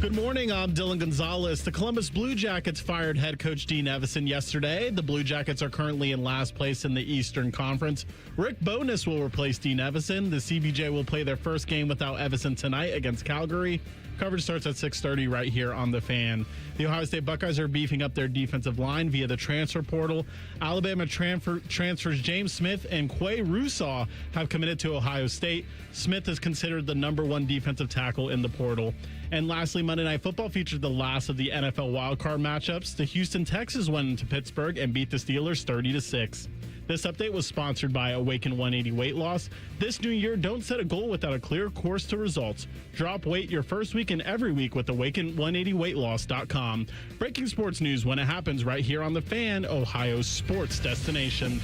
Good morning, I'm Dylan Gonzalez. The Columbus Blue Jackets fired head coach Dean Evison yesterday. The Blue Jackets are currently in last place in the Eastern Conference. Rick Bowness will replace Dean Evison. The CBJ will play their first game without Evison tonight against Calgary. Coverage starts at 6:30 right here on The Fan. The Ohio State Buckeyes are beefing up their defensive line via the transfer portal. Alabama transfers James Smith and Quay Russaw have committed to Ohio State. Smith is considered the number one defensive tackle in the portal. And lastly, Monday Night Football featured the last of the NFL wildcard matchups. The Houston Texans went into Pittsburgh and beat the Steelers 30-6. This update was sponsored by Awaken 180 Weight Loss. This new year, don't set a goal without a clear course to results. Drop weight your first week and every week with Awaken180weightloss.com. Breaking sports news when it happens right here on The Fan, Ohio's sports destination.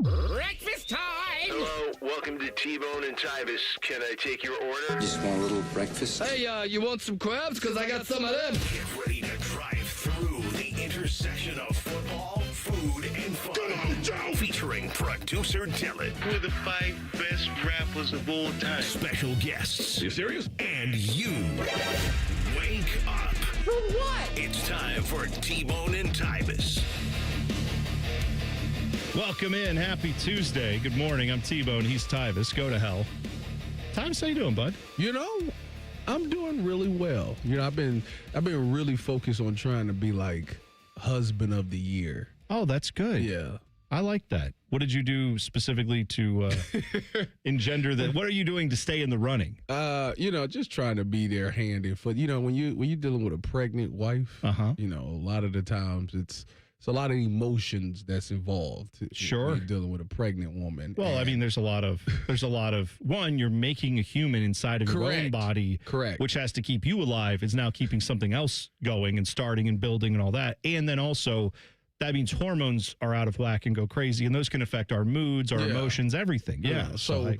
Breakfast time! Hello, welcome to T-Bone and Tyvis. Can I take your order? Just want a little breakfast. Hey, you want some crabs? Because I got some of them. Get ready to drive through the intersection of football, food, and fun. Come on, Joe! Featuring producer Dylan. Who are the 5 best rappers of all time? Special guests. You serious? And you. Wake up. For what? It's time for T-Bone and Tyvis. Welcome in. Happy Tuesday. Good morning. I'm T-Bone. He's Tyvis. Go to hell. Tyvis, how you doing, bud? You know, I'm doing really well. You know, I've been really focused on trying to be like husband of the year. Oh, that's good. Yeah. I like that. What did you do specifically to engender that? What are you doing to stay in the running? You know, just trying to be there hand and foot. You know, when you're dealing with a pregnant wife, you know, a lot of the times it's a lot of emotions that's involved. Sure. When you're dealing with a pregnant woman. Well, I mean, there's a lot of one, you're making a human inside of your own body. Correct. Which has to keep you alive. It's now keeping something else going and starting and building and all that. And then also that means hormones are out of whack and go crazy, and those can affect our moods, our emotions, everything. Yeah. So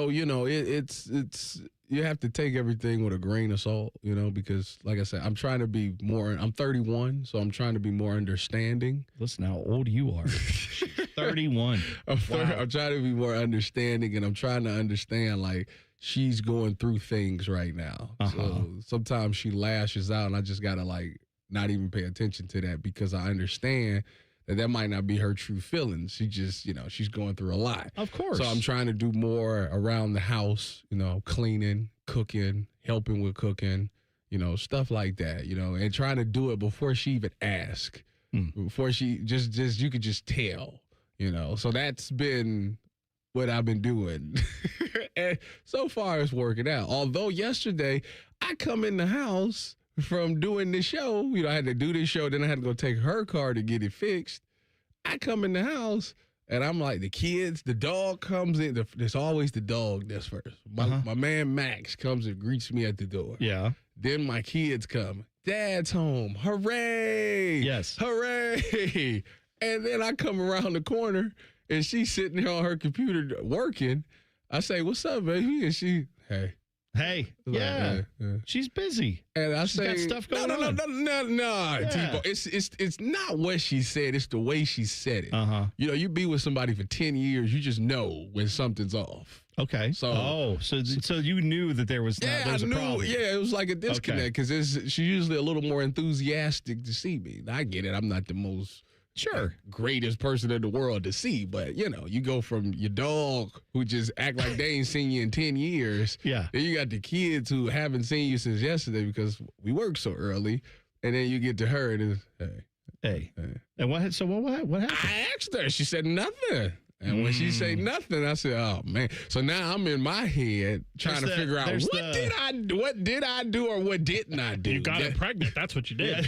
you know, it's you have to take everything with a grain of salt, you know, because like I said, I'm 31, so I'm trying to be more understanding. Listen how old you are. 31. I'm trying to be more understanding, and I'm trying to understand, like, she's going through things right now. So sometimes she lashes out, and I just got to, like, not even pay attention to that because I understand that might not be her true feelings. She just, you know, she's going through a lot. Of course. So I'm trying to do more around the house, you know, cleaning, cooking, helping with cooking, you know, stuff like that, you know, and trying to do it before she even asks. Before she just you could just tell, you know. So that's been what I've been doing. And so far it's working out. Although yesterday I come in the house from doing the show, you know, I had to do this show, then I had to go take her car to get it fixed. I come in the house, and I'm like, the kids, the dog comes in. There's always the dog that's first. My man Max comes and greets me at the door. Yeah. Then my kids come. Dad's home. Hooray. Yes. Hooray. And then I come around the corner, and she's sitting there on her computer working. I say, what's up, baby? And she, hey. Yeah. She's busy. And I She's got stuff going on. No, Yeah. T-Bone. It's not what she said. It's the way she said it. You know, you be with somebody for 10 years, you just know when something's off. Okay. So you knew that there was a problem. Yeah, it was like a disconnect because she's usually a little more enthusiastic to see me. I get it. I'm not the most greatest person in the world to see, but you know, you go from your dog who just act like they ain't seen you in 10 years. Yeah. Then you got the kids who haven't seen you since yesterday because we work so early, and then you get to her and it's hey. And what happened? I asked her. She said nothing. And when she said nothing, I said, "Oh man!" So now I'm in my head trying to figure out what did I do or what didn't I do? You got her pregnant. That's what you did.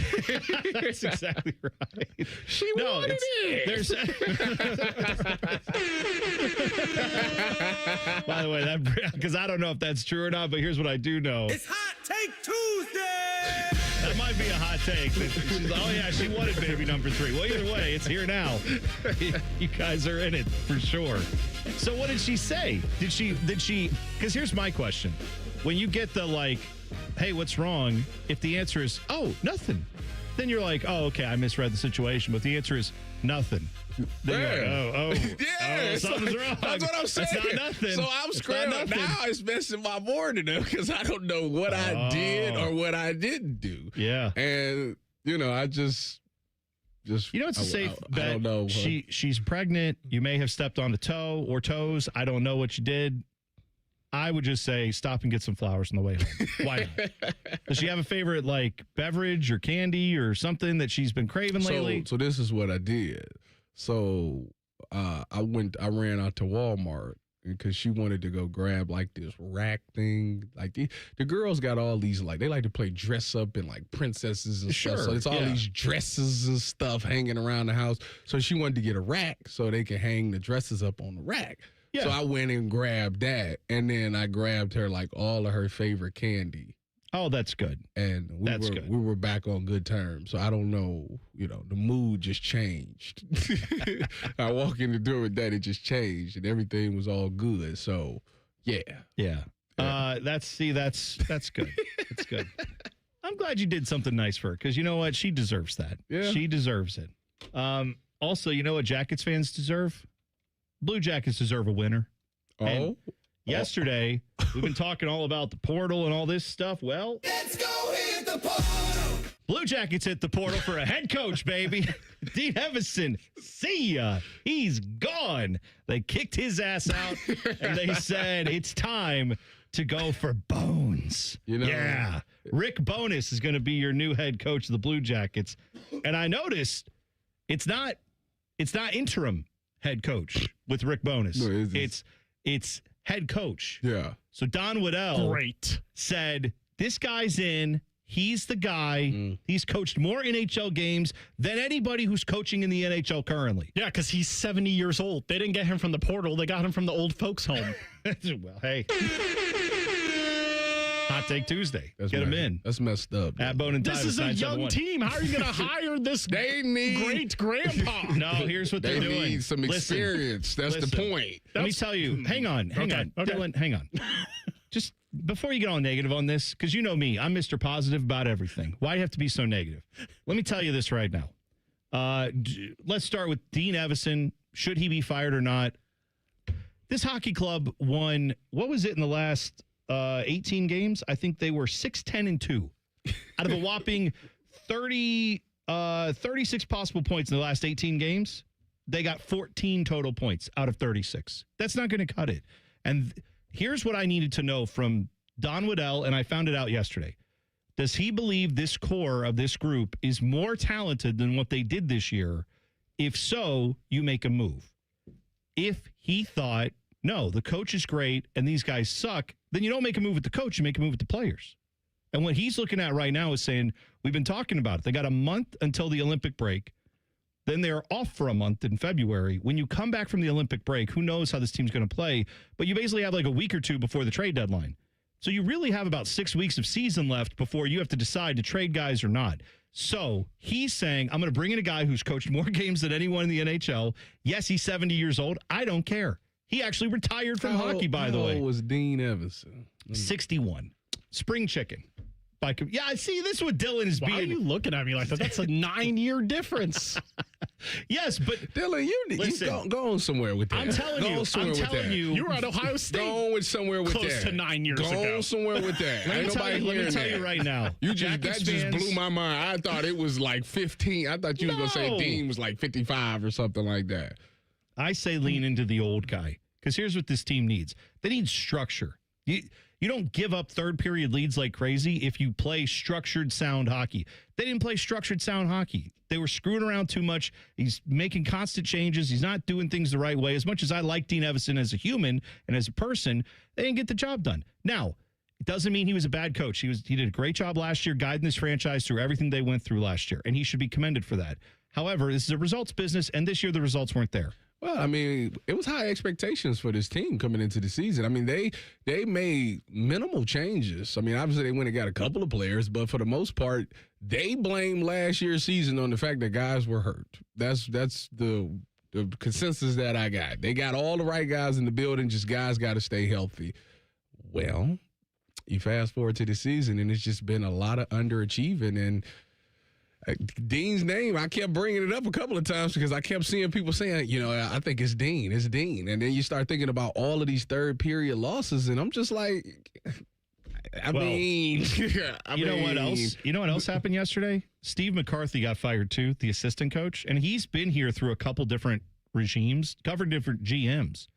That's exactly right. She wanted it. By the way, because I don't know if that's true or not, but here's what I do know. It's Hot Take Tuesday! That might be a hot take. She wanted baby number 3. Well, either way, it's here now. You guys are in it for sure. So what did she say? Did she, because here's my question. When you get the like, hey, what's wrong? If the answer is, oh, nothing. then you're like, oh, okay, I misread the situation. But the answer is nothing. Then you're like, Yeah, something's wrong. That's what I'm saying. It's not nothing. So I'm It's scrambling. not nothing. Now it's messing my morning up because I don't know what I did or what I didn't do. Yeah. And, I just You know, it's a safe bet. I don't know. She's pregnant. You may have stepped on a toe or toes. I don't know what you did. I would just say stop and get some flowers on the way home. Why not? Does she have a favorite, like, beverage or candy or something that she's been craving lately? So this is what I did. So I ran out to Walmart because she wanted to go grab like this rack thing. Like the girls got all these, like, they like to play dress up and like princesses and stuff. So it's all these dresses and stuff hanging around the house. So she wanted to get a rack so they can hang the dresses up on the rack. Yeah. So I went and grabbed that, and then I grabbed her like all of her favorite candy. Oh, that's good. And we were back on good terms. So I don't know, the mood just changed. I walk in the door with that, it just changed, and everything was all good. So yeah. That's good. That's good. I'm glad you did something nice for her because you know what, she deserves that. Yeah, she deserves it. Also, you know what Jackets fans deserve? Blue Jackets deserve a winner. And yesterday, we've been talking all about the portal and all this stuff. Well, Let's go hit the portal. Blue Jackets hit the portal for a head coach, baby. Dean Evison, see ya. He's gone. They kicked his ass out, and they said it's time to go for Bones. Yeah. Rick Bowness is going to be your new head coach of the Blue Jackets. And I noticed it's not interim head coach with Rick Bowness. No, it's head coach. Yeah. So Don Waddell said, this guy's in. He's the guy. He's coached more NHL games than anybody who's coaching in the NHL currently. Yeah, because he's 70 years old. They didn't get him from the portal. They got him from the old folks' home. Well, hey. Hot Take Tuesday. Get him in. That's messed up. At Bone and Tyvis. This is a young team. How are you going to hire this great grandpa? No, here's what they're doing. They need some experience. That's the point. Let me tell you. Hang on. Okay. Dylan, hang on. Just before you get all negative on this, because you know me, I'm Mr. Positive about everything. Why do you have to be so negative? Let me tell you this right now. Let's start with Dean Evison. Should he be fired or not? This hockey club won, what was it in the last 18 games? I think they were 6-10-2 out of a whopping 36 possible points in the last 18 games. They got 14 total points out of 36. That's not going to cut it. And here's what I needed to know from Don Waddell, and I found it out yesterday. Does he believe this core of this group is more talented than what they did this year? If so, you make a move. If he thought, no, the coach is great and these guys suck, then you don't make a move with the coach, you make a move with the players. And what he's looking at right now is saying, we've been talking about it. They got a month until the Olympic break. Then they're off for a month in February. When you come back from the Olympic break, who knows how this team's going to play, but you basically have like a week or two before the trade deadline. So you really have about 6 weeks of season left before you have to decide to trade guys or not. So he's saying, I'm going to bring in a guy who's coached more games than anyone in the NHL. Yes, he's 70 years old. I don't care. He actually retired from hockey, by the way. How old was Dean Evison? 61. Spring chicken. Yeah, see, this is what Dylan is being. Why are you looking at me like that? That's a 9-year difference. Yes, but Dylan, you go on somewhere with that. I'm telling you, you were at Ohio State. Go on somewhere with close that. to 9 years ago. Go on somewhere with that. Let me tell you right now. That just blew my mind. I thought it was like 15. I thought you were going to say Dean was like 55 or something like that. I say lean into the old guy because here's what this team needs. They need structure. You don't give up third period leads like crazy if you play structured, sound hockey. They didn't play structured, sound hockey. They were screwing around too much. He's making constant changes. He's not doing things the right way. As much as I like Dean Evison as a human and as a person, they didn't get the job done. Now, it doesn't mean he was a bad coach. He did a great job last year guiding this franchise through everything they went through last year, and he should be commended for that. However, this is a results business, and this year the results weren't there. Well, I mean, it was high expectations for this team coming into the season. I mean, they made minimal changes. I mean, obviously they went and got a couple of players, but for the most part, they blamed last year's season on the fact that guys were hurt. That's the consensus that I got. They got all the right guys in the building, just guys got to stay healthy. Well, you fast forward to the season, and it's just been a lot of underachieving, and Dean's name, I kept bringing it up a couple of times because I kept seeing people saying, I think it's Dean. It's Dean. And then you start thinking about all of these third period losses, and I'm just like, I mean, what else? You know what else happened yesterday? Steve McCarthy got fired too, the assistant coach, and he's been here through a couple different regimes, covered different GMs,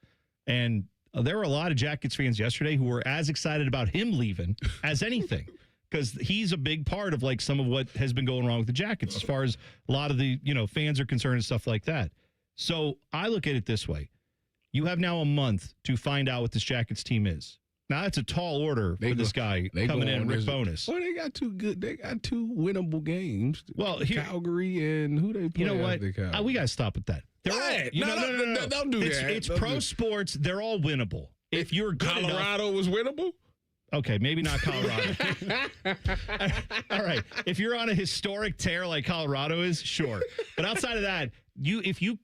and there were a lot of Jackets fans yesterday who were as excited about him leaving as anything. Because he's a big part of like some of what has been going wrong with the Jackets as far as a lot of the, fans are concerned and stuff like that. So I look at it this way. You have now a month to find out what this Jackets team is. Now that's a tall order for this guy coming in, Rick Bowness. Well, they got two winnable games. Well, here, Calgary and who they play. You know what? We got to stop with that. No, don't do that. It's pro sports. They're all winnable. If you're good Colorado was winnable? Okay, maybe not Colorado. All right. If you're on a historic tear like Colorado is, sure. But outside of that, if you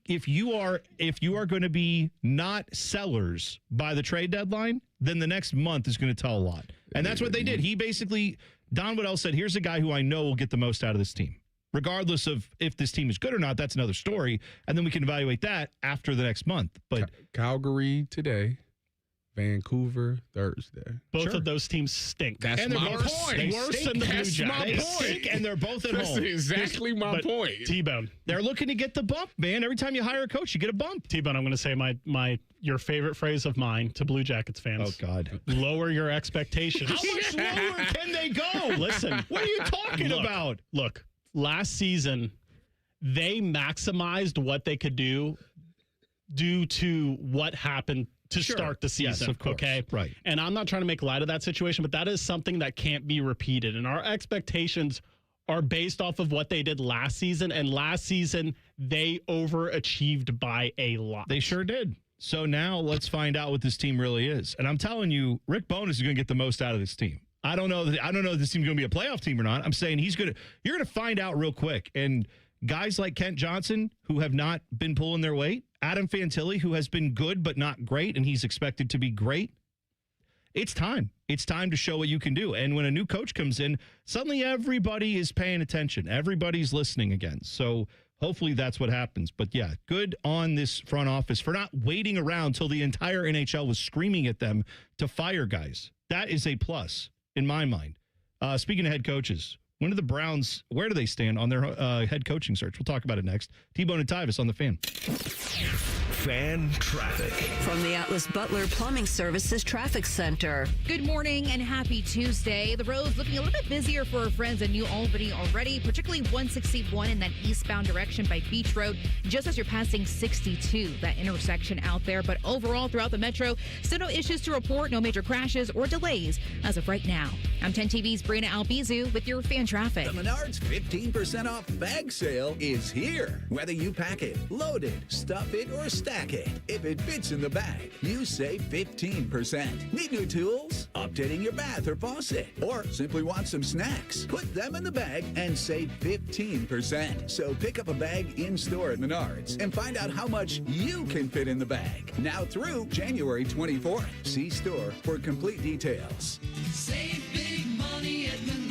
are going to be not sellers by the trade deadline, then the next month is going to tell a lot. And that's what they did. He basically, Don Waddell said, here's a guy who I know will get the most out of this team. Regardless of if this team is good or not, that's another story. And then we can evaluate that after the next month. But Calgary today. Vancouver Thursday. Both of those teams stink. That's my point. Worse than the Blue Jackets. They stink, and they're both at home. That's exactly my point. T-Bone. They're looking to get the bump, man. Every time you hire a coach, you get a bump. T-Bone, I'm going to say your favorite phrase of mine to Blue Jackets fans. Oh, God. Lower your expectations. How much lower can they go? Listen. What are you talking about? Look, last season, they maximized what they could do due to what happened to start the season. Yes, of course. Okay. Right. And I'm not trying to make light of that situation, but that is something that can't be repeated. And our expectations are based off of what they did last season. And last season, they overachieved by a lot. They sure did. So now let's find out what this team really is. And I'm telling you, Rick Bowness is going to get the most out of this team. I don't know if this team's going to be a playoff team or not. I'm saying you're going to find out real quick. And guys like Kent Johnson, who have not been pulling their weight, Adam Fantilli, who has been good but not great, and he's expected to be great. It's time. It's time to show what you can do. And when a new coach comes in, suddenly everybody is paying attention. Everybody's listening again. So hopefully that's what happens. But yeah, good on this front office for not waiting around till the entire NHL was screaming at them to fire guys. That is a plus in my mind. Speaking of head coaches, when do the Browns, where do they stand on their head coaching search? We'll talk about it next. T-Bone and Tyvis on the Fan. Fan traffic. From the Atlas Butler Plumbing Services Traffic Center. Good morning and happy Tuesday. The road's looking a little bit busier for our friends in New Albany already, particularly 161 in that eastbound direction by Beach Road, just as you're passing 62, that intersection out there. But overall, throughout the metro, still no issues to report, no major crashes or delays as of right now. I'm 10 TV's Brina Albizu with your fan traffic. The Menards 15% off bag sale is here. Whether you pack it, load it, stuff it, or stack it, if it fits in the bag, you save 15%. Need new tools? Updating your bath or faucet? Or simply want some snacks? Put them in the bag and save 15%. So pick up a bag in-store at Menards and find out how much you can fit in the bag. Now through January 24th. See store for complete details. Save big money at Menards.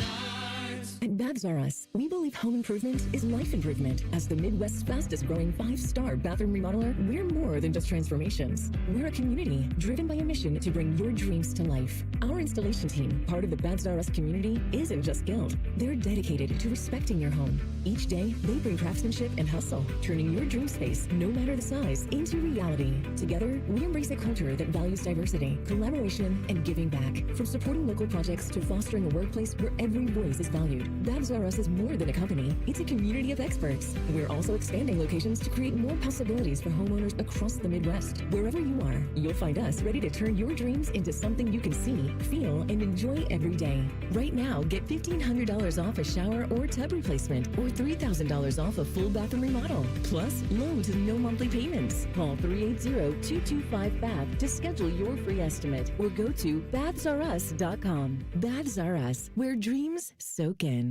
At Babs R Us, we believe home improvement is life improvement. As the Midwest's fastest growing 5-star bathroom remodeler, we're more than just transformations. We're a community driven by a mission to bring your dreams to life. Our installation team, part of the Babs R Us community, isn't just skilled. They're dedicated to respecting your home. Each day, they bring craftsmanship and hustle, turning your dream space, no matter the size, into reality. Together, we embrace a culture that values diversity, collaboration, and giving back. From supporting local projects to fostering a workplace where every voice is valued. Babs R Us is more than a company. It's a community of experts. We're also expanding locations to create more possibilities for homeowners across the Midwest. Wherever you are, you'll find us ready to turn your dreams into something you can see, feel, and enjoy every day. Right now, get $1,500 off a shower or tub replacement, or $3,000 off a full bathroom remodel. Plus, low to no monthly payments. Call 380-225-BAB to schedule your free estimate, or go to babsrus.com. Babs R Us, where dreams soak in.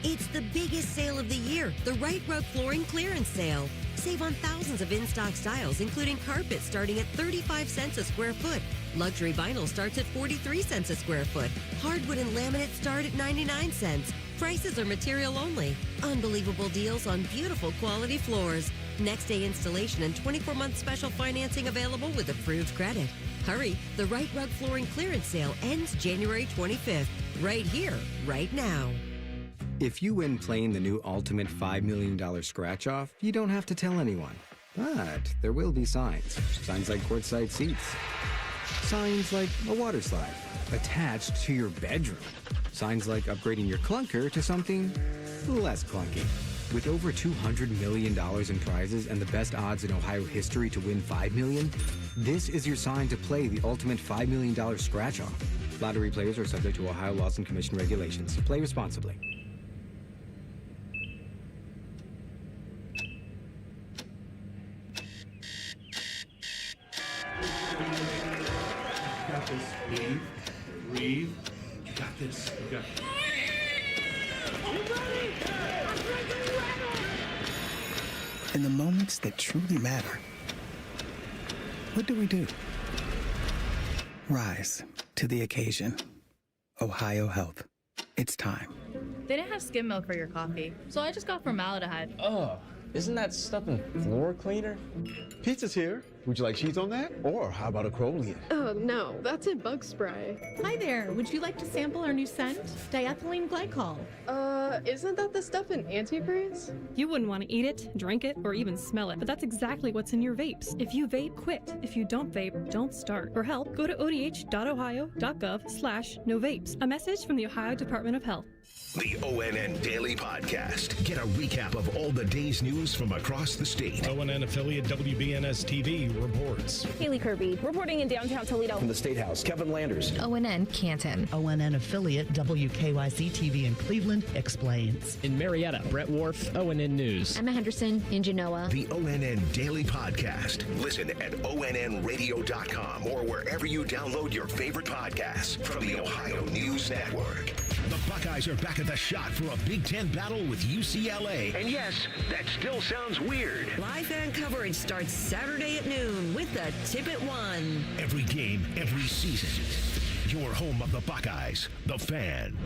It's the biggest sale of the year, the Right Rug Flooring Clearance Sale. Save on thousands of in-stock styles, including carpet starting at 35 cents a square foot. Luxury vinyl starts at 43 cents a square foot. Hardwood and laminate start at 99 cents. Prices are material only. Unbelievable deals on beautiful quality floors. Next day installation and 24-month special financing available with approved credit. Hurry, the Right Rug Flooring clearance sale ends January 25th. Right here, right now. If you win playing the new Ultimate $5 million scratch-off, you don't have to tell anyone. But there will be signs. Signs like courtside seats. Signs like a water slide attached to your bedroom. Signs like upgrading your clunker to something less clunky. With over $200 million in prizes and the best odds in Ohio history to win $5 million, this is your sign to play the Ultimate $5 million scratch-off. Lottery players are subject to Ohio laws and commission regulations. Play responsibly. Breathe. You got this. You got this. In the moments that truly matter, what do? Rise to the occasion. Ohio Health. It's time. They didn't have skim milk for your coffee, so I just got formaldehyde. Oh, isn't that stuff in floor cleaner? Pizza's here. Would you like cheese on that? Or how about a Crowley? Oh, no, that's in bug spray. Hi there. Would you like to sample our new scent? Diethylene glycol. Isn't that the stuff in antifreeze? You wouldn't want to eat it, drink it, or even smell it, but that's exactly what's in your vapes. If you vape, quit. If you don't vape, don't start. For help, go to odh.ohio.gov/no vapes. A message from the Ohio Department of Health. The ONN Daily Podcast. Get a recap of all the day's news from across the state. ONN affiliate WBNS TV reports. Haley Kirby reporting in downtown Toledo. From the State House, Kevin Landers. ONN Canton. ONN affiliate WKYC TV in Cleveland explains. In Marietta, Brett Wharf, ONN News. Emma Henderson in Genoa. The ONN Daily Podcast. Listen at ONNradio.com or wherever you download your favorite podcasts from the Ohio News Network. The Buckeyes are back at the shot for a Big Ten battle with UCLA. And yes, that still sounds weird. Live fan coverage starts Saturday at noon with the Tip at 1. Every game, every season. Your home of the Buckeyes, the Fan.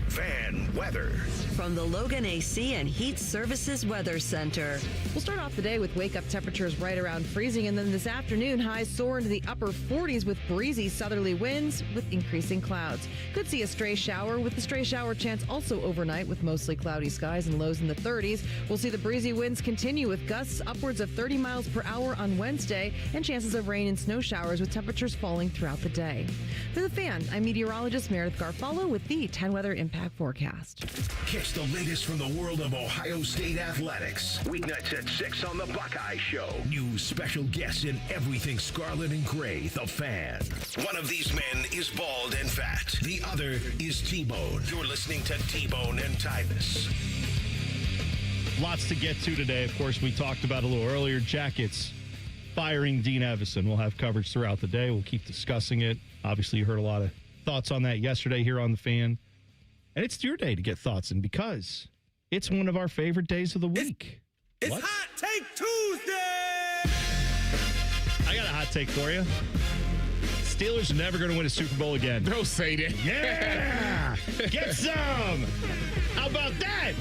Fan weather. From the Logan AC and Heat Services Weather Center. We'll start off the day with wake-up temperatures right around freezing, and then this afternoon, highs soar into the upper 40s with breezy southerly winds with increasing clouds. Could see a stray shower, with the stray shower chance also overnight with mostly cloudy skies and lows in the 30s. We'll see the breezy winds continue with gusts upwards of 30 miles per hour on Wednesday and chances of rain and snow showers with temperatures falling throughout the day. For the Fan, I'm meteorologist Meredith Garfalo with the 10 Weather Impact Forecast. Catch the latest from the world of Ohio State athletics. Weeknights at 6 on the Buckeye Show. New special guests in everything scarlet and gray, the Fan. One of these men is bald and fat. The other is T-Bone. You're listening to T-Bone and Tyvis. Lots to get to today. Of course, we talked about a little earlier, Jackets firing Dean Evison. We'll have coverage throughout the day. We'll keep discussing it. Obviously, you heard a lot of thoughts on that yesterday here on the Fan. And it's your day to get thoughts in because it's one of our favorite days of the week. It's Hot Take Tuesday! I got a hot take for you. Steelers are never going to win a Super Bowl again. Don't say that. Yeah! Get some! How about that?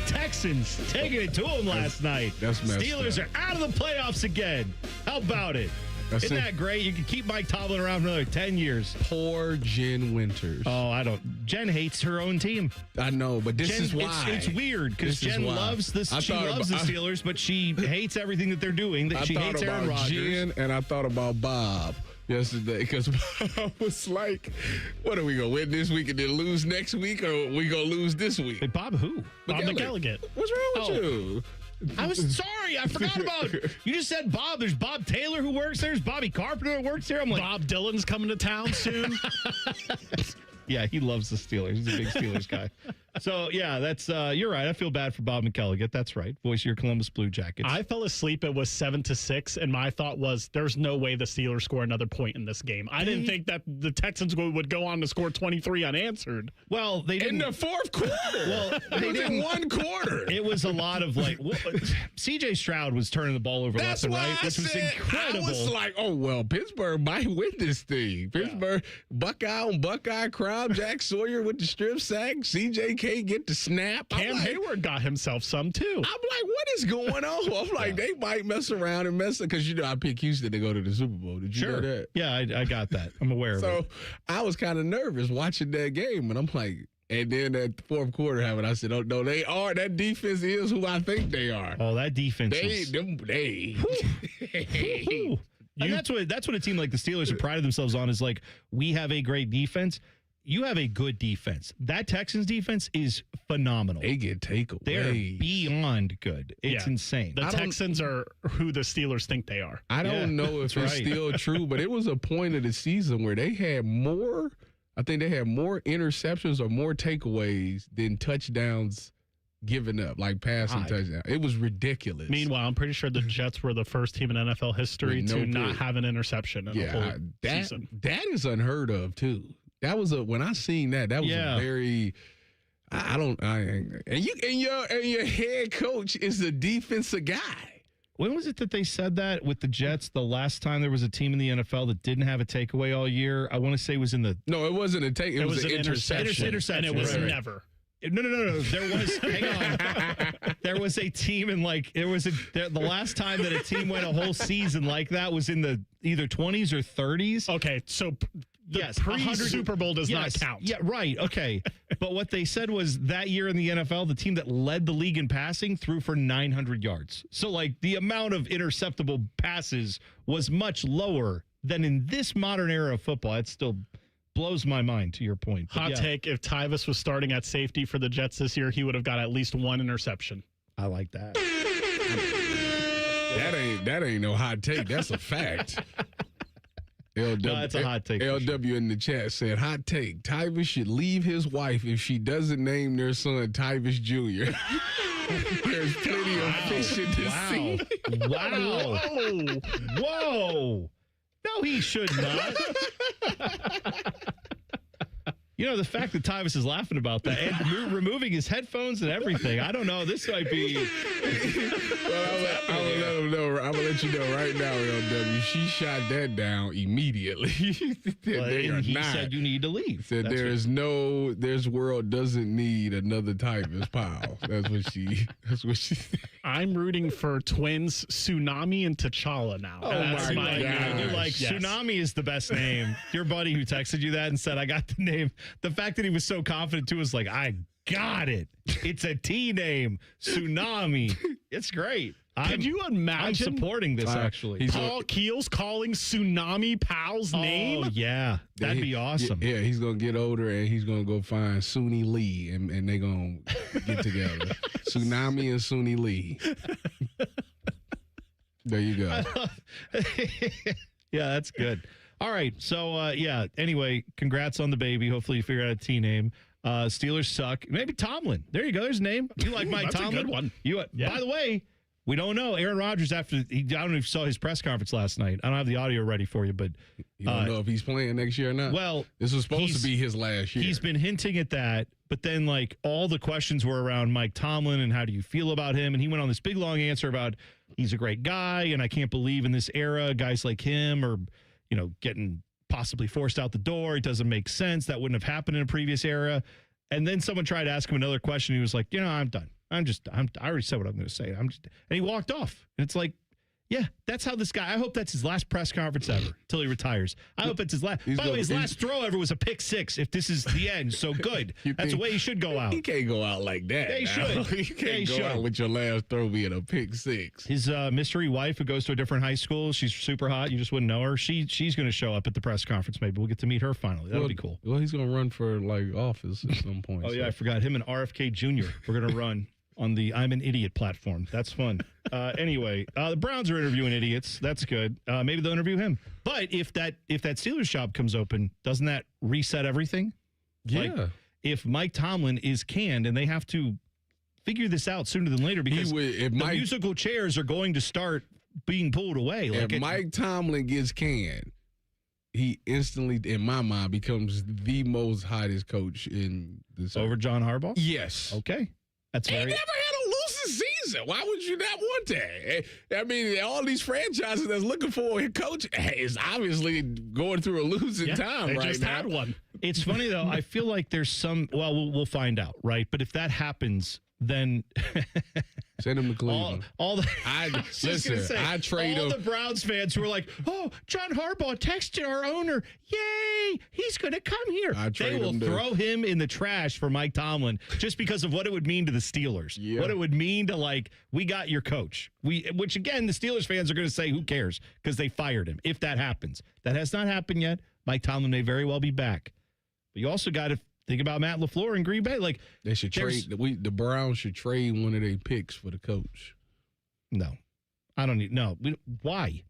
Texans taking it to them last night. That's messed Steelers up. are out of the playoffs again. How about it? Isn't that great? You can keep Mike Tomlin around for another 10 years. Poor Jen Winters. Oh, I don't. Jen hates her own team. I know, but this is why. It's weird because Jen loves the Steelers, but she hates everything that they're doing. She hates Aaron Rodgers. Jen, and I thought about Bob yesterday because Bob was like, what are we going to win this week and then lose next week, or are we going to lose this week? Hey, Bob who? Bob McElligott. What's wrong with you? I was sorry. I forgot about you. Just said Bob. There's Bob Taylor who works there. There's Bobby Carpenter who works there. I'm like, Bob Dylan's coming to town soon. Yeah, he loves the Steelers. He's a big Steelers guy. So, yeah, that's you're right. I feel bad for Bob McElligott. That's right. Voice of your Columbus Blue Jackets. I fell asleep. It was 7-6, and my thought was there's no way the Steelers score another point in this game. I didn't think that the Texans would go on to score 23 unanswered. Well, they didn't. In the fourth quarter. Well, they didn't. One quarter. It was a lot of C.J. Stroud was turning the ball over left and right, which was incredible. I was like, oh, well, Pittsburgh might win this thing. Pittsburgh, Buckeye on Buckeye crowd, Jack Sawyer with the strip sack, C.J. can't get the snap. Cam Hayward got himself some, too. I'm like, what is going on? I'm like, they might mess around and mess up, because, I picked Houston to go to the Super Bowl. Did you know that? Yeah, I got that. I'm aware of it. So I was kind of nervous watching that game, and I'm like, and then that fourth quarter happened. I said, oh, no, they are. That defense is who I think they are. Oh, that defense And that's what a team like the Steelers have prided themselves on, is like, we have a great defense. You have a good defense. That Texans defense is phenomenal. They get takeaways. They're beyond good. It's insane. The Texans are who the Steelers think they are. I don't know if it's still true, but it was a point of the season where they had more, I think they had more interceptions or more takeaways than touchdowns given up, like passing touchdowns. It was ridiculous. Meanwhile, I'm pretty sure the Jets were the first team in NFL history to not have an interception in a whole season. That is unheard of, too. That was when I seen that was a very, and your head coach is a defensive guy. When was it that they said that with the Jets the last time there was a team in the NFL that didn't have a takeaway all year? I want to say it was in the... No, it wasn't a take. It was an interception. Interception. And it was never. No. There was, hang on. There was a team the last time that a team went a whole season like that was in the either 20s or 30s. Okay, so... Super Bowl does not count. Yeah, right. Okay. But what they said was that year in the NFL, the team that led the league in passing threw for 900 yards. So, the amount of interceptable passes was much lower than in this modern era of football. It still blows my mind, to your point. Hot take, if Tyvis was starting at safety for the Jets this year, he would have got at least one interception. I like that. That ain't no hot take. That's a fact. That's a hot take. LW in the chat said, hot take, Tyvis should leave his wife if she doesn't name their son Tyvis Jr. There's plenty of fishing to see. Wow. Whoa. No, he should not. The fact that Tyvis is laughing about that and removing his headphones and everything, I don't know. This might be... Well, I'm going to let you know right now, LW. She shot that down immediately. He said you need to leave. Said this world doesn't need another Tyvis Powell. That's what she said. I'm rooting for twins Tsunami and T'Challa now. Oh, that's my God. You're like, Tsunami is the best name. Your buddy who texted you that and said, I got the name. The fact that he was so confident, too, was like, I got it. It's a T name. Tsunami. It's great. Can you imagine? I'm supporting this, actually. Paul Keels calling Tsunami Powell's name? Oh, yeah. That'd be awesome. Yeah, he's going to get older, and he's going to go find Suni Lee, and they're going to get together. Tsunami and Suni Lee. There you go. Yeah, that's good. All right. So, anyway, congrats on the baby. Hopefully you figure out a T name. Steelers suck. Maybe Tomlin. There you go. There's a name. You like Mike Tomlin? That's a good one. By the way, we don't know. Aaron Rodgers, I don't know if you saw his press conference last night. I don't have the audio ready for you, but... You don't know if he's playing next year or not? Well... This was supposed to be his last year. He's been hinting at that, but then, all the questions were around Mike Tomlin and how do you feel about him? And he went on this big, long answer about he's a great guy, and I can't believe in this era guys like him are, getting possibly forced out the door. It doesn't make sense. That wouldn't have happened in a previous era. And then someone tried to ask him another question. He was like, I'm done. I already said what I'm going to say. And he walked off. And it's like, yeah, that's how this guy, I hope that's his last press conference ever until he retires. I hope it's his last. By the way, his last throw ever was a pick six. If this is the end, so good. That's the way he should go out. He can't go out like that. They should. You can't go out with your last throw being a pick six. His mystery wife who goes to a different high school, she's super hot. You just wouldn't know her. She's going to show up at the press conference. Maybe we'll get to meet her finally. That'll be cool. Well, he's going to run for office at some point. Oh, yeah, I forgot. Him and RFK Jr. We're going to run on the I'm an Idiot platform. That's fun. Anyway, the Browns are interviewing idiots. That's good. Maybe they'll interview him. But if that Steelers job comes open, doesn't that reset everything? Yeah. Like, if Mike Tomlin is canned, and they have to figure this out sooner than later, because the musical chairs are going to start being pulled away. Like if Mike Tomlin gets canned, he instantly, in my mind, becomes the most hottest coach in the over John Harbaugh? Yes. Okay. That's He never had a losing season. Why would you not want that? I mean, all these franchises that's looking for a coach is obviously going through a losing time right now. They just had one. It's funny, though. I feel like there's some, well, we'll find out, right? But if that happens, then send him to Cleveland. I trade all the Browns fans who are like, "Oh, John Harbaugh texted our owner, yay, he's going to come here." They will throw him in the trash for Mike Tomlin just because of what it would mean to the Steelers. Yeah. What it would mean to, like, we got your coach. Which again, the Steelers fans are going to say, "Who cares?" Because they fired him. If that happens, that has not happened yet. Mike Tomlin may very well be back, but you also got to think about Matt LaFleur in Green Bay. Like, they should trade. The Browns should trade one of their picks for the coach. No, I don't need. No, why?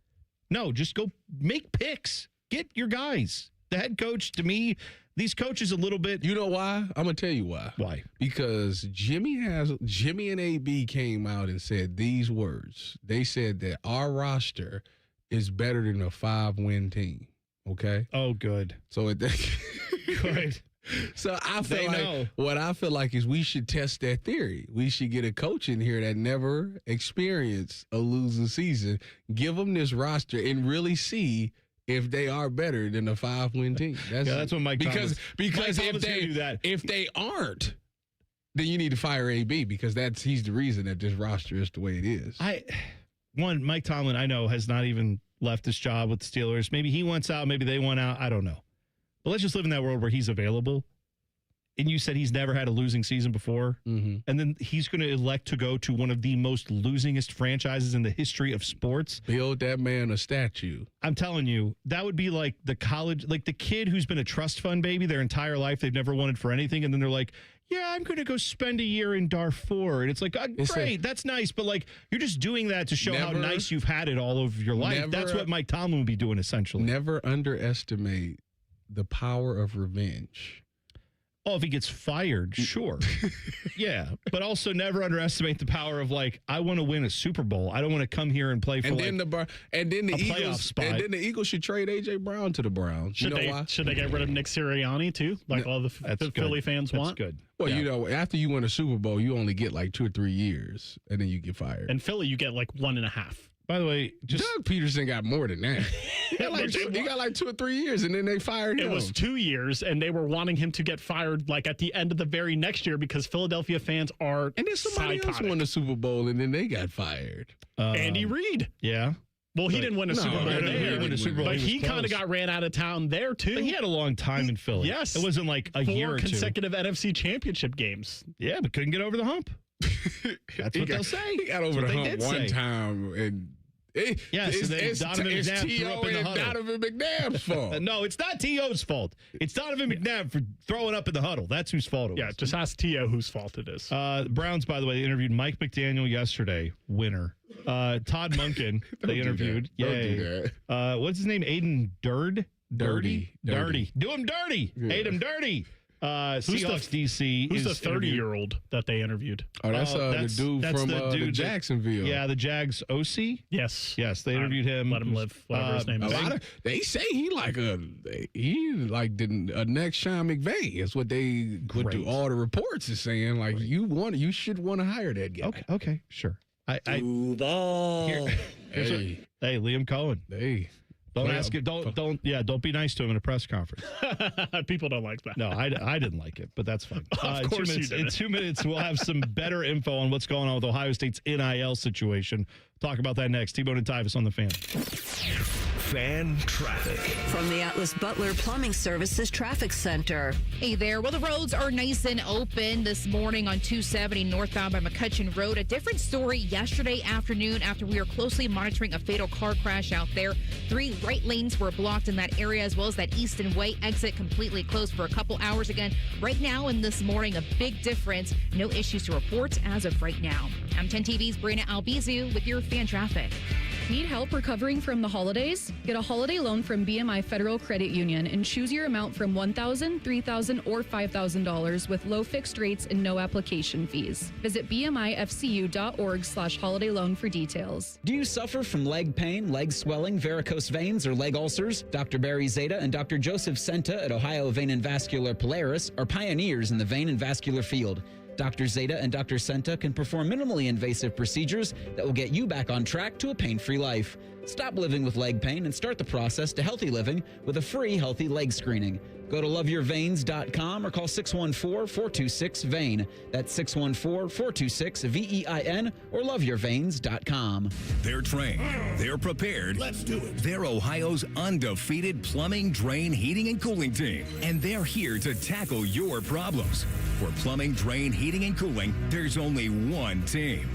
No, just go make picks. Get your guys. The head coach, to me, these coaches a little bit. You know why? I'm gonna tell you why. Why? Because Jimmy and AB came out and said these words. They said that our roster is better than a 5-win team. Okay. Oh, good. So good. So I feel like is we should test that theory. We should get a coach in here that never experienced a losing season, give them this roster, and really see if they are better than a 5-win team. That's what Mike Thomas. Because if they aren't, then you need to fire AB because he's the reason that this roster is the way it is. Mike Tomlin, I know, has not even left his job with the Steelers. Maybe he wants out. Maybe they want out. I don't know. But let's just live in that world where he's available. And you said he's never had a losing season before. Mm-hmm. And then he's going to elect to go to one of the most losingest franchises in the history of sports. Build that man a statue. I'm telling you, that would be like the kid who's been a trust fund baby their entire life. They've never wanted for anything. And then they're like, yeah, I'm going to go spend a year in Darfur. And it's like, great, that's nice. But, like, you're just doing that to show how nice you've had it all of your life. That's what Mike Tomlin would be doing, essentially. Never underestimate the power of revenge. Oh, if he gets fired, sure. Yeah. But also never underestimate the power of, like, I want to win a Super Bowl. I don't want to come here and play for playoff spot. And then the Eagles should trade A.J. Brown to the Browns. Why? Should they get rid of Nick Sirianni, too? Like all the Philly fans want? That's good. Well, you know, after you win a Super Bowl, you only get like 2 or 3 years, and then you get fired. And Philly, you get like 1.5. By the way, Doug Peterson got more than that. He got like 2 or 3 years, and then they fired him. It was 2 years, and they were wanting him to get fired like at the end of the very next year because Philadelphia fans are And then somebody else won the Super Bowl, and then they got fired. Andy Reid. Yeah. Well, he didn't win a Super Bowl there, but he kind of got ran out of town there, too. But he had a long time in Philly. Yes. It wasn't like a year or 2. 4 consecutive NFC championship games. Yeah, but couldn't get over the hump. That's what they'll say. He got over the hump one time, and it's T.O. and Donovan McNabb's fault. No, it's not T.O.'s fault. It's Donovan McNabb for throwing up in the huddle. That's whose fault it was. Yeah, just ask T.O. whose fault it is. The Browns, by the way, they interviewed Mike McDaniel yesterday, winner. Todd Monken, they interviewed. What's his name? Aiden Dirty. Do him dirty. Yeah. Aiden Dirty. Seahawks DC. Who's the 30-year-old that they interviewed? Oh, that's the dude from the Jacksonville. Yeah, the Jags OC. Yes, they interviewed him. Let him live. Whatever his name is. They say he like the next Sean McVay. Is what they do. All the reports is saying like you should want to hire that guy. Okay, sure. Hey, Liam Cohen. Hey. Don't ask it. Don't be nice to him in a press conference. People don't like that. No, I didn't like it, but that's fine. Of course you didn't. In 2 minutes, we'll have some better info on what's going on with Ohio State's NIL situation. Talk about that next. T-Bone and Tyvis on the Fan. Fan traffic. From the Atlas Butler Plumbing Services Traffic Center. Hey there. Well, the roads are nice and open this morning on 270 northbound by McCutcheon Road. A different story yesterday afternoon after we were closely monitoring a fatal car crash out there. 3 right lanes were blocked in that area, as well as that Easton Way exit completely closed for a couple hours again. Right now and this morning, a big difference. No issues to report as of right now. I'm 10 TV's Brina Albizu with your fan traffic. Need help recovering from the holidays? Get a holiday loan from BMI Federal Credit Union and choose your amount from $1,000, $3,000, or $5,000 with low fixed rates and no application fees. Visit bmifcu.org/holiday loan for details. Do you suffer from leg pain, leg swelling, varicose veins, or leg ulcers? Dr. Barry Zeta and Dr. Joseph Senta at Ohio Vein and Vascular Polaris are pioneers in the vein and vascular field. Dr. Zeta and Dr. Senta can perform minimally invasive procedures that will get you back on track to a pain-free life. Stop living with leg pain and start the process to healthy living with a free healthy leg screening. Go to loveyourveins.com or call 614-426-VEIN. That's 614-426-VEIN or loveyourveins.com. They're trained. They're prepared. Let's do it. They're Ohio's undefeated plumbing, drain, heating, and cooling team. And they're here to tackle your problems. For plumbing, drain, heating, and cooling, there's only one team.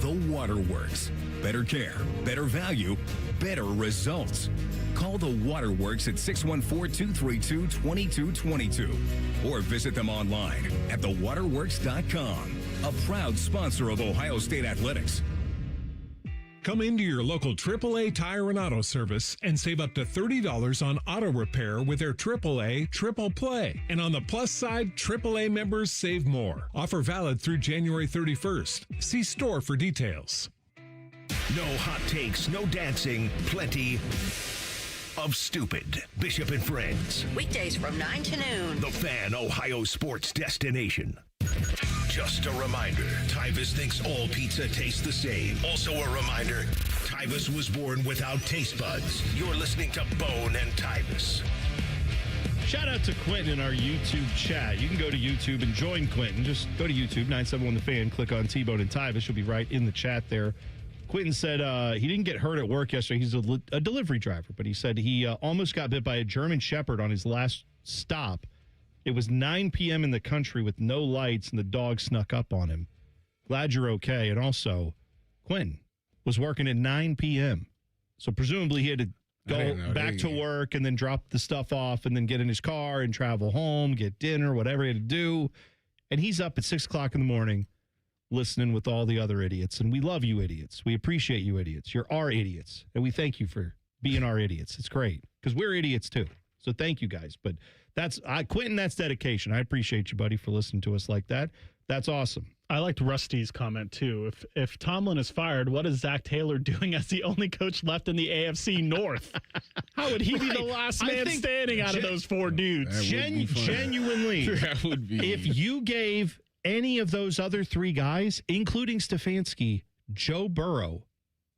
The Waterworks. Better care, better value, better results. Call the Waterworks at 614-232-2222 or visit them online at thewaterworks.com. A proud sponsor of Ohio State Athletics. Come into your local AAA Tire and Auto Service and save up to $30 on auto repair with their AAA Triple Play. And on the plus side, AAA members save more. Offer valid through January 31st. See store for details. No hot takes, no dancing, plenty of stupid. Bishop and Friends. Weekdays from 9 to noon. The Fan, Ohio sports destination. Just a reminder, Tyvis thinks all pizza tastes the same. Also a reminder, Tyvis was born without taste buds. You're listening to Bone and Tyvis. Shout out to Quentin in our YouTube chat. You can go to YouTube and join Quentin. Just go to YouTube, 971 The Fan, click on T-Bone and Tyvis. You'll be right in the chat there. Quentin said he didn't get hurt at work yesterday. He's a delivery driver, but he said he almost got bit by a German Shepherd on his last stop. It was 9 p.m. in the country with no lights, and the dog snuck up on him. Glad you're okay. And also, Quentin was working at 9 p.m., so presumably he had to go back to work and then drop the stuff off and then get in his car and travel home, get dinner, whatever he had to do. And he's up at 6 o'clock in the morning listening with all the other idiots. And we love you idiots. We appreciate you idiots. You're our idiots. And we thank you for being our idiots. It's great because we're idiots too. So thank you guys. But that's Quentin, that's dedication. I appreciate you, buddy, for listening to us like that. That's awesome. I liked Rusty's comment, too. If Tomlin is fired, what is Zach Taylor doing as the only coach left in the AFC North? How would he be the last man standing out of those four dudes? Genuinely, that would be. If you gave any of those other three guys, including Stefanski, Joe Burrow,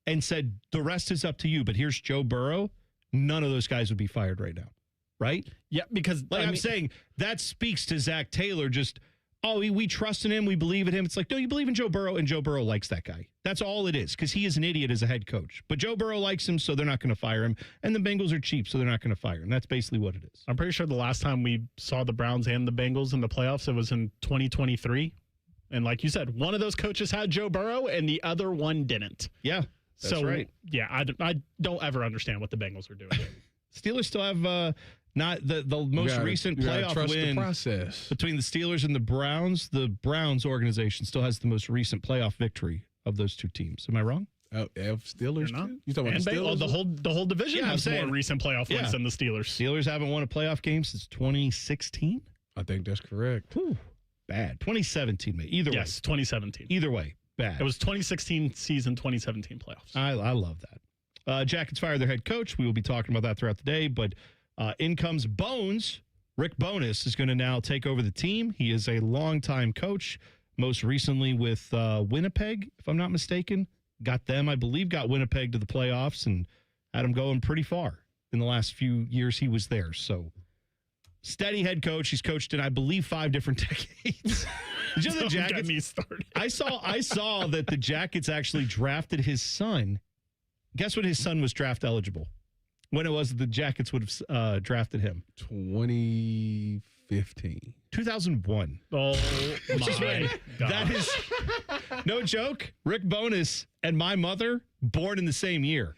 and said, the rest is up to you, but here's Joe Burrow, none of those guys would be fired right now, right? Yeah, because I'm saying that speaks to Zach Taylor just, we trust in him, we believe in him. It's like, no, you believe in Joe Burrow, and Joe Burrow likes that guy. That's all it is, because he is an idiot as a head coach. But Joe Burrow likes him, so they're not going to fire him. And the Bengals are cheap, so they're not going to fire him. That's basically what it is. I'm pretty sure the last time we saw the Browns and the Bengals in the playoffs, it was in 2023. And like you said, one of those coaches had Joe Burrow, and the other one didn't. Yeah, that's right. Yeah, I don't ever understand what the Bengals are doing. Steelers still have not the most recent playoff win between the Steelers and the Browns. The Browns organization still has the most recent playoff victory of those two teams. Am I wrong? Steelers? You talking about the Steelers? The whole division has more recent playoff wins than the Steelers. Steelers haven't won a playoff game since 2016. I think that's correct. Whew. Bad. 2017, mate. Either way. Yes, 2017. Either way, bad. It was 2016 season, 2017 playoffs. I love that. Jackets fired their head coach. We will be talking about that throughout the day, but in comes Bones. Rick Bowness is going to now take over the team. He is a longtime coach, most recently with Winnipeg, if I'm not mistaken. Got Winnipeg to the playoffs and had them going pretty far in the last few years he was there. So steady head coach. He's coached in, I believe, 5 different decades. Did you know the Jackets? Get me started. I saw that the Jackets actually drafted his son. Guess what? His son was draft eligible. When it was that the Jackets would have drafted him? 2015. 2001. Oh, my God. That is no joke. Rick Bowness and my mother born in the same year.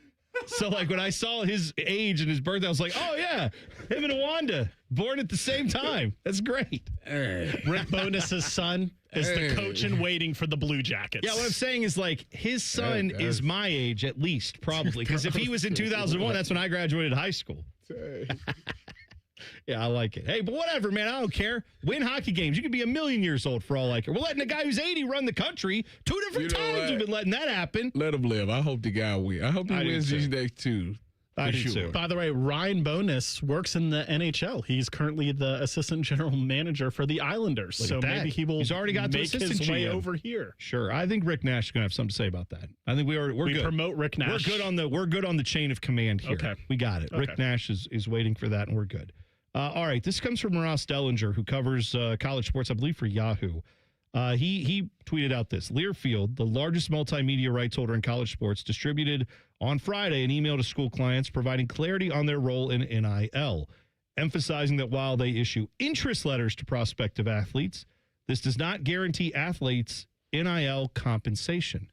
So, like, when I saw his age and his birthday, I was like, oh, yeah, him and Wanda, born at the same time. That's great. Rick Bonus's son is the coach in waiting for the Blue Jackets. Yeah, what I'm saying is, like, his son is my age at least, probably. Because if he was in 2001, that's when I graduated high school. Yeah, I like it. Hey, but whatever, man. I don't care. Win hockey games. You could be a million years old for all I care. We're letting a guy who's 80 run the country 2 different times. We've been letting that happen. Let him live. I hope the guy wins. I hope he wins these next two. I do sure. too. By the way, Ryan Bonus works in the NHL. He's currently the assistant general manager for the Islanders. Look so at that. maybe he will He's already got make his way over here. Sure. I think Rick Nash is going to have something to say about that. I think we're good. Promote Rick Nash. We're good on the chain of command here. Okay. We got it. Okay. Rick Nash is waiting for that, and we're good. All right. This comes from Ross Dellinger, who covers college sports, I believe, for Yahoo. He tweeted out this. Learfield, the largest multimedia rights holder in college sports, distributed on Friday an email to school clients providing clarity on their role in NIL, emphasizing that while they issue interest letters to prospective athletes, this does not guarantee athletes NIL compensation.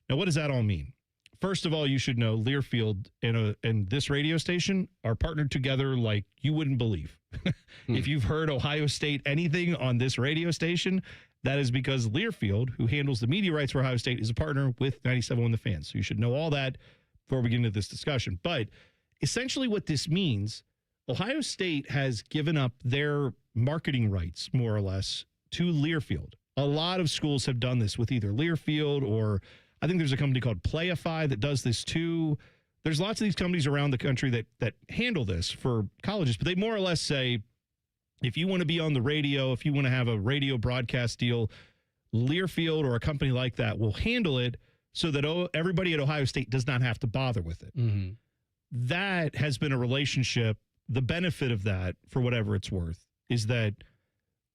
Now, what does that all mean? First of all, you should know Learfield and this radio station are partnered together like you wouldn't believe. If you've heard Ohio State anything on this radio station, that is because Learfield, who handles the media rights for Ohio State, is a partner with 97.1 The Fan. So you should know all that before we get into this discussion. But essentially what this means, Ohio State has given up their marketing rights, more or less, to Learfield. A lot of schools have done this with either Learfield or I think there's a company called Playify that does this too. There's lots of these companies around the country that handle this for colleges, but they more or less say, if you want to be on the radio, if you want to have a radio broadcast deal, Learfield or a company like that will handle it so that everybody at Ohio State does not have to bother with it. Mm-hmm. That has been a relationship. The benefit of that, for whatever it's worth, is that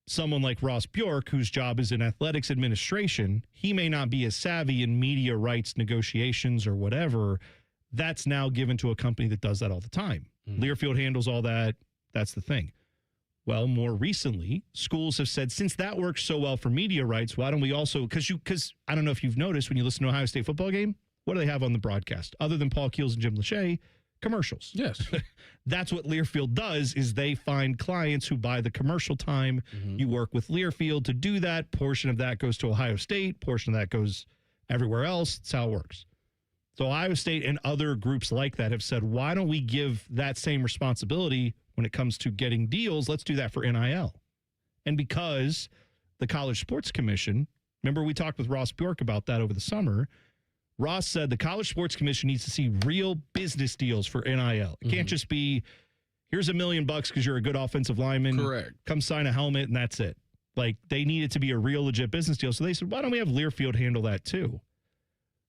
someone like Ross Bjork, whose job is in athletics administration, he may not be as savvy in media rights negotiations or whatever. That's now given to a company that does that all the time. Mm-hmm. Learfield handles all that. That's the thing. Well, more recently, schools have said, since that works so well for media rights, why don't we also, because I don't know if you've noticed when you listen to Ohio State football game, what do they have on the broadcast? Other than Paul Keels and Jim Lachey, commercials. Yes. That's what Learfield does, is they find clients who buy the commercial time. Mm-hmm. You work with Learfield to do that. Portion of that goes to Ohio State. Portion of that goes everywhere else. That's how it works. So Ohio State and other groups like that have said, why don't we give that same responsibility when it comes to getting deals? Let's do that for NIL. And because the College Sports Commission, remember we talked with Ross Bjork about that over the summer, Ross said the College Sports Commission needs to see real business deals for NIL. It can't just be, here's $1 million because you're a good offensive lineman. Correct. Come sign a helmet and that's it. Like, they need it to be a real legit business deal. So they said, why don't we have Learfield handle that too?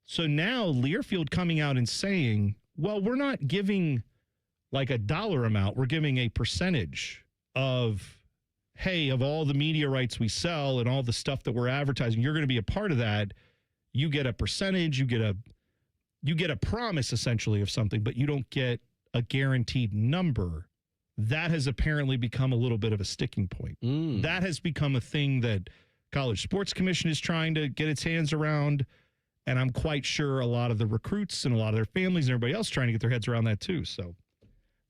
So now Learfield coming out and saying, well, we're not giving like a dollar amount. We're giving a percentage of, hey, of all the media rights we sell and all the stuff that we're advertising, you're going to be a part of that. You get a percentage, you get a promise essentially of something, but you don't get a guaranteed number. That has apparently become a little bit of a sticking point. That has become a thing that College Sports Commission is trying to get its hands around. And I'm quite sure a lot of the recruits and a lot of their families and everybody else trying to get their heads around that too. So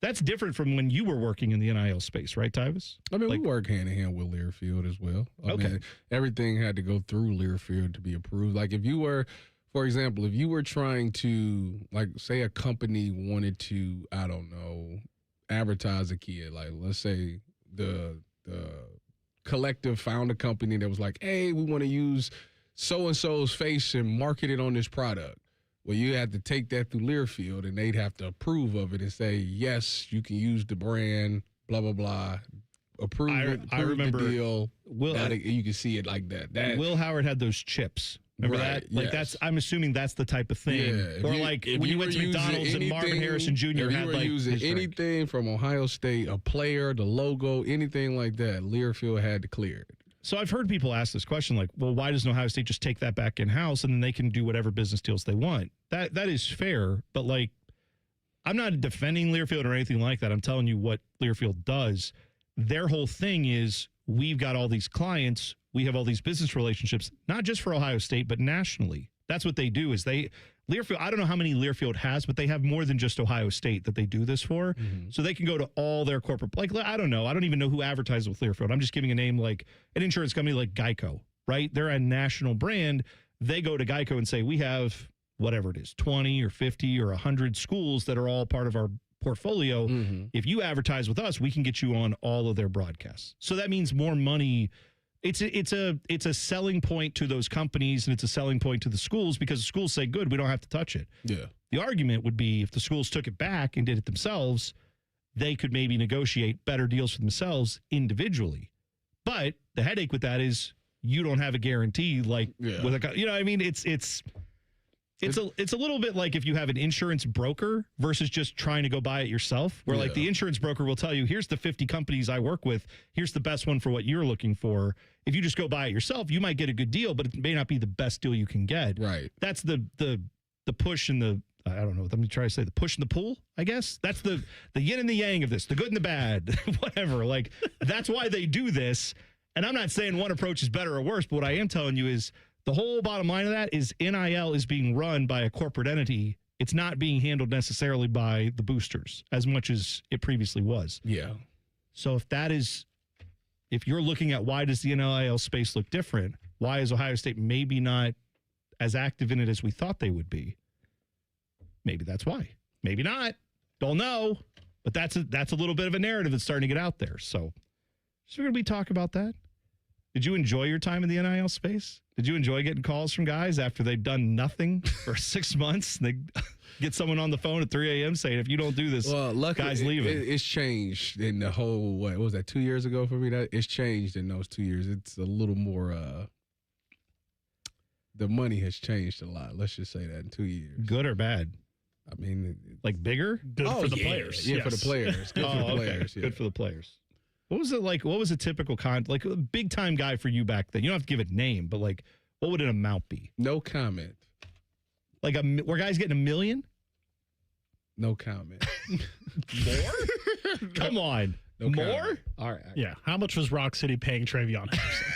that's different from when you were working in the NIL space, right, Tyvis? I mean, we work hand in hand with Learfield as well. I mean, everything had to go through Learfield to be approved. Like if you were, for example, if you were trying to, like, say a company wanted to, I don't know, advertise a kid, like let's say the collective found a company that was like, hey, we want to use so-and-so's face and market it on this product. Well, you have to take that through Learfield, and they'd have to approve of it and say, yes, you can use the brand, blah, blah, blah. Approve I remember the deal. You can see it like that. Will Howard had those chips. Remember that? Like that's. I'm assuming that's the type of thing. Yeah. Or like when you went to McDonald's and Marvin Harrison Jr. had like using anything from Ohio State, a player, the logo, anything like that, Learfield had to clear it. So I've heard people ask this question, like, well, why doesn't Ohio State just take that back in-house and then they can do whatever business deals they want? That is fair, but, like, I'm not defending Learfield or anything like that. I'm telling you what Learfield does. Their whole thing is we've got all these clients, we have all these business relationships, not just for Ohio State, but nationally. That's what they do is they, Learfield, I don't know how many Learfield has, but they have more than just Ohio State that they do this for. So they can go to all their corporate, like, I don't know. I don't even know who advertises with Learfield. I'm just giving a name like an insurance company like Geico, right? They're a national brand. They go to Geico and say, we have whatever it is, 20 or 50 or 100 schools that are all part of our portfolio. If you advertise with us, we can get you on all of their broadcasts. So that means more money. It's a selling point to those companies, and it's a selling point to the schools, because the schools say, good, we don't have to touch it. Yeah. The argument would be if the schools took it back and did it themselves, they could maybe negotiate better deals for themselves individually. But the headache with that is you don't have a guarantee with a, you know what I mean? It's a little bit like if you have an insurance broker versus just trying to go buy it yourself, where like the insurance broker will tell you, here's the 50 companies I work with. Here's the best one for what you're looking for. If you just go buy it yourself, you might get a good deal, but it may not be the best deal you can get. Right. That's the push and the, I don't know, let me try to say the push and the pull, I guess. That's the yin and the yang of this, the good and the bad, whatever. Like, that's why they do this. And I'm not saying one approach is better or worse, but what I am telling you is, the whole bottom line of that is NIL is being run by a corporate entity. It's not being handled necessarily by the boosters as much as it previously was. Yeah. So if you're looking at why does the NIL space look different, why is Ohio State maybe not as active in it as we thought they would be? Maybe that's why. Maybe not. Don't know. But that's a little bit of a narrative that's starting to get out there. So should we talk about that? Did you enjoy your time in the NIL space? Did you enjoy getting calls from guys after they've done nothing for 6 months? They get someone on the phone at 3 a.m. saying, if you don't do this, guys leaving. It's changed in the whole, what was that, 2 years ago for me? It's changed in those 2 years. It's a little more, the money has changed a lot. Let's just say that in 2 years. Good or bad? I mean, like bigger? Good for the players. Yeah, yes. for the players. Good for the players. Yeah. Good for the players. What was it like? What was a typical like a big time guy for you back then? You don't have to give a name, but like, what would an amount be? No comment. Like were guys getting $1 million? No comment. More? Come on. No more? Comment. All right. Yeah. How much was Rock City paying Travion Henderson?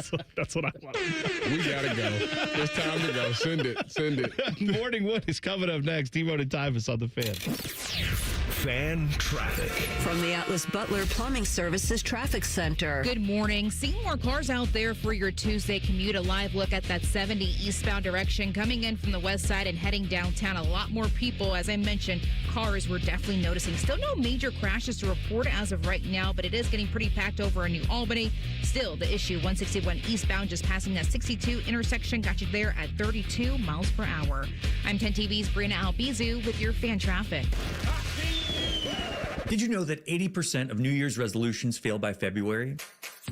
So that's what I want. We gotta go. It's time to go. Send it. Morning Wood is coming up next. T-Bone and Tyvis on the Fan. Fan traffic. From the Atlas Butler Plumbing Services Traffic Center. Good morning. Seeing more cars out there for your Tuesday commute. A live look at that 70 eastbound direction coming in from the west side and heading downtown. A lot more people. As I mentioned, cars we're definitely noticing. Still no major crashes to report as of right now, but it is getting pretty packed over in New Albany. Still, the issue 161 eastbound just passing that 62 intersection got you there at 32 miles per hour. I'm 10 TV's Brianna Albizu with your fan traffic. Did you know that 80% of New Year's resolutions fail by February?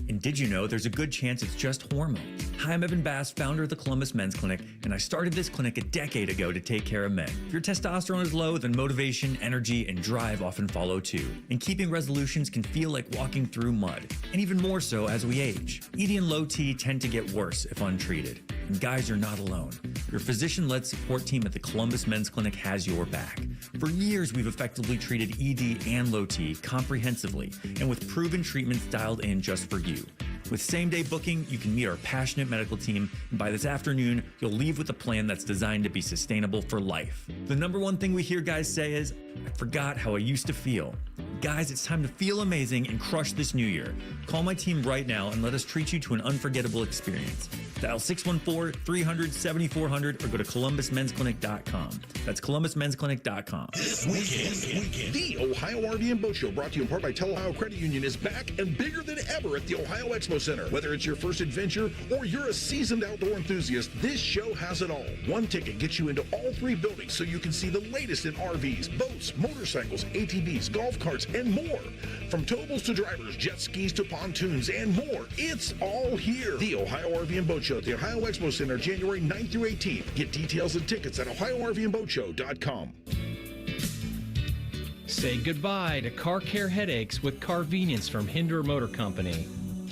And did you know there's a good chance it's just hormones? Hi, I'm Evan Bass, founder of the Columbus Men's Clinic, and I started this clinic a decade ago to take care of men. If your testosterone is low, then motivation, energy, and drive often follow too. And keeping resolutions can feel like walking through mud, and even more so as we age. ED and low T tend to get worse if untreated. And guys, you're not alone. Your physician-led support team at the Columbus Men's Clinic has your back. For years, we've effectively treated ED and low T comprehensively, and with proven treatments dialed in just for you. With same-day booking, you can meet our passionate medical team, and by this afternoon, you'll leave with a plan that's designed to be sustainable for life. The number one thing we hear guys say is, I forgot how I used to feel. Guys, it's time to feel amazing and crush this new year. Call my team right now and let us treat you to an unforgettable experience. Dial 614-300-7400 or go to columbusmensclinic.com. That's columbusmensclinic.com. This weekend, the Ohio RV and Boat Show, brought to you in part by Ohio Credit Union, is back and bigger than ever at the Ohio Expo Center. Whether it's your first adventure or you're a seasoned outdoor enthusiast, this show has it all. One ticket gets you into all three buildings so you can see the latest in RVs, boats, motorcycles, ATVs, golf carts, and more. From towables to drivers, jet skis to pontoons, and more. It's all here. The Ohio RV and Boat Show at the Ohio Expo Center, January 9th through 18th. Get details and tickets at OhioRVandBoatShow.com. Say goodbye to car care headaches with Carvenience from Hinderer Motor Company.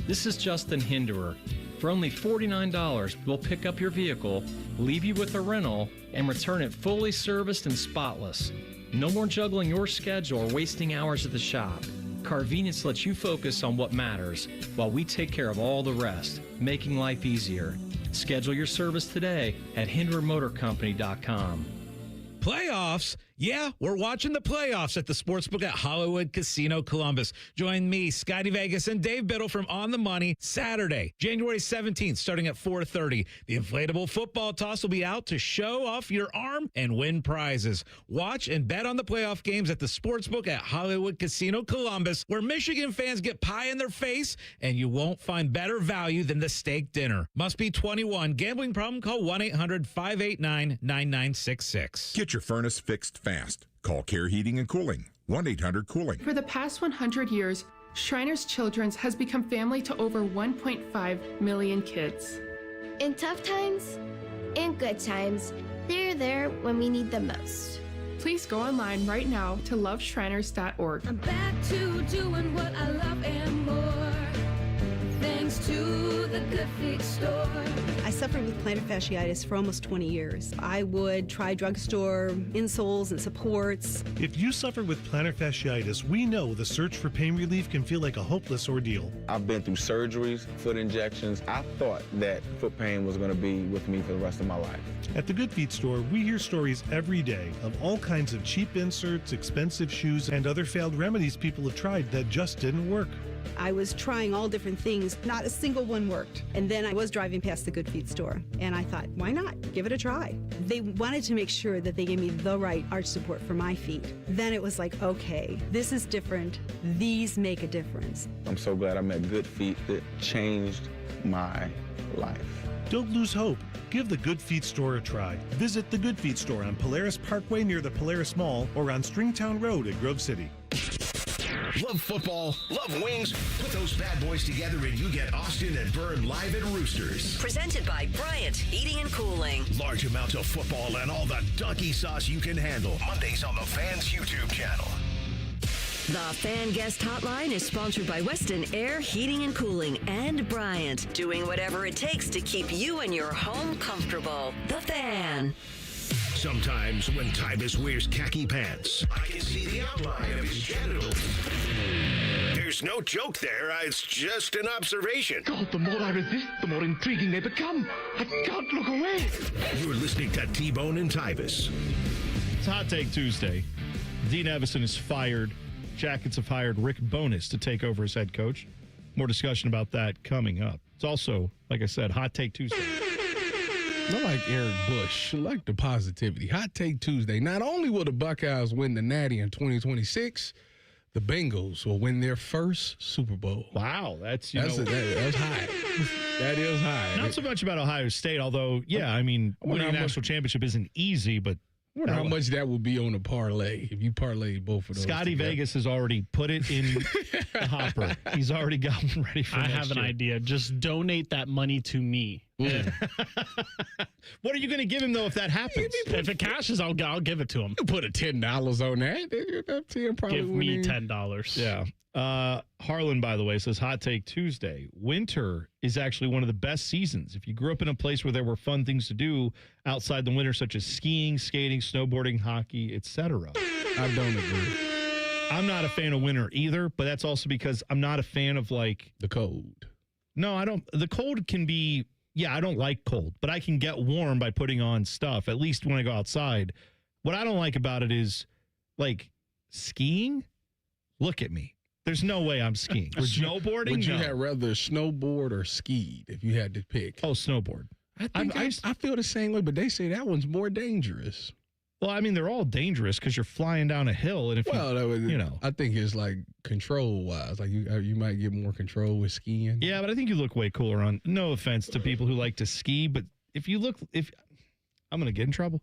This is Justin Hinderer. For only $49, we'll pick up your vehicle, leave you with a rental, and return it fully serviced and spotless. No more juggling your schedule or wasting hours at the shop. Carvenience lets you focus on what matters while we take care of all the rest, making life easier. Schedule your service today at HinderMotorCompany.com. Playoffs? Yeah, we're watching the playoffs at the Sportsbook at Hollywood Casino Columbus. Join me, Scotty Vegas, and Dave Biddle from On the Money Saturday, January 17th, starting at 4:30. The inflatable football toss will be out to show off your arm and win prizes. Watch and bet on the playoff games at the Sportsbook at Hollywood Casino Columbus, where Michigan fans get pie in their face, and you won't find better value than the steak dinner. Must be 21. Gambling problem? Call 1-800-589-9966. Get your furnace fixed fast. Call Care Heating and Cooling, 1-800-COOLING. For the past 100 years, Shriners Children's has become family to over 1.5 million kids. In tough times and good times, they're there when we need them most. Please go online right now to loveshriners.org. I'm back to doing what I love and more, thanks to the Good Feet store. I suffered with plantar fasciitis for almost 20 years. I would try drugstore insoles and supports. If you suffer with plantar fasciitis, we know the search for pain relief can feel like a hopeless ordeal. I've been through surgeries, foot injections. I thought that foot pain was going to be with me for the rest of my life. At the Good Feet store, we hear stories every day of all kinds of cheap inserts, expensive shoes, and other failed remedies people have tried that just didn't work. I was trying all different things. Not a single one worked. And then I was driving past the Good Feet store, and I thought, why not? Give it a try. They wanted to make sure that they gave me the right arch support for my feet. Then it was like, okay, this is different. These make a difference. I'm so glad I met Good Feet. That changed my life. Don't lose hope. Give the Good Feet store a try. Visit the Good Feet store on Polaris Parkway near the Polaris Mall or on Stringtown Road at Grove City. Love football, love wings. Put those bad boys together and you get Austin and Byrne live at Roosters. Presented by Bryant Heating and Cooling. Large amounts of football and all the donkey sauce you can handle. Mondays on the Fans YouTube channel. The Fan Guest Hotline is sponsored by Weston Air Heating and Cooling and Bryant, doing whatever it takes to keep you and your home comfortable. The Fan. Sometimes when Tyvis wears khaki pants, I can see the outline of his genitals. There's no joke there. It's just an observation. God, the more I resist, the more intriguing they become. I can't look away. You're listening to T-Bone and Tyvis. It's Hot Take Tuesday. Dean Evison is fired. Jackets have hired Rick Bowness to take over as head coach. More discussion about that coming up. It's also, like I said, Hot Take Tuesday. I like Eric Bush. I like the positivity. Hot Take Tuesday. Not only will the Buckeyes win the Natty in 2026, the Bengals will win their first Super Bowl. Wow, that's high. That is high. Not so much about Ohio State, although, yeah, I mean, winning a national championship isn't easy, but I wonder how much that would be on a parlay if you parlay both of those. Scotty Vegas has already put it in the hopper. He's already gotten ready for I next have an year. idea. Just donate that money to me. Yeah. What are you going to give him, though, if that happens? If it cashes, I'll give it to him. You put a $10 on that. Probably give me $10. Yeah. Harlan, by the way, says Hot Take Tuesday. Winter is actually one of the best seasons. If you grew up in a place where there were fun things to do outside the winter, such as skiing, skating, snowboarding, hockey, etc. I don't agree. I'm not a fan of winter either, but that's also because I'm not a fan of like the cold. No, I don't. The cold can be, I don't like cold, but I can get warm by putting on stuff, at least when I go outside. What I don't like about it is like skiing. Look at me. There's no way I'm skiing. Snowboarding? Would you have rather snowboard or skied if you had to pick? Oh, snowboard. I feel the same way, but they say that one's more dangerous. Well, I mean, they're all dangerous because you're flying down a hill, and if I think it's like control-wise, like you might get more control with skiing. Yeah, but I think you look way cooler on. No offense to people who like to ski, but if I'm gonna get in trouble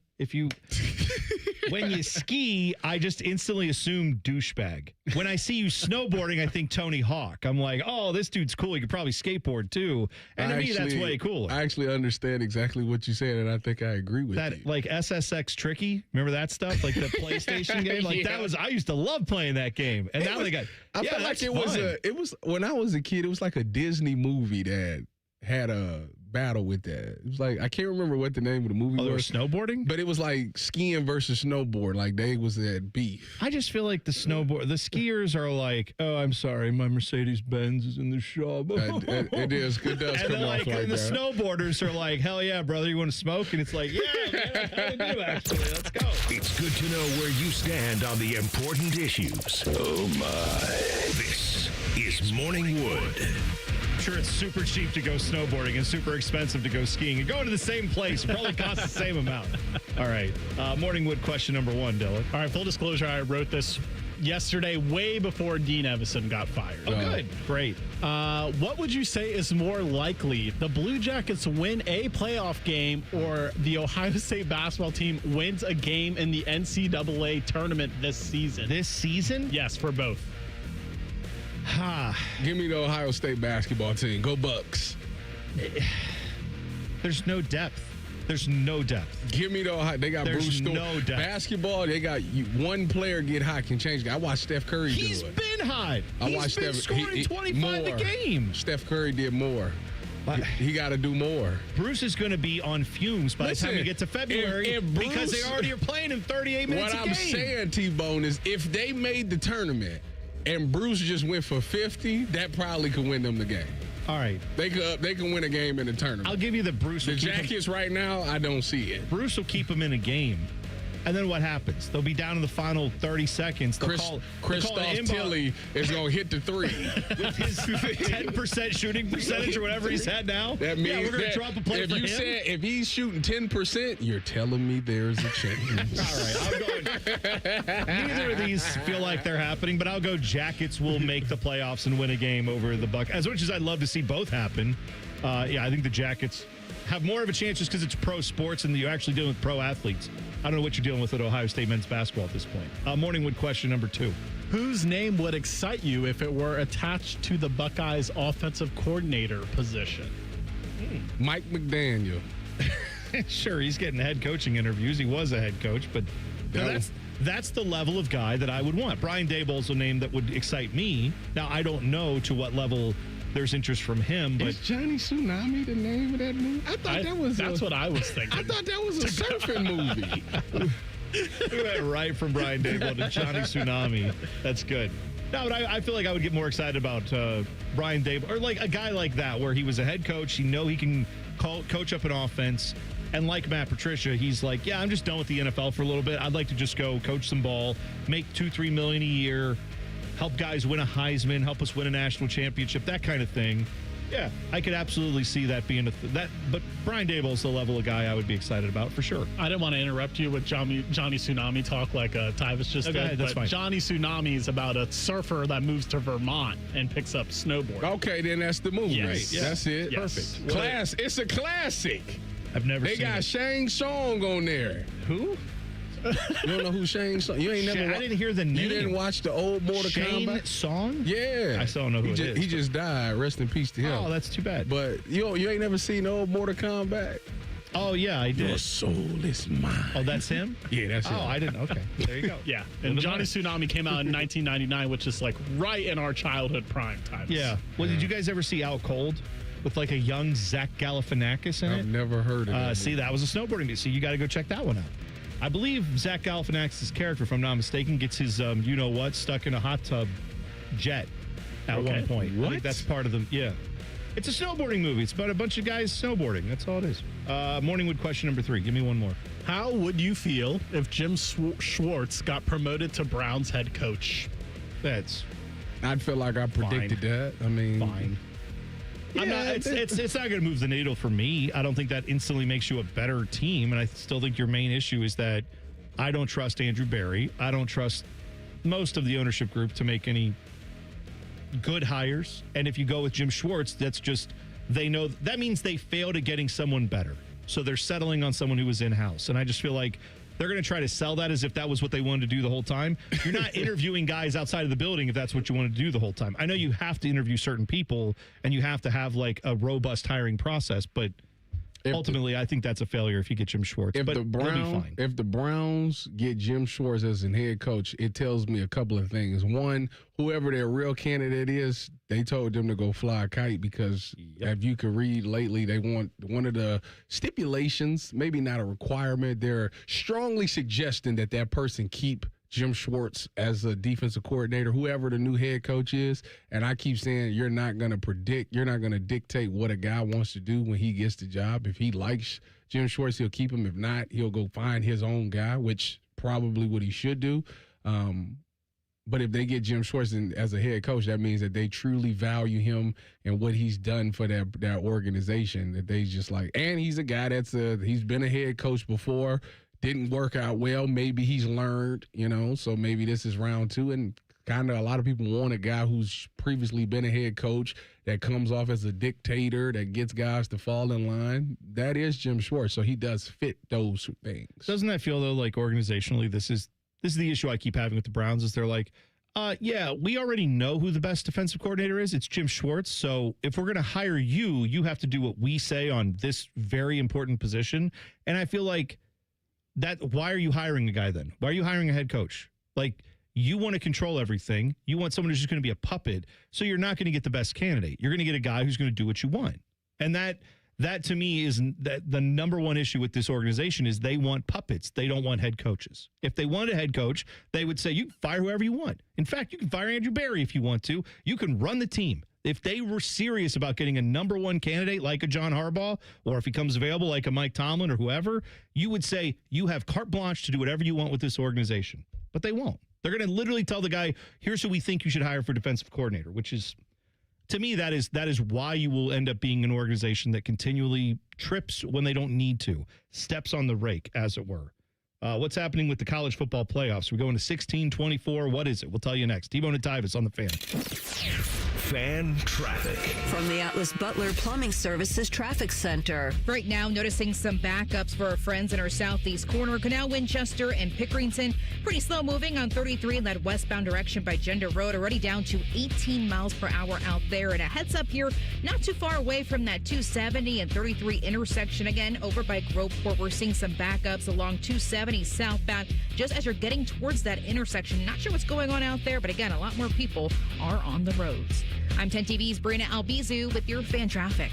when you ski, I just instantly assume douchebag. When I see you snowboarding, I think Tony Hawk. I'm like, oh, this dude's cool. He could probably skateboard too. And to me, that's way cooler. I actually understand exactly what you said, and I think I agree with you. Like SSX Tricky. Remember that stuff? Like the PlayStation game? Like that was, I used to love playing that game. And now they got, I felt like it was when I was a kid, it was like a Disney movie that had a battle with that. It was like, I can't remember what the name of the movie was. They were snowboarding? But it was like skiing versus snowboard. Like they was at beef. I just feel like the skiers are like, oh, I'm sorry, my Mercedes-Benz is in the shop. It is. It does and come off like like and the that. snowboarders are like, hell yeah, brother, you want to smoke? And it's like, yeah, man, I kind of do, actually. Let's go. It's good to know where you stand on the important issues. Oh, my. This is Morning Wood. I'm sure it's super cheap to go snowboarding and super expensive to go skiing. And going to the same place probably costs the same amount. All right. Morning Wood question number 1, Dylan. All right, full disclosure, I wrote this yesterday way before Dean Evison got fired. Oh, good. Great. What would you say is more likely, the Blue Jackets win a playoff game or the Ohio State basketball team wins a game in the NCAA tournament this season? This season? Yes, for both. Give me the Ohio State basketball team. Go Bucks. There's no depth. There's no depth. Give me the Ohio. They got There's Bruce Stewart. no depth. Basketball, they got one player get hot can change. I watched Steph Curry do it. He's been hot. He's been scoring 25 more. a game. Steph Curry did more. He got to do more. Bruce is going to be on fumes by the time we get to February because they already are playing him 38 minutes a game. What I'm saying, T-Bone, is if they made the tournament and Bruce just went for 50, that probably could win them the game. All right. They can win a game in the tournament. I'll give you the Bruce. The Jackets right now, I don't see it. Bruce will keep them in a game. And then what happens? They'll be down in the final 30 seconds. Christoph Tilly is going to hit the three. With his 10% shooting percentage or whatever he's had now. That means we're going to drop a play for him. If he's shooting 10%, you're telling me there's a chance. All right, I'm going. Neither of these feel like they're happening, but I'll go Jackets will make the playoffs and win a game over the Buckeyes. As much as I'd love to see both happen, I think the Jackets have more of a chance just because it's pro sports and you're actually dealing with pro athletes. I don't know what you're dealing with at Ohio State men's basketball at this point. Morning Wood question number 2. Whose name would excite you if it were attached to the Buckeyes offensive coordinator position? Mike McDaniel. Sure, he's getting head coaching interviews. He was a head coach, but that's the level of guy that I would want. Brian Daboll's a name that would excite me. Now, I don't know to what level there's interest from him, but is Johnny Tsunami the name of that movie? I thought that's what I was thinking. I thought that was a surfing movie. We went right from Brian Daboll to Johnny Tsunami. That's good. No, but I feel like I would get more excited about Brian Daboll, or like a guy like that, where he was a head coach. He can coach up an offense. And like Matt Patricia, he's like, yeah, I'm just done with the NFL for a little bit. I'd like to just go coach some ball, make $2-3 million a year, help guys win a Heisman, help us win a national championship, that kind of thing. Yeah, I could absolutely see that being that. But Brian Daboll's the level of guy I would be excited about for sure. I didn't want to interrupt you with Johnny Tsunami talk like Tyvis just did. That's fine. Johnny Tsunami is about a surfer that moves to Vermont and picks up snowboard. Okay, then that's the movie. Yes. Right. That's it. Yes. Perfect. It's a classic. I've never seen it. They got Shang Tsung on there. Who? You don't know who Shang Tsung? You ain't never. I didn't hear the name. You didn't watch the old Mortal Kombat song? Yeah, I still don't know who it is. He just died. Rest in peace to him. Oh, that's too bad. But you ain't never seen the old Mortal Kombat? Oh yeah, I did. Your soul is mine. Oh, that's him? Yeah, that's him. Oh, I didn't. Okay, there you go. Yeah, and Johnny Tsunami came out in 1999, which is like right in our childhood prime time. Yeah. Well, did you guys ever see Out Cold? With like a young Zach Galifianakis in it? I've never heard of it. See, that was a snowboarding movie. So you got to go check that one out. I believe Zach Galifianakis' character, if I'm not mistaken, gets his you-know-what stuck in a hot tub jet at one point. What? I think that's part of the, yeah. It's a snowboarding movie. It's about a bunch of guys snowboarding. That's all it is. Morning Wood question number 3. Give me one more. How would you feel if Jim Schwartz got promoted to Browns head coach? I'd feel like I predicted that. I mean, fine. Yeah, it's not going to move the needle for me. I don't think that instantly makes you a better team, and I still think your main issue is that I don't trust Andrew Berry. I don't trust most of the ownership group to make any good hires. And if you go with Jim Schwartz, that's just they know that means they failed at getting someone better. So they're settling on someone who was in-house. And I just feel like they're going to try to sell that as if that was what they wanted to do the whole time. You're not interviewing guys outside of the building if that's what you want to do the whole time. I know you have to interview certain people and you have to have like a robust hiring process, but ultimately, I think that's a failure if you get Jim Schwartz. But he'll be fine. If the Browns get Jim Schwartz as an head coach, it tells me a couple of things. One, whoever their real candidate is, they told them to go fly a kite because if you could read lately, they want one of the stipulations, maybe not a requirement. They're strongly suggesting that person keep Jim Schwartz as a defensive coordinator, whoever the new head coach is. And I keep saying you're not going to dictate what a guy wants to do when he gets the job. If he likes Jim Schwartz, he'll keep him. If not, he'll go find his own guy, which probably what he should do. But if they get Jim Schwartz as a head coach, that means that they truly value him and what he's done for that organization. That they just like, and he's a guy he's been a head coach before. Didn't work out well. Maybe he's learned, so maybe this is round 2. And kind of a lot of people want a guy who's previously been a head coach that comes off as a dictator, that gets guys to fall in line. That is Jim Schwartz. So he does fit those things. Doesn't that feel, though, like organizationally, this is the issue I keep having with the Browns is they're like, we already know who the best defensive coordinator is. It's Jim Schwartz. So if we're going to hire you, you have to do what we say on this very important position. And I feel like why are you hiring a guy then? Why are you hiring a head coach? Like, you want to control everything. You want someone who's just going to be a puppet. So you're not going to get the best candidate. You're going to get a guy who's going to do what you want. And that to me is the number one issue with this organization is they want puppets. They don't want head coaches. If they want a head coach, they would say, you can fire whoever you want. In fact, you can fire Andrew Berry if you want to. You can run the team. If they were serious about getting a number one candidate like a John Harbaugh, or if he comes available like a Mike Tomlin or whoever, you would say you have carte blanche to do whatever you want with this organization. But they won't. They're going to literally tell the guy, here's who we think you should hire for defensive coordinator, which is, to me, that is why you will end up being an organization that continually trips when they don't need to, steps on the rake, as it were. What's happening with the college football playoffs? We're going to 16-24. What is it? We'll tell you next. T-Bone and Tyvis on the Fan. Fan traffic. From the Atlas Butler Plumbing Services Traffic Center. Right now, noticing some backups for our friends in our southeast corner. Canal, Winchester, and Pickerington. Pretty slow moving on 33 in that westbound direction by Gender Road. Already down to 18 miles per hour out there. And a heads up here, not too far away from that 270 and 33 intersection. Again, over by Groveport, we're seeing some backups along 270 southbound just as you're getting towards that intersection. Not sure what's going on out there, but again, a lot more people are on the roads. I'm 10 TV's Brina Albizu with your fan traffic.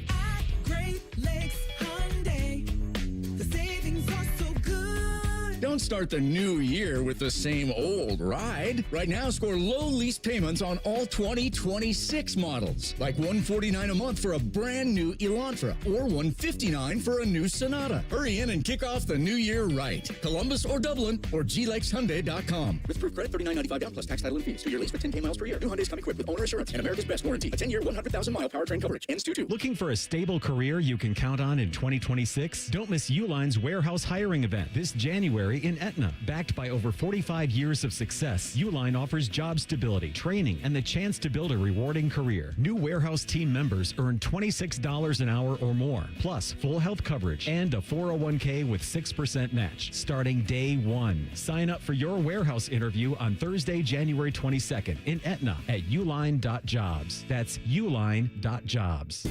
At Great Lakes Hyundai, the savings are so good. Don't start the new year with the same old ride. Right now, score low lease payments on all 2026 models, like $149 a month for a brand new Elantra or $159 for a new Sonata. Hurry in and kick off the new year right. Columbus or Dublin or glakeshyundai.com. With proof credit $39.95 down plus tax, title, and fees. 2-year lease with 10K miles per year. New Hyundais come equipped with owner assurance and America's best warranty. A 10-year, 100,000-mile powertrain coverage. Ends 2-2. Looking for a stable career you can count on in 2026? Don't miss Uline's warehouse hiring event this January in Etna. Backed by over 45 years of success, Uline offers job stability, training, and the chance to build a rewarding career. New warehouse team members earn $26 an hour or more, plus full health coverage and a 401k with 6% match starting day one. Sign up for your warehouse interview on Thursday, January 22nd in Etna at uline.jobs. That's uline.jobs.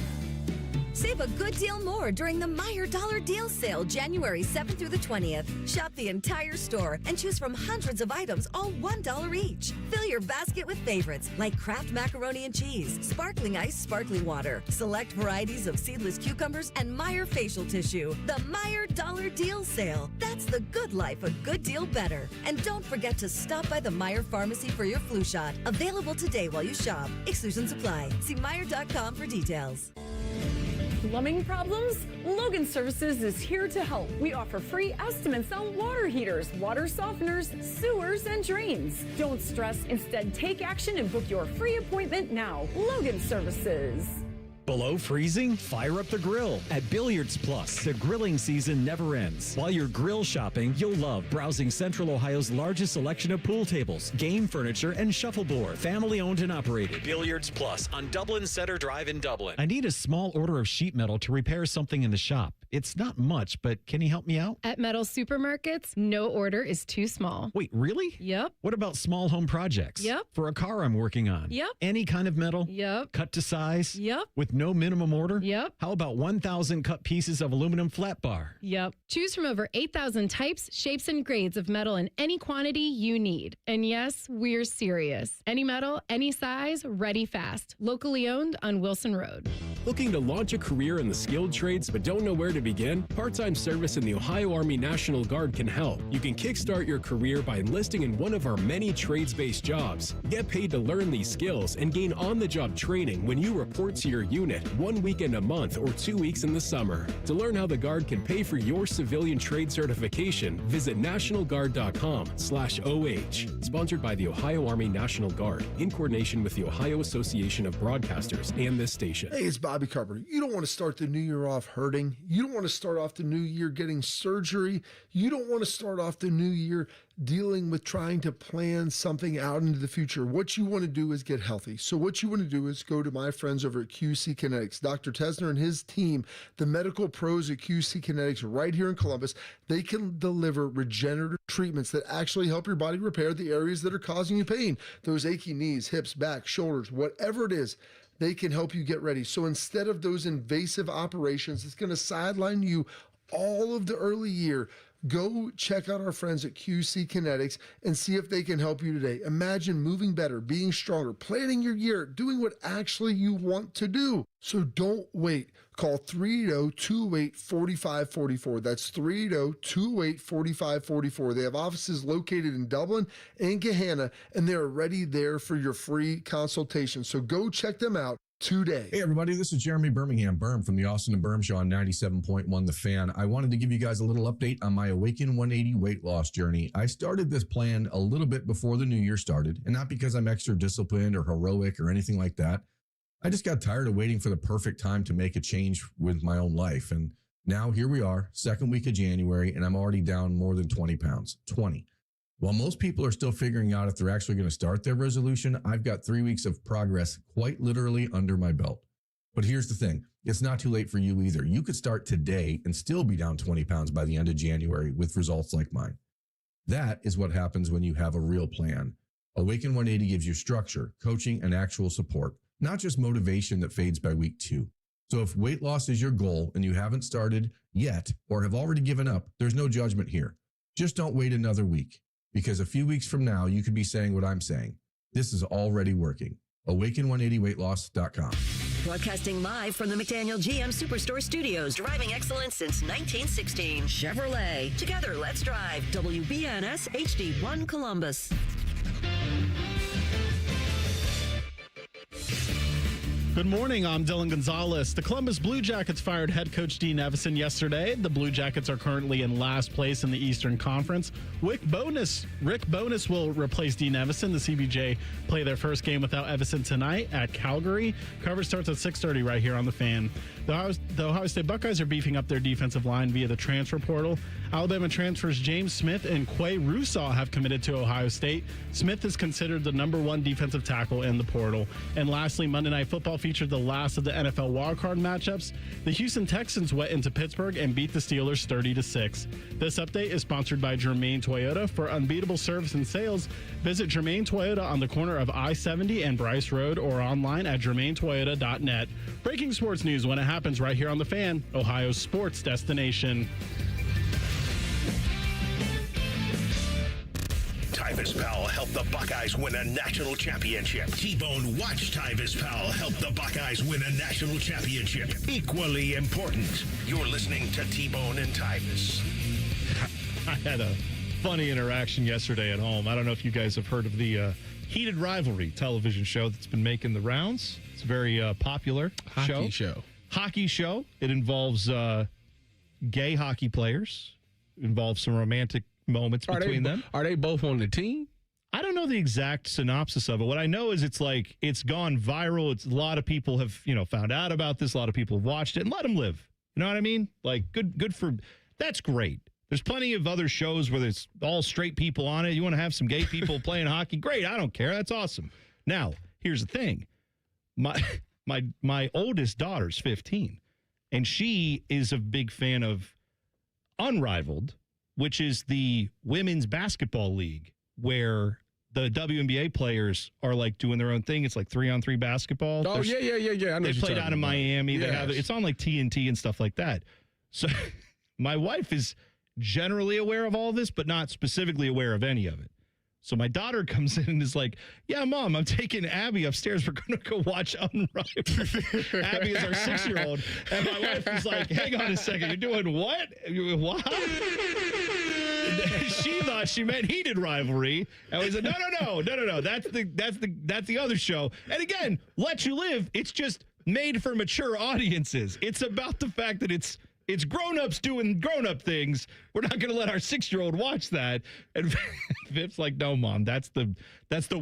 Save a good deal more during the Meijer Dollar Deal Sale, January 7th through the 20th. Shop the entire store and choose from hundreds of items, all $1 each. Fill your basket with favorites like Kraft macaroni and cheese, sparkling ice, sparkling water, select varieties of seedless cucumbers, and Meijer facial tissue. The Meijer Dollar Deal Sale. That's the good life, a good deal better. And don't forget to stop by the Meijer Pharmacy for your flu shot. Available today while you shop. Exclusions apply. See Meijer.com for details. Plumbing problems? Logan Services is here to help. We offer free estimates on water heaters, water softeners, sewers, and drains. Don't stress. Instead, take action and book your free appointment now. Logan Services. Below freezing? Fire up the grill at Billiards Plus. The grilling season never ends. While you're grill shopping, you'll love browsing Central Ohio's largest selection of pool tables, game furniture, and shuffleboard. Family owned and operated. Billiards Plus on Dublin Center Drive in Dublin. I need a small order of sheet metal to repair something in the shop. It's not much, but can you help me out? At Metal Supermarkets, no order is too small. Wait, really? Yep. What about small home projects? Yep. For a car I'm working on? Yep. Any kind of metal? Yep. Cut to size? Yep. With with no minimum order? Yep. How about 1,000 cut pieces of aluminum flat bar? Yep. Choose from over 8,000 types, shapes, and grades of metal in any quantity you need. And yes, we're serious. Any metal, any size, ready fast. Locally owned on Wilson Road. Looking to launch a career in the skilled trades but don't know where to begin? Part-time service in the Ohio Army National Guard can help. You can kickstart your career by enlisting in one of our many trades-based jobs. Get paid to learn these skills and gain on-the-job training when you report to your unit 1 weekend a month or 2 weeks in the summer. To learn how the Guard can pay for your civilian trade certification, visit nationalguard.com/OH. Sponsored by the Ohio Army National Guard in coordination with the Ohio Association of Broadcasters and this station. Hey, it's Bobby Carpenter. You don't want to start the new year off hurting. You don't want to start off the new year getting surgery. You don't want to start off the new year dealing with trying to plan something out into the future. What you want to do is get healthy. So what you want to do is go to my friends over at QC Kinetics. Dr. Tesner and his team, the medical pros at QC Kinetics right here in Columbus, they can deliver regenerative treatments that actually help your body repair the areas that are causing you pain. Those achy knees, hips, back, shoulders, whatever it is, they can help you get ready. So instead of those invasive operations, it's going to sideline you all of the early year. Go check out our friends at QC Kinetics and see if they can help you today. Imagine moving better, being stronger, planning your year, doing what actually you want to do. So don't wait. Call 380-208-4544. That's 380-208-4544. They have offices located in Dublin and Gahanna, and they're already there for your free consultation. So go check them out today. Hey, everybody, this is Jeremy Birmingham Berm from the Austin and Berm Show on 97.1 The Fan. I wanted to give you guys a little update on my Awaken 180 weight loss journey. I started this plan a little bit before the new year started, and not because I'm extra disciplined or heroic or anything like that. I just got tired of waiting for the perfect time to make a change with my own life. And now here we are, second week of January, and I'm already down more than 20 pounds, 20. While most people are still figuring out if they're actually going to start their resolution, I've got 3 weeks of progress quite literally under my belt. But here's the thing. It's not too late for you either. You could start today and still be down 20 pounds by the end of January with results like mine. That is what happens when you have a real plan. Awaken 180 gives you structure, coaching, and actual support, not just motivation that fades by week 2. So if weight loss is your goal and you haven't started yet or have already given up, there's no judgment here. Just don't wait another week. Because a few weeks from now, you could be saying what I'm saying. This is already working. Awaken180weightloss.com. Broadcasting live from the McDaniel GM Superstore Studios. Driving excellence since 1916. Chevrolet. Together, let's drive. WBNS HD1 Columbus. Good morning, I'm Dylan Gonzalez. The Columbus Blue Jackets fired head coach Dean Evison yesterday. The Blue Jackets are currently in last place in the Eastern Conference. Rick Bowness will replace Dean Evison. The CBJ play their first game without Evison tonight at Calgary. Coverage starts at 6:30 right here on The Fan. The Ohio State Buckeyes are beefing up their defensive line via the transfer portal. Alabama transfers James Smith and Quay Russaw have committed to Ohio State. Smith is considered the #1 defensive tackle in the portal. And lastly, Monday Night Football featured the last of the NFL wildcard matchups. The Houston Texans went into Pittsburgh and beat the Steelers 30-6. This update is sponsored by Germain Toyota. For unbeatable service and sales, visit Germain Toyota on the corner of I-70 and Bryce Road or online at germaintoyota.net. Breaking sports news when it happens right here on The Fan, Ohio's sports destination. Tyvis Powell helped the Buckeyes win a national championship. T-Bone watched Tyvis Powell help the Buckeyes win a national championship. Equally important. You're listening to T-Bone and Tyvis. I had a funny interaction yesterday at home. I don't know if you guys have heard of the Heated Rivalry television show that's been making the rounds. It's a very popular Hockey show. It involves gay hockey players. It involves some romantic moments between them. Are they both on the team? I don't know the exact synopsis of it. What I know is it's gone viral. It's a lot of people have, found out about this. A lot of people have watched it, and let them live. You know what I mean? Good for, that's great. There's plenty of other shows where there's all straight people on it. You want to have some gay people playing hockey? Great. I don't care. That's awesome. Now, here's the thing. My oldest daughter's 15, and she is a big fan of Unrivaled, which is the women's basketball league where the WNBA players are like doing their own thing. It's like 3-on-3 basketball. Oh, yeah. I know They play down in Miami. Yes. It's on like TNT and stuff like that. So my wife is generally aware of all this, but not specifically aware of any of it. So my daughter comes in and is like, yeah, Mom, I'm taking Abby upstairs. We're going to go watch Unrivaled. Abby is our 6-year-old. And my wife is like, hang on a second. You're doing what? What? She thought she meant Heated Rivalry. And we said, no. That's the other show. And again, Let You Live. It's just made for mature audiences. It's about the fact that it's grown-ups doing grown-up things. We're not going to let our 6-year-old watch that. And Vip's like, no, Mom, that's the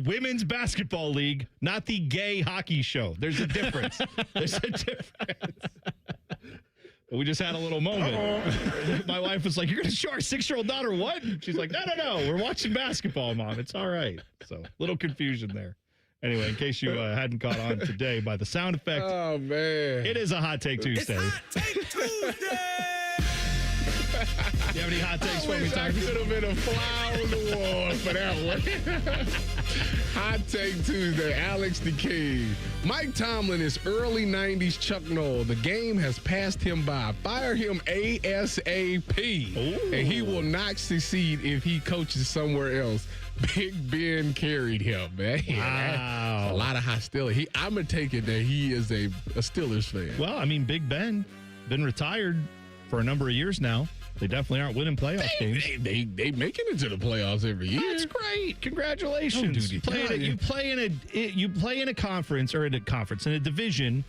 women's basketball league, not the gay hockey show. There's a difference. We just had a little moment. My wife was like, you're going to show our 6-year-old daughter what? She's like, no. We're watching basketball, Mom. It's all right. So little confusion there. Anyway, in case you hadn't caught on today by the sound effect. Oh, man. It is a Hot Take Tuesday. It's Hot Take Tuesday! Do you have any hot takes for me, I Tyvis? could have been a fly on the wall for that one. Hot Take Tuesday, Alex the King. Mike Tomlin is early 90s Chuck Noll. The game has passed him by. Fire him ASAP. Ooh. And he will not succeed if he coaches somewhere else. Big Ben carried him, man. Wow. That's a lot of hostility. I'm going to take it that he is a Steelers fan. Well, I mean, Big Ben, been retired for a number of years now. They definitely aren't winning playoff games. They make it into the playoffs every year. That's great. Congratulations. Oh, dude, You play in a conference or in a division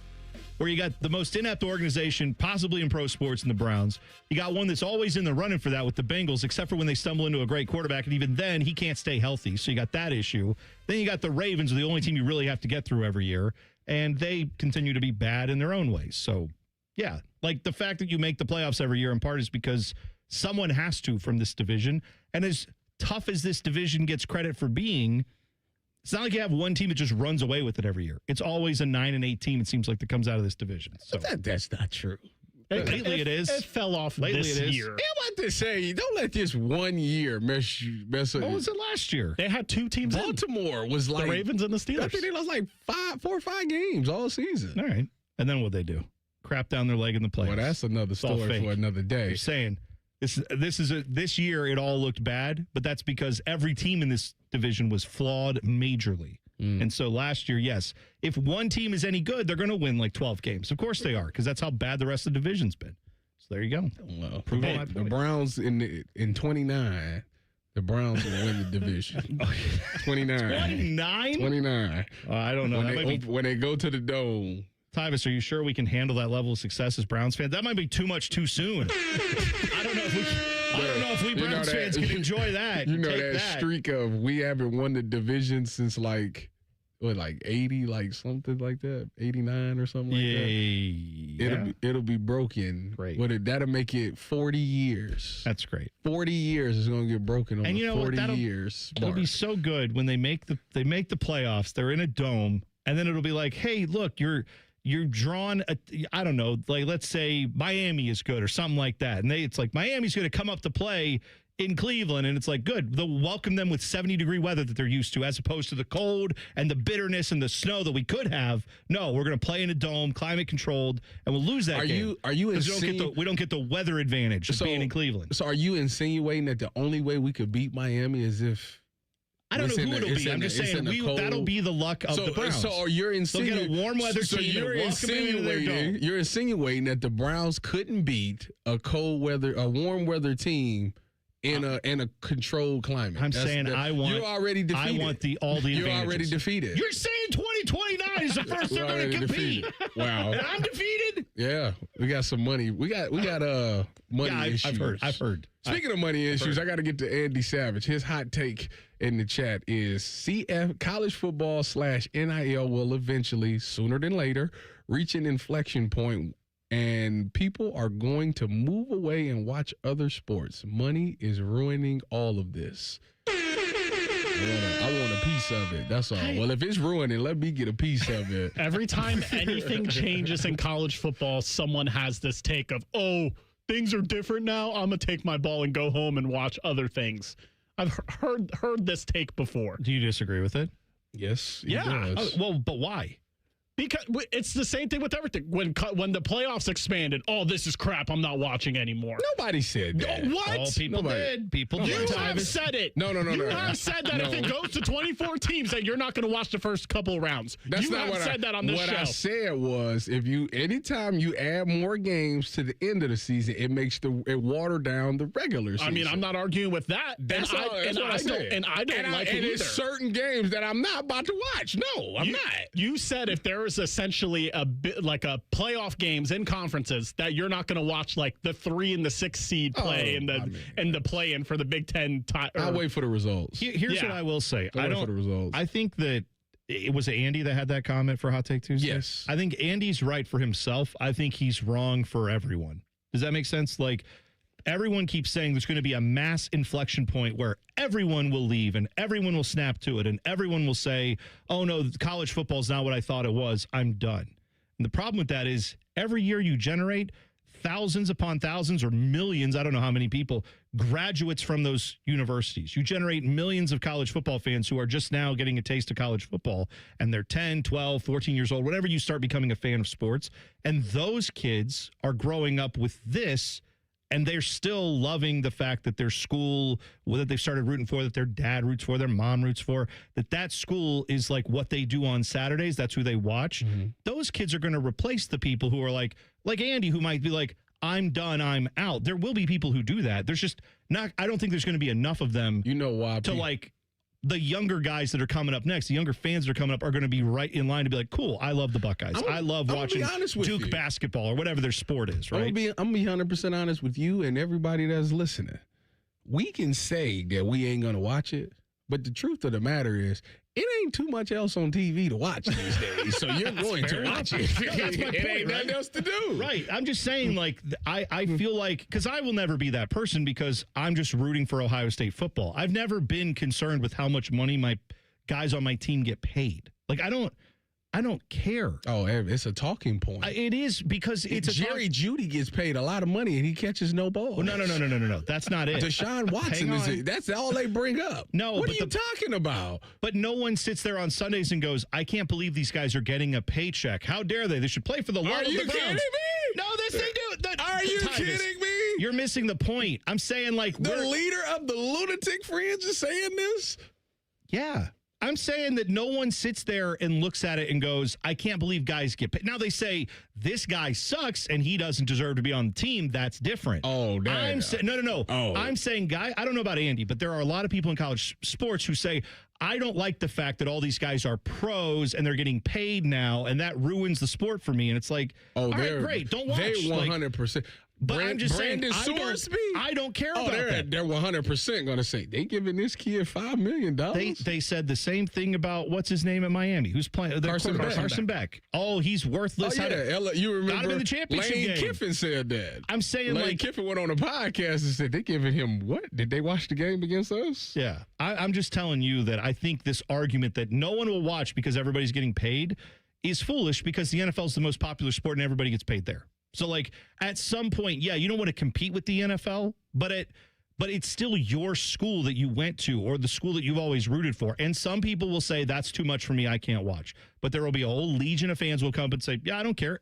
where you got the most inept organization possibly in pro sports in the Browns. You got one that's always in the running for that with the Bengals, except for when they stumble into a great quarterback, and even then he can't stay healthy. So you got that issue. Then you got the Ravens, the only team you really have to get through every year, and they continue to be bad in their own ways. So yeah, like the fact that you make the playoffs every year in part is because someone has to from this division. And as tough as this division gets credit for being, it's not like you have one team that just runs away with it every year. It's always a 9-8 team, it seems like, that comes out of this division. So That's not true. Lately it is. It fell off this year. I'm about to say, don't let this 1 year mess up. What was it last year? They had 2 teams Baltimore was like the Ravens and the Steelers. I think they lost like 4 or 5 games all season. All right. And then what'd they do? Crap down their leg in the playoffs. Well, that's another story for another day. You're saying this year it all looked bad, but that's because every team in this division was flawed majorly. And so last year, yes, if one team is any good, they're going to win like 12 games. Of course they are, because that's how bad the rest of the division's been. So there you go. Well, the Browns in 29, the Browns will win the division. 29. 29? 29. I don't know. When they go to the Dome. Tyvis, are you sure we can handle that level of success as Browns fans? That might be too much too soon. I don't know if we Browns fans can enjoy that. You know that streak of we haven't won the division since like 80, like something like that, 89 or something like that. It'll be broken. Great. But that'll make it 40 years. That's great. 40 years is going to get broken over and you know 40 what? years. It'll be so good when they make the playoffs. They're in a dome, and then it'll be like, hey, look, you're drawn, I don't know, like let's say Miami is good or something like that. And it's like Miami's going to come up to play in Cleveland, and it's like, good. They'll welcome them with 70-degree weather that they're used to, as opposed to the cold and the bitterness and the snow that we could have. No, we're going to play in a dome, climate controlled, and we'll lose that game. Are you we don't get the weather advantage of being in Cleveland. So are you insinuating that the only way we could beat Miami is if I don't know who it'll be. I'm just saying that'll be the luck of the Browns. So you're insinuating they'll get a warm weather team. You're insinuating that the Browns couldn't beat a warm weather team in a controlled climate. I'm saying you're already defeated. I want all the You're advantages. already defeated. You're saying 2029 is the first they're going to compete. Wow. And I'm defeated? Yeah. We got some money. We got money issues. I've heard. Speaking of money issues, I got to get to Andy Savage. His hot take in the chat is college football /NIL will eventually, sooner than later, reach an inflection point, and people are going to move away and watch other sports. Money is ruining all of this. I want a piece of it. That's all. Well, if it's ruining, let me get a piece of it. Every time anything changes in college football, someone has this take of, oh, things are different now. I'm going to take my ball and go home and watch other things. I've heard this take before. Do you disagree with it? Yes. Yeah. But why? Because it's the same thing with everything. When the playoffs expanded, this is crap. I'm not watching anymore. Nobody said that. What? All people did. People did. You have said it. No. You have said that if it goes to 24 teams, that you're not going to watch the first couple of rounds. That's you not have what said that on this show. What I said was, anytime you add more games to the end of the season, it makes it water down the regular season. I mean, I'm not arguing with that. That's what I said. And I don't like it either. It's certain games that I'm not about to watch. No, I'm not. You said if there is essentially a bit like a playoff games in conferences that you're not going to watch, like the 3 and the 6 seed play and the play in for the Big Ten. I'll wait for the results. Here's what I will say. I'll wait for the results. I think that it was Andy that had that comment for Hot Take Tuesday. Yes. I think Andy's right for himself. I think he's wrong for everyone. Does that make sense? Like, everyone keeps saying there's going to be a mass inflection point where everyone will leave and everyone will snap to it and everyone will say, oh, no, college football is not what I thought it was. I'm done. And the problem with that is every year you generate thousands upon thousands or millions, I don't know how many people, graduates from those universities. You generate millions of college football fans who are just now getting a taste of college football, and they're 10, 12, 14 years old, whenever you start becoming a fan of sports. And those kids are growing up with this, and they're still loving the fact that their school, that they've started rooting for, that their dad roots for, their mom roots for, that school is like what they do on Saturdays. That's who they watch. Mm-hmm. Those kids are going to replace the people who are like Andy, who might be like, I'm done, I'm out. There will be people who do that. There's just not, I don't think there's going to be enough of them. You know why? To like the younger guys that are coming up next, the younger fans that are coming up are going to be right in line to be like, cool, I love the Buckeyes. I love watching Duke basketball or whatever their sport is, right? I'm going to be 100% honest with you and everybody that's listening. We can say that we ain't going to watch it, but the truth of the matter is, it ain't too much else on TV to watch these days, so you're going to watch it. No, that's my point, it ain't nothing else to do. Right. I'm just saying, like, I feel like, because I will never be that person because I'm just rooting for Ohio State football. I've never been concerned with how much money my guys on my team get paid. Like, I don't care. Oh, it's a talking point. It is because it's Jerry Jeudy gets paid a lot of money and he catches no balls. Well, no. That's not it. Deshaun Watson that's all they bring up. No, what are you talking about? But no one sits there on Sundays and goes, I can't believe these guys are getting a paycheck. How dare they? They should play for the love of the Browns. Are you kidding me? No, they do. Are you kidding me? You're missing the point. I'm saying, like, the leader of the lunatic friends is saying this? Yeah. I'm saying that no one sits there and looks at it and goes, I can't believe guys get paid. Now they say this guy sucks and he doesn't deserve to be on the team. That's different. Oh, no. Oh. I'm saying, guy, I don't know about Andy, but there are a lot of people in college sports who say, I don't like the fact that all these guys are pros and they're getting paid now, and that ruins the sport for me. And it's like, all right, great. Don't watch. They 100%. But I'm just saying, I don't care about that. They're 100% going to say, they giving this kid $5 million. They said the same thing about, what's his name at Miami? Who's playing? Carson Beck. Oh, he's worthless. Oh, yeah. You remember got him in the championship Lane game. Kiffin said that. I'm saying, Lane like, Kiffin went on a podcast and said, they giving him what? Did they watch the game against us? Yeah. I'm just telling you that I think this argument that no one will watch because everybody's getting paid is foolish, because the NFL is the most popular sport and everybody gets paid there. So, like, at some point, yeah, you don't want to compete with the NFL, but it's still your school that you went to or the school that you've always rooted for. And some people will say, that's too much for me, I can't watch. But there will be a whole legion of fans will come up and say, yeah, I don't care.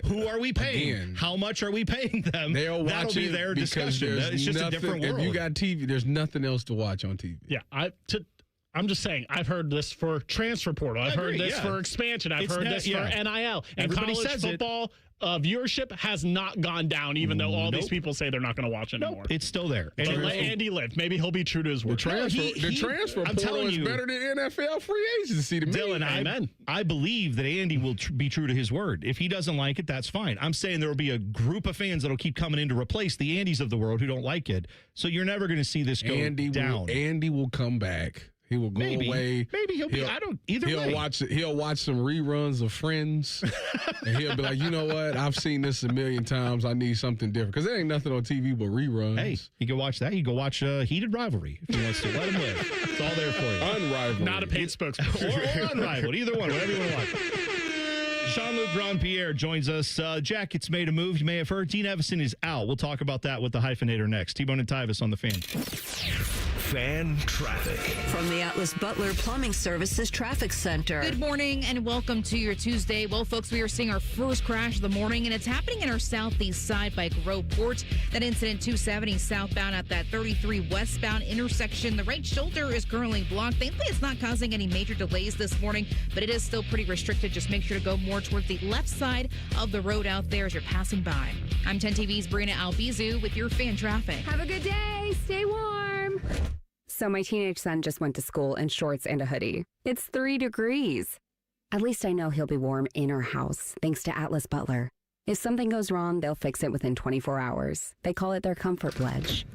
Who are we paying? Again, how much are we paying them? That'll be their discussion. It's just a different world. If you got TV, there's nothing else to watch on TV. Yeah, I'm just saying, I've heard this for transfer portal. I've heard this for expansion. I've heard this for NIL. And everybody college says football viewership has not gone down, even though all these people say they're not going to watch anymore. It's still there. And let Andy live. Maybe he'll be true to his word. The transfer portal is better than NFL free agency to me. Dylan, amen. I believe that Andy will be true to his word. If he doesn't like it, that's fine. I'm saying there will be a group of fans that will keep coming in to replace the Andys of the world who don't like it. So you're never going to see this go down. Andy will come back. He will go away. Maybe he'll be. He'll watch some reruns of Friends, and he'll be like, you know what? I've seen this a million times. I need something different, because there ain't nothing on TV but reruns. Hey, he can watch that. He can go watch Heated Rivalry if he wants to. Let him live. It's all there for you. Unrivaled, not a paid spokesperson, or unrivaled. Either one, whatever you want to watch. Jean-Luc Jean-Luc Grand-Pierre joins us. Jackets made a move. You may have heard Dean Evison is out. We'll talk about that with the hyphenator next. T-Bone and Tyvis on the Fan. Fan traffic. From the Atlas Butler Plumbing Services Traffic Center. Good morning and welcome to your Tuesday. Well, folks, we are seeing our first crash of the morning, and it's happening in our southeast side by Groveport. That incident 270 southbound at that 33 westbound intersection. The right shoulder is currently blocked. Thankfully, it's not causing any major delays this morning, but it is still pretty restricted. Just make sure to go more towards the left side of the road out there as you're passing by. I'm 10 TV's Brina Albizu with your fan traffic. Have a good day. Stay warm. So my teenage son just went to school in shorts and a hoodie. It's 3 degrees. At least I know he'll be warm in our house, thanks to Atlas Butler. If something goes wrong, they'll fix it within 24 hours. They call it their comfort pledge.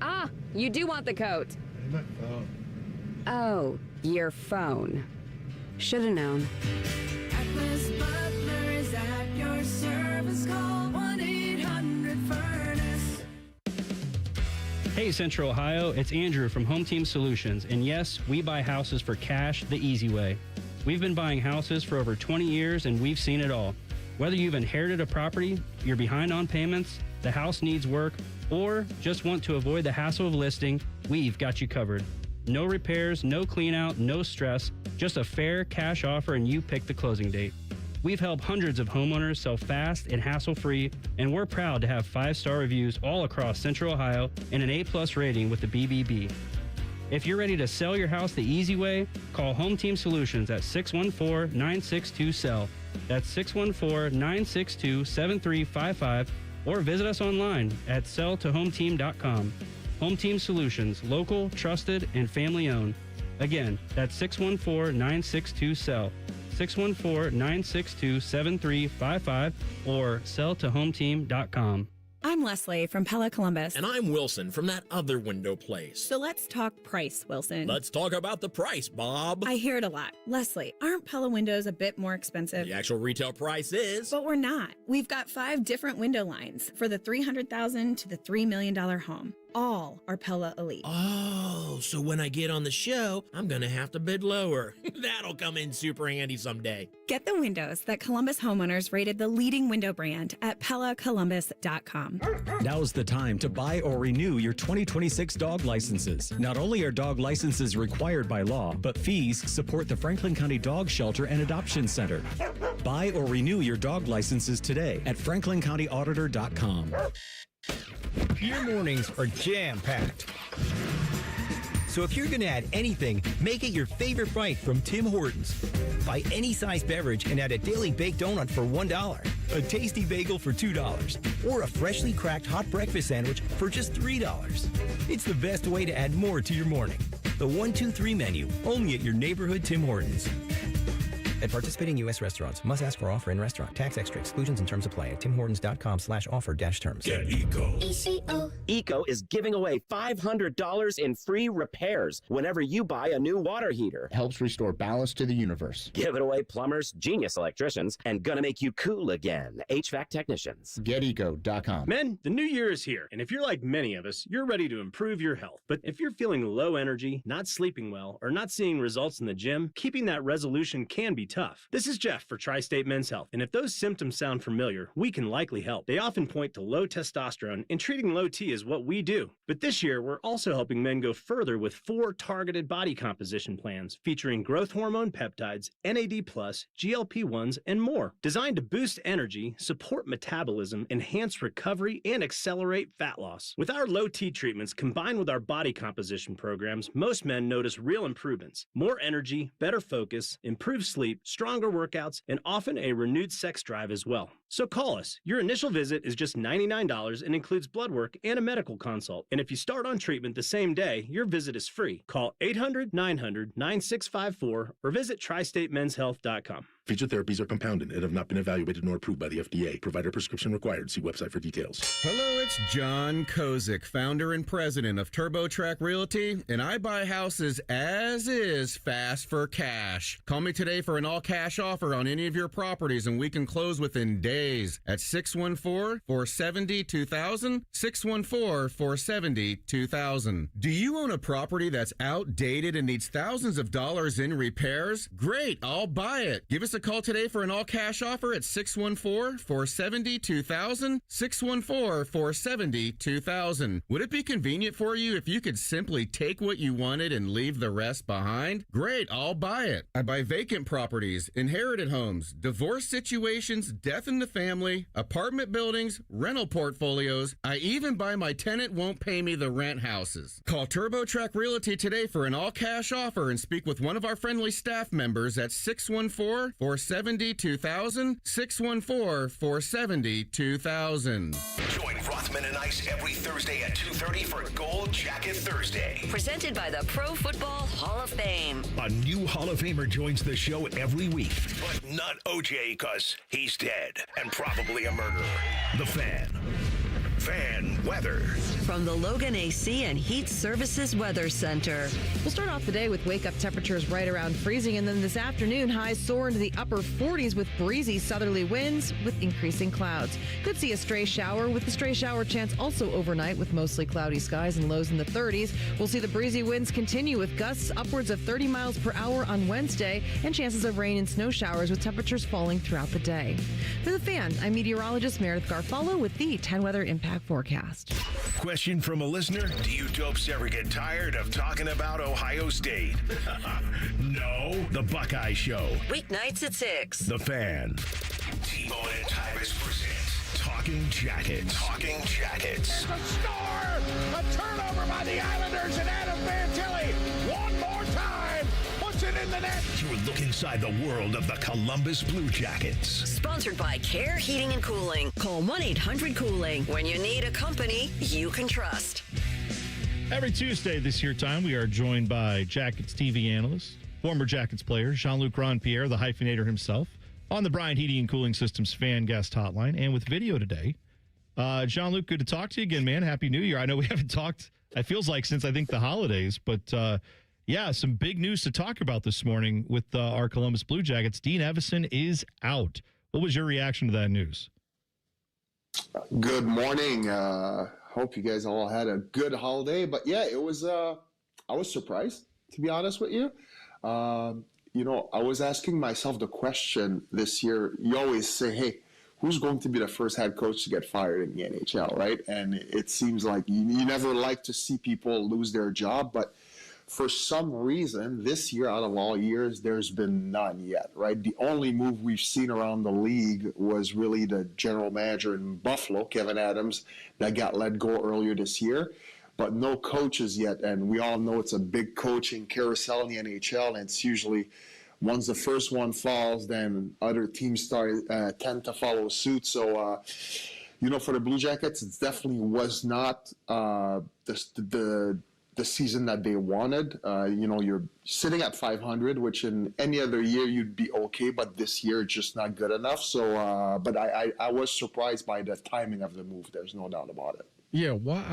Ah, you do want the coat. My phone. Oh, your phone. Should have known. Atlas Butler is at your service. Call 1-800-FURNACE. Hey Central Ohio, it's Andrew from Home Team Solutions, and yes, we buy houses for cash the easy way. We've been buying houses for over 20 years and we've seen it all. Whether you've inherited a property, you're behind on payments, the house needs work, or just want to avoid the hassle of listing, we've got you covered. No repairs, no clean out, no stress, just a fair cash offer and you pick the closing date. We've helped hundreds of homeowners sell fast and hassle-free, and we're proud to have 5-star reviews all across Central Ohio and an A+ rating with the BBB. If you're ready to sell your house the easy way, call Home Team Solutions at 614-962-SELL. That's 614-962-7355, or visit us online at selltohometeam.com. Home Team Solutions, local, trusted, and family-owned. Again, that's 614-962-SELL. 614-962-7355 or selltohometeam.com. I'm Leslie from Pella Columbus. And I'm Wilson from that other window place. So let's talk price, Wilson. Let's talk about the price, Bob. I hear it a lot. Leslie, aren't Pella windows a bit more expensive? The actual retail price is. But we're not. We've got 5 different window lines for the $300,000 to the $3 million home. All are Pella Elite. Oh, so when I get on the show, I'm going to have to bid lower. That'll come in super handy someday. Get the windows that Columbus homeowners rated the leading window brand at PellaColumbus.com. Now's the time to buy or renew your 2026 dog licenses. Not only are dog licenses required by law, but fees support the Franklin County Dog Shelter and Adoption Center. Buy or renew your dog licenses today at FranklinCountyAuditor.com. Your mornings are jam-packed. So if you're going to add anything, make it your favorite bite from Tim Hortons. Buy any size beverage and add a daily baked donut for $1, a tasty bagel for $2, or a freshly cracked hot breakfast sandwich for just $3. It's the best way to add more to your morning. The 1-2-3 menu, only at your neighborhood Tim Hortons. At participating U.S. restaurants, must ask for offer in restaurant. Tax extra. Exclusions and terms apply at timhortons.com/offer-terms. Get Eco. Eco is giving away $500 in free repairs whenever you buy a new water heater. Helps restore balance to the universe. Give it away plumbers, genius electricians, and gonna make you cool again, HVAC technicians. GetEco.com. Men, the new year is here, and if you're like many of us, you're ready to improve your health. But if you're feeling low energy, not sleeping well, or not seeing results in the gym, keeping that resolution can be tough. This is Jeff for Tri-State Men's Health, and if those symptoms sound familiar, we can likely help. They often point to low testosterone, and treating low T is what we do. But this year, we're also helping men go further with 4 targeted body composition plans featuring growth hormone peptides, NAD+, GLP-1s, and more. Designed to boost energy, support metabolism, enhance recovery, and accelerate fat loss. With our low T treatments combined with our body composition programs, most men notice real improvements. More energy, better focus, improved sleep, stronger workouts, and often a renewed sex drive as well. So call us. Your initial visit is just $99 and includes blood work and a medical consult. And if you start on treatment the same day, your visit is free. Call 800-900-9654 or visit tristatemenshealth.com. Featured therapies are compounded and have not been evaluated nor approved by the FDA. Provider prescription required. See website for details. Hello, it's John Kozik, founder and president of TurboTrack Realty, and I buy houses as is fast for cash. Call me today for an all-cash offer on any of your properties, and we can close within days at 614-470-2000, 614-470-2000. Do you own a property that's outdated and needs thousands of dollars in repairs? Great, I'll buy it. Give us a a call today for an all-cash offer at 614-470-2000, 614-470-2000. Would it be convenient for you if you could simply take what you wanted and leave the rest behind? Great, I'll buy it. I buy vacant properties, inherited homes, divorce situations, death in the family, apartment buildings, rental portfolios. I even buy my tenant won't pay me the rent houses. Call TurboTrack Realty today for an all-cash offer and speak with one of our friendly staff members at 614-470-2000, 614-470-2000. Join Rothman and Ice every Thursday at 2:30 for Gold Jacket Thursday. Presented by the Pro Football Hall of Fame. A new Hall of Famer joins the show every week, but not OJ because he's dead and probably a murderer. The Fan. Fan weather. From the Logan AC and Heat Services Weather Center. We'll start off the day with wake-up temperatures right around freezing, and then this afternoon, highs soar into the upper 40s with breezy southerly winds with increasing clouds. Could see a stray shower, with the stray shower chance also overnight with mostly cloudy skies and lows in the 30s. We'll see the breezy winds continue with gusts upwards of 30 miles per hour on Wednesday and chances of rain and snow showers with temperatures falling throughout the day. For The Fan, I'm meteorologist Meredith Garfalo with the 10 Weather Impact Forecast. Question from a listener: do you dopes ever get tired of talking about Ohio State? No. The Buckeye Show. Weeknights at 6. The Fan. T-Bone and Tyvis present Talking Jackets. Talking Jackets. A score! A turnover by the Islanders and Adam Fantilli. One more time. Puts it in the net. You look inside the world of the Columbus Blue Jackets. Sponsored by Care Heating and Cooling. Call 1-800-COOLING. When you need a company you can trust. Every Tuesday this year time, we are joined by Jackets TV analyst, former Jackets player, Jean-Luc Grand-Pierre, the hyphenator himself, on the Bryant Heating and Cooling Systems fan guest hotline, and with video today. Jean-Luc, good to talk to you again, man. Happy New Year. I know we haven't talked, it feels like, since I think the holidays, but yeah, some big news to talk about this morning with our Columbus Blue Jackets. Dean Evason is out. What was your reaction to that news? Good morning. Hope you guys all had a good holiday. But yeah, it was. I was surprised, to be honest with you. You know, I was asking myself the question this year. You always say, "Hey, who's going to be the first head coach to get fired in the NHL?" Right? And it seems like you never like to see people lose their job, but for some reason, this year, out of all years, there's been none yet, right? The only move we've seen around the league was really the general manager in Buffalo, Kevin Adams, that got let go earlier this year, but no coaches yet. And we all know it's a big coaching carousel in the NHL, and it's usually once the first one falls, then other teams tend to follow suit. So, you know, for the Blue Jackets, it definitely was not the season that they wanted. You know, you're sitting at 500, which in any other year you'd be okay, but this year it's just not good enough. So, but I was surprised by the timing of the move. There's no doubt about it. Yeah, well,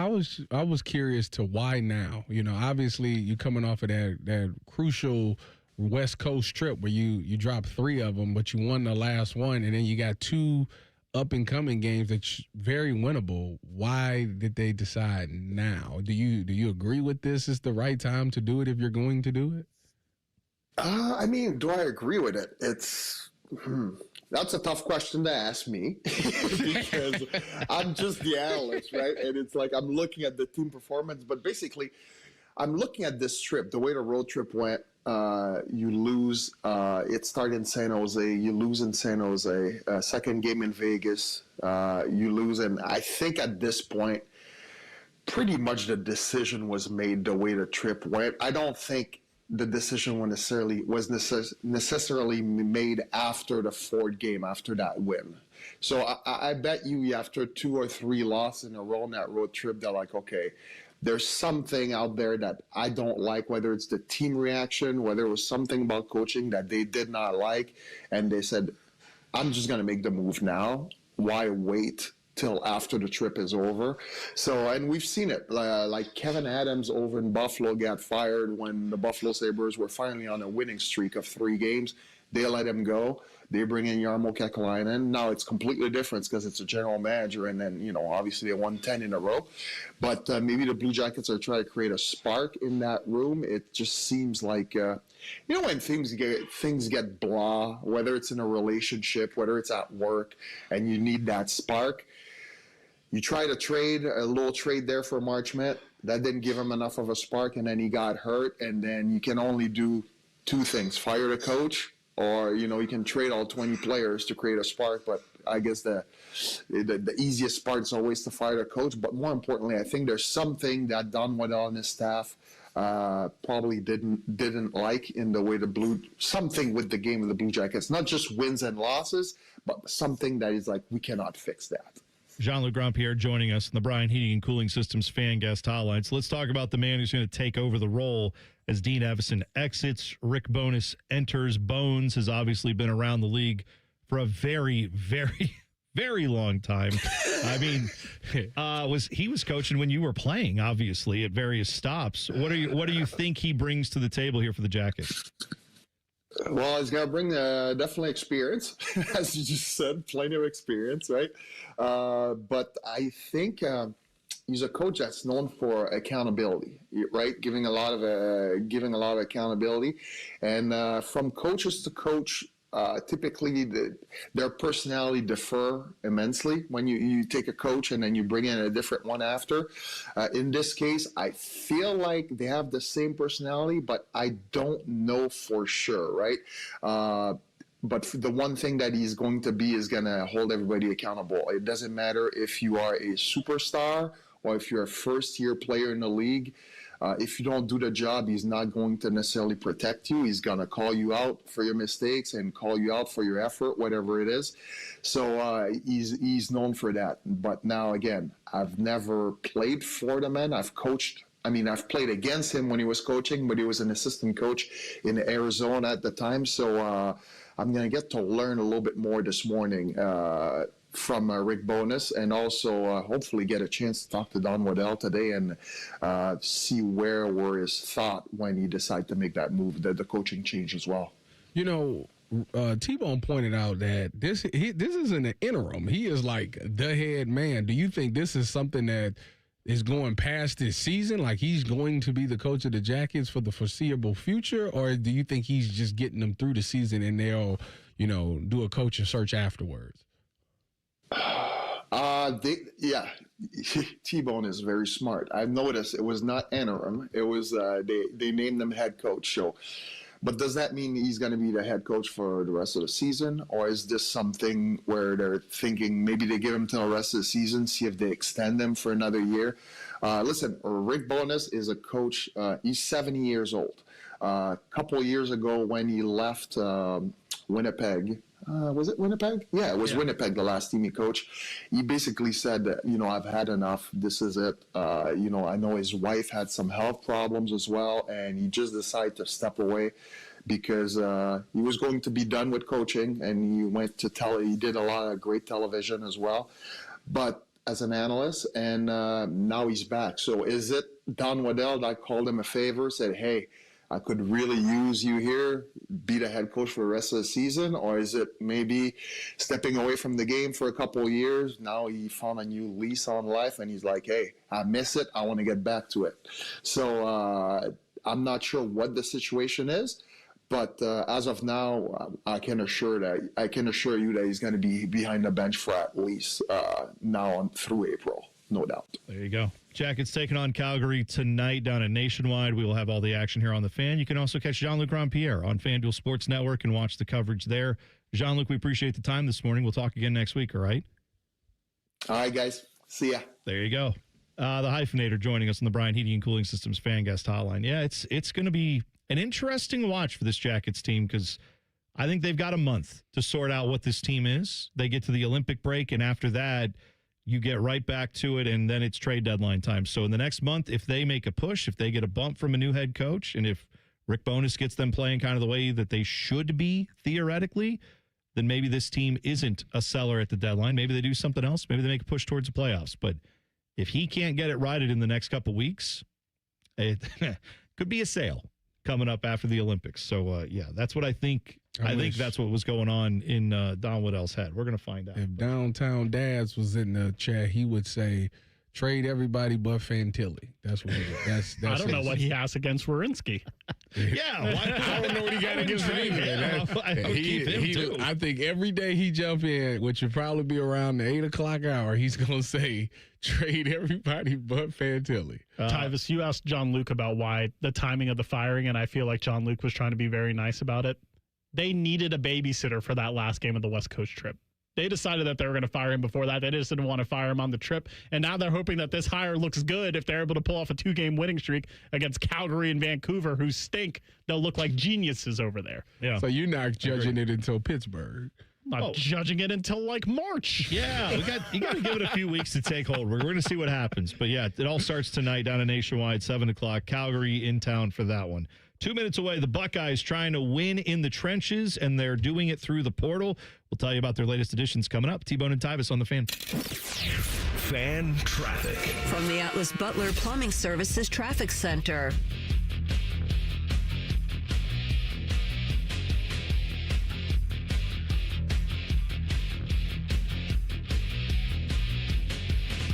I was curious to why now. You know, obviously you coming off of that crucial West Coast trip where you dropped 3 of them, but you won the last one, and then you got 2 up-and-coming games that's very winnable. Why did they decide now? Do you agree with this is the right time to do it if you're going to do it? I mean, do I agree with it? It's that's a tough question to ask me because I'm just the analyst, right? And it's like I'm looking at the team performance, but basically I'm looking at this trip, the way the road trip went. You lose. It started in San Jose. You lose in San Jose. Second game in Vegas. You lose. And I think at this point, pretty much the decision was made the way the trip went. I don't think the decision was necessarily made after the 4th game, after that win. So I bet you after 2 or 3 losses in a row on that road trip, they're like, okay, there's something out there that I don't like, whether it's the team reaction, whether it was something about coaching that they did not like. And they said, I'm just going to make the move now. Why wait till after the trip is over? So, and we've seen it. Like Kevin Adams over in Buffalo got fired when the Buffalo Sabres were finally on a winning streak of 3 games. They let him go. They bring in Jarmo Kekalainen. Now it's completely different because it's a general manager, and then, obviously they won 10 in a row. But maybe the Blue Jackets are trying to create a spark in that room. It just seems like, when things get blah, whether it's in a relationship, whether it's at work, and you need that spark. You try to trade, a little trade there for Marchment. That didn't give him enough of a spark, and then he got hurt. And then you can only do two things: fire the coach, or you can trade all 20 players to create a spark. But I guess the easiest part is always to fire the coach. But more importantly, I think there's something that Don Waddell and his staff probably didn't like in the way something with the game of the Blue Jackets, not just wins and losses, but something that is like, we cannot fix that. Jean-Luc Grand-Pierre joining us in the Bryan Heating and Cooling Systems fan guest hotline. So let's talk about the man who's going to take over the role as Dean Evason exits. Rick Bowness enters. Bones has obviously been around the league for a very, very, very long time. I mean, he was coaching when you were playing, obviously, at various stops. What do you think he brings to the table here for the Jackets? Well, he's got to bring definitely experience, as you just said, plenty of experience, right? But I think he's a coach that's known for accountability, right? Giving a lot of accountability, and from coaches to coach, typically their personality differ immensely when you take a coach and then you bring in a different one after. In this case, I feel like they have the same personality, but I don't know for sure, right? But the one thing that he's going to be is going to hold everybody accountable. It doesn't matter if you are a superstar or if you're a first-year player in the league. If you don't do the job, he's not going to necessarily protect you. He's going to call you out for your mistakes and call you out for your effort, whatever it is. So he's known for that. But now, again, I've never played for the man. I've played against him when he was coaching, but he was an assistant coach in Arizona at the time. So I'm going to get to learn a little bit more this morning from Rick Bowness, and also hopefully get a chance to talk to Don Waddell today and see where were his thought when he decided to make that move, the coaching change as well. T-Bone pointed out that this isn't an interim. He is like the head man. Do you think this is something that is going past this season? Like he's going to be the coach of the Jackets for the foreseeable future? Or do you think he's just getting them through the season and they'll, do a coaching search afterwards? T-Bone is very smart. I've noticed it was not interim. It was they named him head coach. So, but does that mean he's going to be the head coach for the rest of the season, or is this something where they're thinking maybe they give him till the rest of the season, see if they extend him for another year? Listen, Rick Bowness is a coach. He's 70 years old. A couple of years ago when he left Winnipeg. Was it Winnipeg? Yeah, it was Winnipeg, the last team he coached. He basically said that, I've had enough. This is it. I know his wife had some health problems as well, and he just decided to step away because he was going to be done with coaching, and he went to he did a lot of great television as well, but as an analyst, and now he's back. So is it Don Waddell that called him a favor, said, hey, I could really use you here, be the head coach for the rest of the season? Or is it maybe stepping away from the game for a couple of years? Now he found a new lease on life and he's like, hey, I miss it. I want to get back to it. So I'm not sure what the situation is, but as of now, I can assure you that he's going to be behind the bench for at least now on through April. No doubt. There you go. Jackets taking on Calgary tonight down at Nationwide. We will have all the action here on the Fan. You can also catch Jean-Luc Grand-Pierre on FanDuel Sports Network and watch the coverage there. Jean-Luc, we appreciate the time this morning. We'll talk again next week, all right? All right, guys. See ya. There you go. The Hyphenator joining us on the Bryan Heating and Cooling Systems fan guest hotline. Yeah, it's going to be an interesting watch for this Jackets team because I think they've got a month to sort out what this team is. They get to the Olympic break, and after that, you get right back to it, and then it's trade deadline time. So in the next month, if they make a push, if they get a bump from a new head coach, and if Rick Bowness gets them playing kind of the way that they should be theoretically, then maybe this team isn't a seller at the deadline. Maybe they do something else. Maybe they make a push towards the playoffs. But if he can't get it righted in the next couple weeks, it could be a sale coming up after the Olympics. So, that's what I think I think that's what was going on in Don Waddell's head. We're going to find out. If Downtown Dads was in the chat, he would say, trade everybody but Fantilli. That's what he did. That's I don't know what he has against Warinsky. I don't know what he got against him either. I think every day he jump in, which would probably be around the 8 o'clock hour, he's going to say, trade everybody but Fantilli. Tyvis, you asked Jean-Luc about why the timing of the firing, and I feel like Jean-Luc was trying to be very nice about it. They needed a babysitter for that last game of the West Coast trip. They decided that they were going to fire him before that. They just didn't want to fire him on the trip. And now they're hoping that this hire looks good if they're able to pull off a 2-game winning streak against Calgary and Vancouver, who stink. They'll look like geniuses over there. Yeah. So you're not judging it until Pittsburgh. Not judging it until like March. Yeah, you got to give it a few weeks to take hold. We're going to see what happens. But yeah, it all starts tonight down in Nationwide, 7 o'clock. Calgary in town for that one. 2 minutes away, the Buckeyes trying to win in the trenches, and they're doing it through the portal. We'll tell you about their latest additions coming up. T-Bone and Tyvis on the Fan. Fan traffic. From the Atlas Butler Plumbing Services Traffic Center.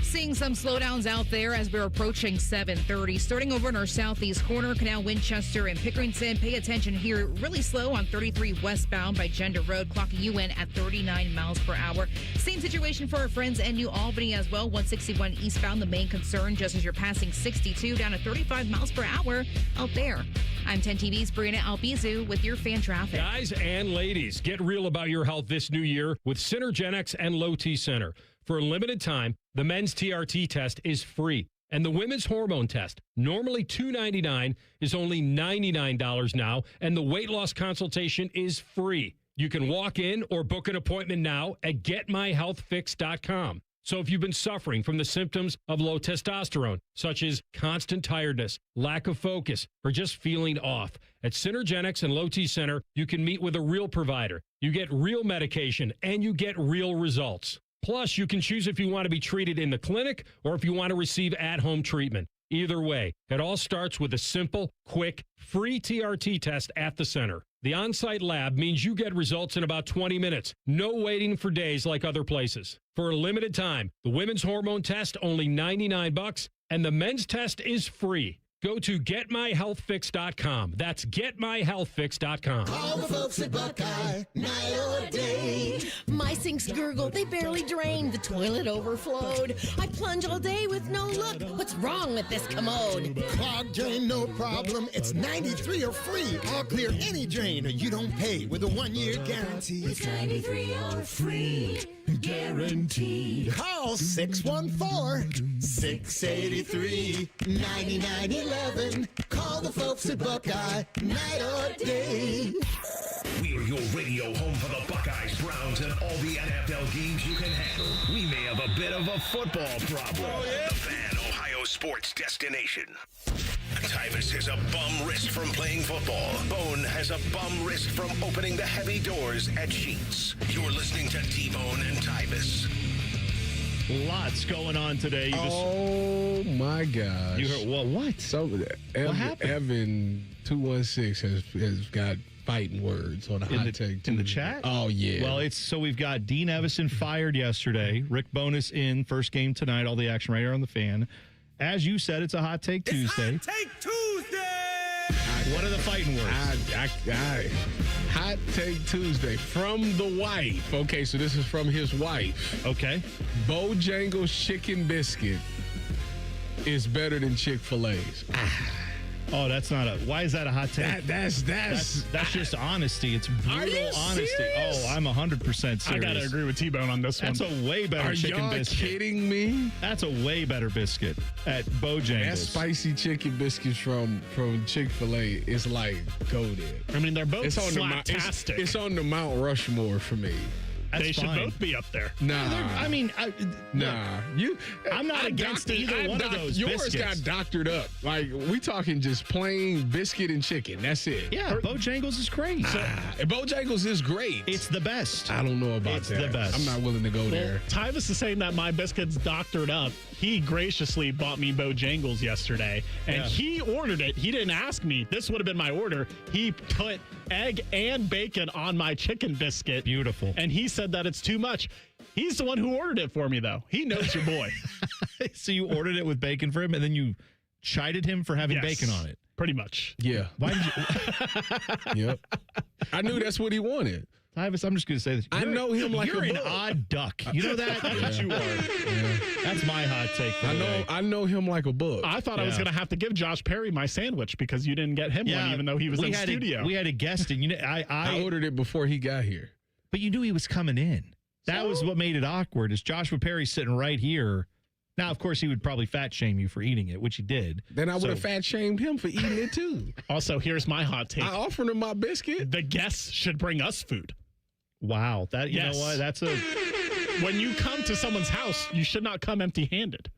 Seeing some slowdowns out there as we're approaching 7:30. Starting over in our southeast corner, Canal Winchester and Pickerington. Pay attention here. Really slow on 33 westbound by Gender Road, clocking you in at 39 miles per hour. Same situation for our friends in New Albany as well. 161 eastbound, the main concern just as you're passing 62 down to 35 miles per hour out there. I'm 10 TV's Brianna Albizu with your fan traffic. Guys and ladies, get real about your health this new year with Synergenics and Low T Center. For a limited time, the men's TRT test is free, and the women's hormone test, normally $299, is only $99 now, and the weight loss consultation is free. You can walk in or book an appointment now at getmyhealthfix.com. So if you've been suffering from the symptoms of low testosterone, such as constant tiredness, lack of focus, or just feeling off, at Synergenics and Low T Center, you can meet with a real provider. You get real medication, and you get real results. Plus, you can choose if you want to be treated in the clinic or if you want to receive at-home treatment. Either way, it all starts with a simple, quick, free TRT test at the center. The on-site lab means you get results in about 20 minutes. No waiting for days like other places. For a limited time, the women's hormone test only $99 and the men's test is free. Go to getmyhealthfix.com. That's getmyhealthfix.com. Call the folks at Buckeye, night or day. My sinks gurgle, they barely drain. The toilet overflowed. I plunge all day with no luck. What's wrong with this commode? Clogged drain, no problem. It's 93 or free. All clear any drain, or you don't pay with a 1-year guarantee. It's 93 or free. Guaranteed. Call 614-683-9911. Call the folks at Buckeye, night or day. We're your radio home for the Buckeyes, Browns, and all the NFL games you can handle. We may have a bit of a football problem. Oh, yeah. The Fan, Ohio sports destination. Tyvis has a bum wrist from playing football. Bone has a bum wrist from opening the heavy doors at Sheets. You're listening to T-Bone and Tyvis. Lots going on today. Oh my gosh! You heard what? So what happened? Evan 216 has got fighting words on a hot take in the chat. Oh yeah. Well, we've got Dean Evison fired yesterday. Rick Bonus in first game tonight. All the action right here on the Fan. As you said, it's a hot take Tuesday. Hot Take Tuesday. What are the fighting words? Hot Take Tuesday from the wife. Okay, so this is from his wife. Okay. Bojangles chicken biscuit is better than Chick-fil-A's. Oh, that's not why is that a hot take? That's just honesty. It's brutal honesty. Serious? Oh, I'm 100% serious. I got to agree with T-Bone on this one. That's a way better chicken biscuit. Are y'all kidding me? That's a way better biscuit at Bojangles. That spicy chicken biscuits from Chick-fil-A is like goated. I mean, they're both slaptastic. It's on the Mount Rushmore for me. They should both be up there. Nah. I'm not against either one of those yours biscuits. Got doctored up. Like, we talking just plain biscuit and chicken. That's it. Yeah, Bojangles is great. Bojangles is great. It's the best. I don't know about it's that. the best. I'm not willing to go there. Tyvis is saying that my biscuit's doctored up. he graciously bought me Bojangles yesterday, and he ordered it. He didn't ask me. This would have been my order. He put egg and bacon on my chicken biscuit. Beautiful. And he said that it's too much. He's the one who ordered it for me, though. He knows your boy. So you ordered it with bacon for him, and then you chided him for having bacon on it. Pretty much. Yeah. Why did you? Yep. I knew that's what he wanted. Tyvis, I'm just going to say this. I know him like you're a an book. odd duck. You know that? That's what you are. Yeah. That's my hot take. For I know him like a book. I thought I was going to have to give Josh Perry my sandwich because you didn't get him one, even though he was in studio. We had a guest, and I ordered it before he got here. But you knew he was coming in. That was what made it awkward. Is Joshua Perry sitting right here? Now, of course, he would probably fat shame you for eating it, which he did. Then I would have fat shamed him for eating it too. Also, here's my hot take. I offered him my biscuit. The guests should bring us food. Wow. That you know what? That's a when you come to someone's house, you should not come empty-handed.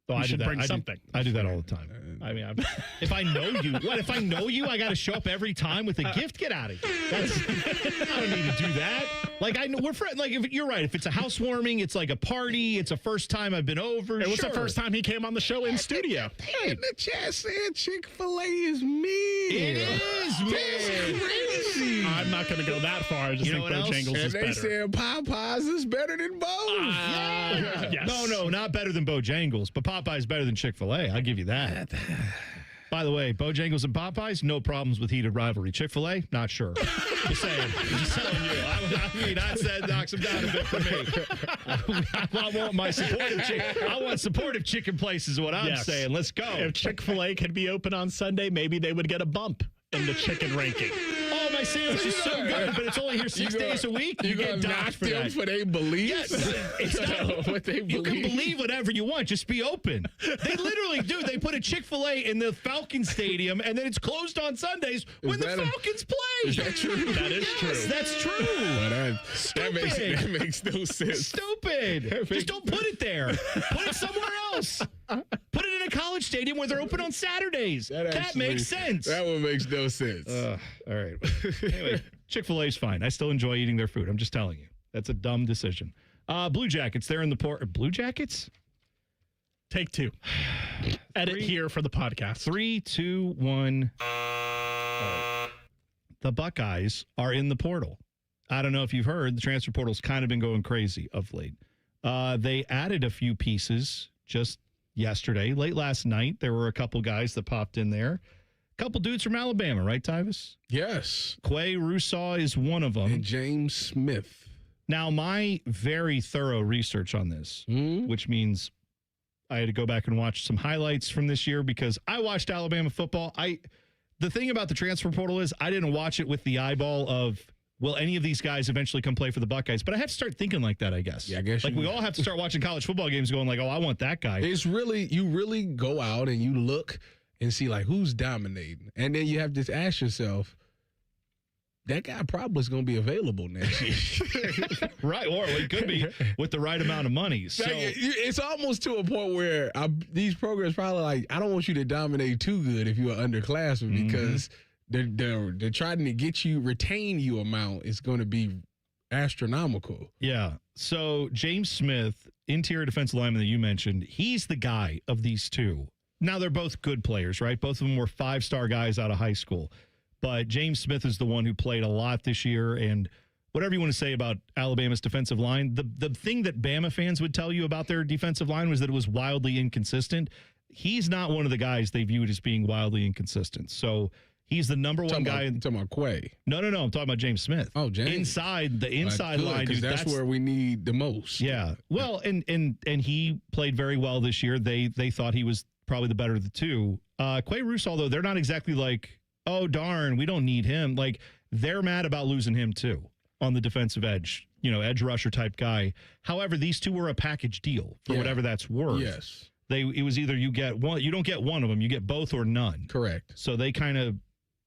So you should bring something. I do that all the time. I mean, if I know you, if I know you, I got to show up every time with a gift? Get out of here. I don't need to do that. Like, I know we're friends. Like, if you're right. If it's a housewarming, it's like a party. It's a first time I've been over. It was the first time he came on the show in studio. Hey, the chat said Chick-fil-A is mean. It is mean. That's crazy. I'm not going to go that far. I just think Bojangles is better. And they said Popeyes is better than both. Yes. No, not better than Bojangles, but Popeyes better than Chick-fil-A. I'll give you that. By the way, Bojangles and Popeyes, no problems with heated rivalry. Chick-fil-A, not sure. Just saying. Just telling you. I said knocks them down a bit for me. I want my supportive chicken. I want supportive chicken places is what I'm saying. Let's go. If Chick-fil-A could be open on Sunday, maybe they would get a bump in the chicken ranking. Oh, my sandwich is so good, but it's only here 6 days a week. You get docked for that. For their beliefs? Yes. It's not what they believe. You can believe whatever you want. Just be open. They literally do. They put a Chick-fil-A in the Falcon Stadium, and then it's closed on Sundays when the Falcons play. Is that true? That is true. That's true. Well, that makes no sense. Stupid. Just don't put it there. Put it somewhere else. Put it in a college stadium where they're open on Saturdays. That makes sense. That one makes no sense. All right. Anyway, Chick-fil-A is fine. I still enjoy eating their food. I'm just telling you. That's a dumb decision. Blue Jackets, they're in the port. Blue Jackets? Take two. Edit here for the podcast. 3, 2, 1. The Buckeyes are in the portal. I don't know if you've heard, the transfer portal's kind of been going crazy of late. They added a few pieces just yesterday. Late last night, there were a couple guys that popped in there. A couple dudes from Alabama, right, Tyvis? Yes. Quay Russaw is one of them. And James Smith. Now, my very thorough research on this, which means I had to go back and watch some highlights from this year because I watched Alabama football. The thing about the transfer portal is I didn't watch it with the eyeball of, will any of these guys eventually come play for the Buckeyes? But I have to start thinking like that, I guess. Yeah, I guess. Like we all have to start watching college football games going like, oh, I want that guy. It's really, you really go out and you look and see like who's dominating. And then you have to ask yourself, that guy probably is going to be available next year. Right, or it could be with the right amount of money. So it's almost to a point where these programs probably like, I don't want you to dominate too good if you're underclassmen because they're trying to get you, retain you amount is going to be astronomical. Yeah. So James Smith, interior defensive lineman that you mentioned, he's the guy of these two. Now they're both good players, right? Both of them were 5-star guys out of high school. But James Smith is the one who played a lot this year. And whatever you want to say about Alabama's defensive line, the thing that Bama fans would tell you about their defensive line was that it was wildly inconsistent. He's not one of the guys they viewed as being wildly inconsistent. So he's the number one guy. Talking about Quay. No. I'm talking about James Smith. Oh, James. Inside line, dude. That's where we need the most. Yeah. Well, and he played very well this year. They thought he was probably the better of the two. Quay Russaw, though, they're not exactly like, oh, darn, we don't need him. Like, they're mad about losing him, too, on the defensive edge, edge rusher type guy. However, these two were a package deal for whatever that's worth. Yes. It was either you get one, you don't get one of them, you get both or none. Correct. So they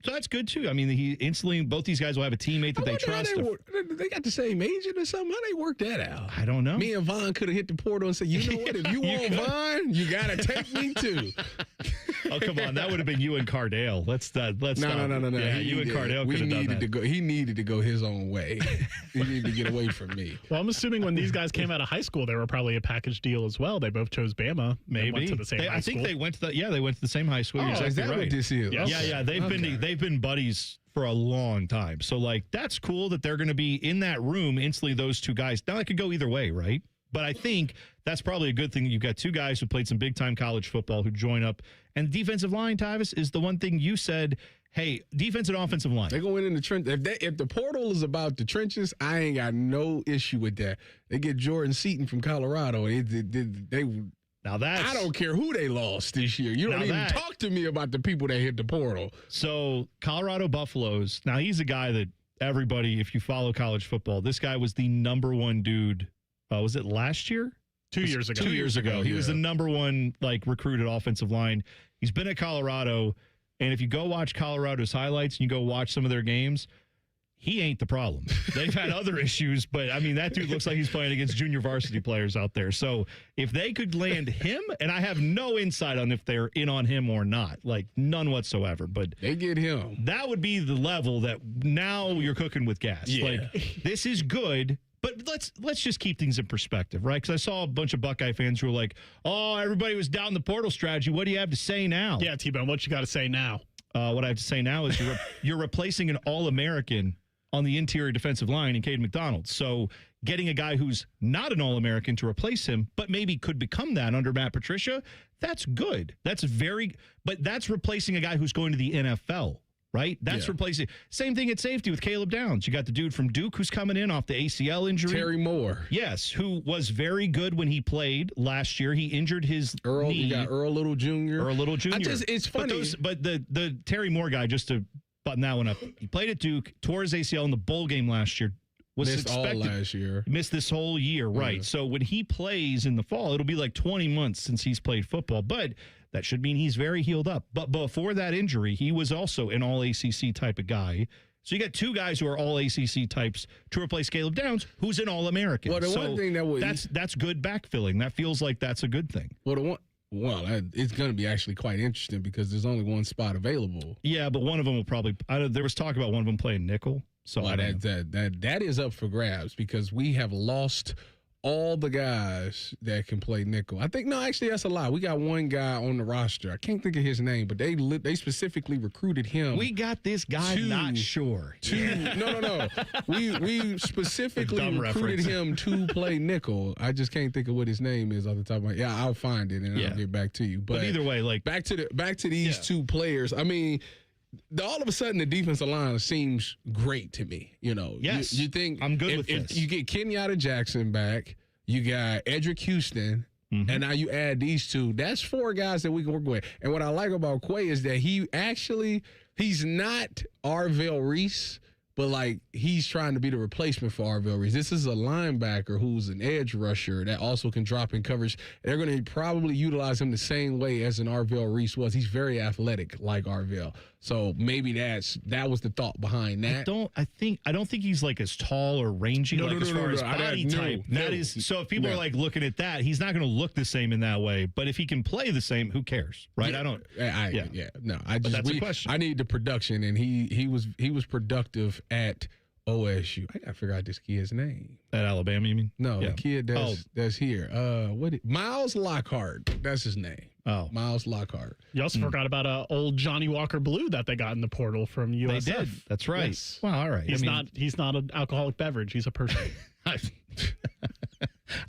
so that's good, too. I mean, he instantly, both these guys will have a teammate that they trust. They got the same agent or something? How they work that out? I don't know. Me and Vaughn could have hit the portal and said, you know what? If you want Vaughn, you got to take me too. Oh, come on. That would have been you and Cardale. Let's No. Yeah, you and Cardale could have done that. He needed to go his own way. He needed to get away from me. Well, I'm assuming when these guys came out of high school, they were probably a package deal as well. They both chose Bama. Maybe. Went to the same high school. I think they went to the same high school. Oh, You're exactly is that right. what this is? Yes. Yeah. They've been buddies for a long time. So, like, that's cool that they're going to be in that room instantly, those two guys. Now, it could go either way, right? But I think that's probably a good thing. You've got two guys who played some big-time college football who join up. And defensive line, Tyvis, is the one thing you said, hey, defense and offensive line. They're going in the trench. If the portal is about the trenches, I ain't got no issue with that. They get Jordan Seaton from Colorado. Now I don't care who they lost this year. You don't even talk to me about the people that hit the portal. So Colorado Buffaloes. Now he's a guy that everybody, if you follow college football, this guy was the number one dude. Was it last year? 2 years ago. 2 years ago. He was the number one recruited offensive line. He's been at Colorado, and if you go watch Colorado's highlights and you go watch some of their games, he ain't the problem. They've had other issues, but, I mean, that dude looks like he's playing against junior varsity players out there. So if they could land him, and I have no insight on if they're in on him or not, none whatsoever, but they get him. That would be the level that now you're cooking with gas. Yeah. This is good. But let's just keep things in perspective, right? Because I saw a bunch of Buckeye fans who were like, oh, everybody was down the portal strategy. What do you have to say now? Yeah, T-Bone, what you got to say now? What I have to say now is you're replacing an All-American on the interior defensive line in Caden McDonald. So getting a guy who's not an All-American to replace him, but maybe could become that under Matt Patricia, that's good. But that's replacing a guy who's going to the NFL. Right? That's replacing. Same thing at safety with Caleb Downs. You got the dude from Duke who's coming in off the ACL injury. Terry Moore. Yes, who was very good when he played last year. He injured his knee. You got Earl Little Jr. It's funny. But the Terry Moore guy, just to button that one up, he played at Duke, tore his ACL in the bowl game last year. Missed all last year. Missed this whole year, right. So when he plays in the fall, it'll be like 20 months since he's played football. But that should mean he's very healed up. But before that injury, he was also an all-ACC type of guy. So you got two guys who are all-ACC types to replace Caleb Downs, who's an All-American. Well, one thing that's good backfilling. That feels like that's a good thing. It's going to be actually quite interesting because there's only one spot available. Yeah, but one of them will probably. There was talk about one of them playing nickel. So that is up for grabs because we have lost all the guys that can play nickel. I think actually that's a lie. We got one guy on the roster. I can't think of his name, but they specifically recruited him. We got this guy. Not sure. No. We specifically recruited him to play nickel. I just can't think of what his name is off the top of my head. Yeah, I'll find it and I'll get back to you. But either way, back to these two players. I mean, all of a sudden the defensive line seems great to me. Yes, you think I'm good with this. If you get Kenyatta Jackson back, you got Edric Houston, and now you add these two. That's four guys that we can work with. And what I like about Quay is that he's not Arvell Reese, but he's trying to be the replacement for Arvell Reese. This is a linebacker who's an edge rusher that also can drop in coverage. They're going to probably utilize him the same way as an Arvell Reese was. He's very athletic like Arvell. So maybe that was the thought behind that. I don't think he's as tall or rangy as far as body type. So if people are looking at that, he's not going to look the same in that way. But if he can play the same, who cares, right? That's a question. I need the production, and he was productive at OSU. I gotta figure out this kid's name. At Alabama, you mean? No, the kid that's here. Miles Lockhart. That's his name. Oh, Miles Lockhart. You also forgot about old Johnny Walker Blue that they got in the portal from USF. They did. That's right. Yes. Well, all right. He's not an alcoholic beverage. He's a person. I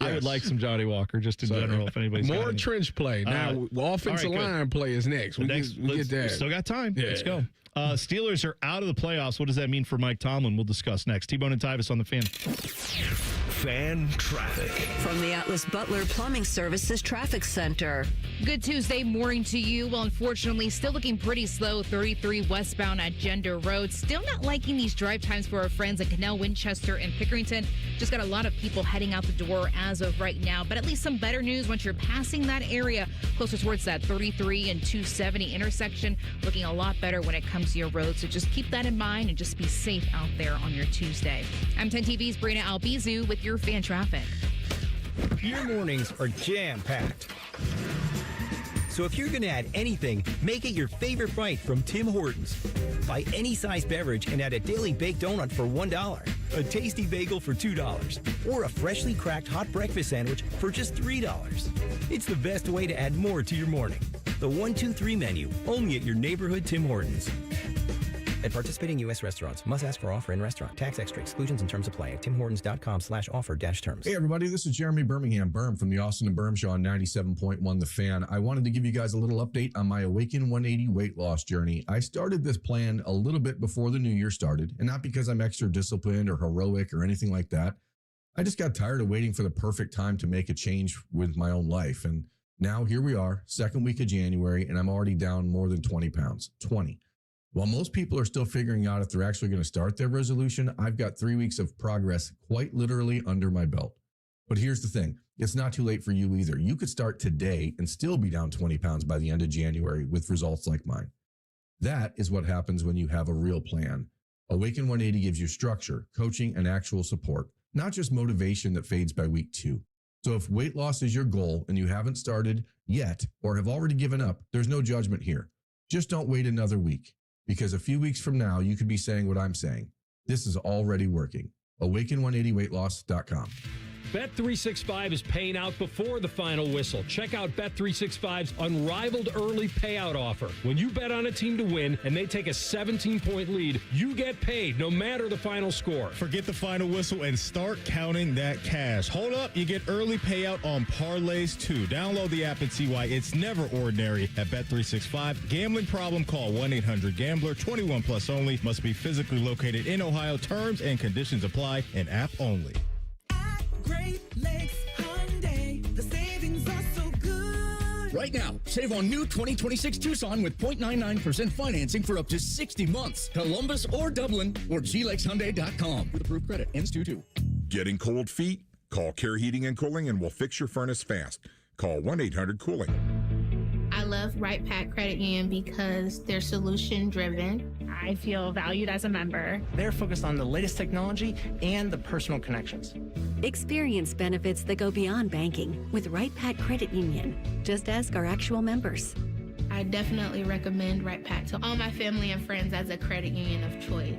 would like some Johnny Walker just in general. If anybody's more trench play now, offensive line play is next. We get that. Still got time. Yeah. Let's go. Steelers are out of the playoffs. What does that mean for Mike Tomlin? We'll discuss next. T-Bone and Tyvis on the Fan. Fan traffic from the Atlas Butler Plumbing Services Traffic Center. Good Tuesday morning to you. Well, unfortunately, still looking pretty slow. 33 westbound at Gender Road. Still not liking these drive times for our friends in Canal, Winchester, and Pickerington. Just got a lot of people heading out the door as of right now. But at least some better news once you're passing that area closer towards that 33 and 270 intersection. Looking a lot better when it comes to your road. So just keep that in mind and just be safe out there on your Tuesday. I'm 10 TV's Brina Albizu with your fan traffic. Your mornings are jam-packed. So if you're going to add anything, make it your favorite bite from Tim Hortons. Buy any size beverage and add a daily baked donut for $1, a tasty bagel for $2, or a freshly cracked hot breakfast sandwich for just $3. It's the best way to add more to your morning. The 1-2-3 menu, only at your neighborhood Tim Hortons. At participating U.S. restaurants, must ask for offer in restaurant. Tax extra exclusions and terms apply at timhortons.com/offer-terms. Hey, everybody, this is Jeremy Birmingham Berm from the Austin and Berm Show on 97.1 The Fan. I wanted to give you guys a little update on my Awaken 180 weight loss journey. I started this plan a little bit before the new year started, and not because I'm extra disciplined or heroic or anything like that. I just got tired of waiting for the perfect time to make a change with my own life. And now here we are, second week of January, and I'm already down more than 20 pounds, 20. While most people are still figuring out if they're actually going to start their resolution, I've got 3 weeks of progress quite literally under my belt. But here's the thing. It's not too late for you either. You could start today and still be down 20 pounds by the end of January with results like mine. That is what happens when you have a real plan. Awaken 180 gives you structure, coaching, and actual support, not just motivation that fades by week 2. So if weight loss is your goal and you haven't started yet or have already given up, there's no judgment here. Just don't wait another week. Because a few weeks from now, you could be saying what I'm saying. This is already working. Awaken180weightloss.com. Bet365 is paying out before the final whistle. Check out Bet365's unrivaled early payout offer. When you bet on a team to win and they take a 17-point lead, you get paid no matter the final score. Forget the final whistle and start counting that cash. Hold up, you get early payout on parlays too. Download the app and see why it's never ordinary at Bet365. Gambling problem? Call 1-800-GAMBLER. 21 plus only. Must be physically located in Ohio. Terms and conditions apply. And app only. Great Lakes Hyundai, the savings are so good. Right now, save on new 2026 Tucson with 0.99% financing for up to 60 months. Columbus or Dublin or glakeshyundai.com. With approved credit. Ends 2/2. Getting cold feet? Call Care Heating and Cooling and we'll fix your furnace fast. Call 1-800-COOLING. I love Right Pack Credit Union because they're solution driven. I feel valued as a member. They're focused on the latest technology and the personal connections. Experience benefits that go beyond banking with Right Pack Credit Union. Just ask our actual members. I definitely recommend Right Pack to all my family and friends as a credit union of choice.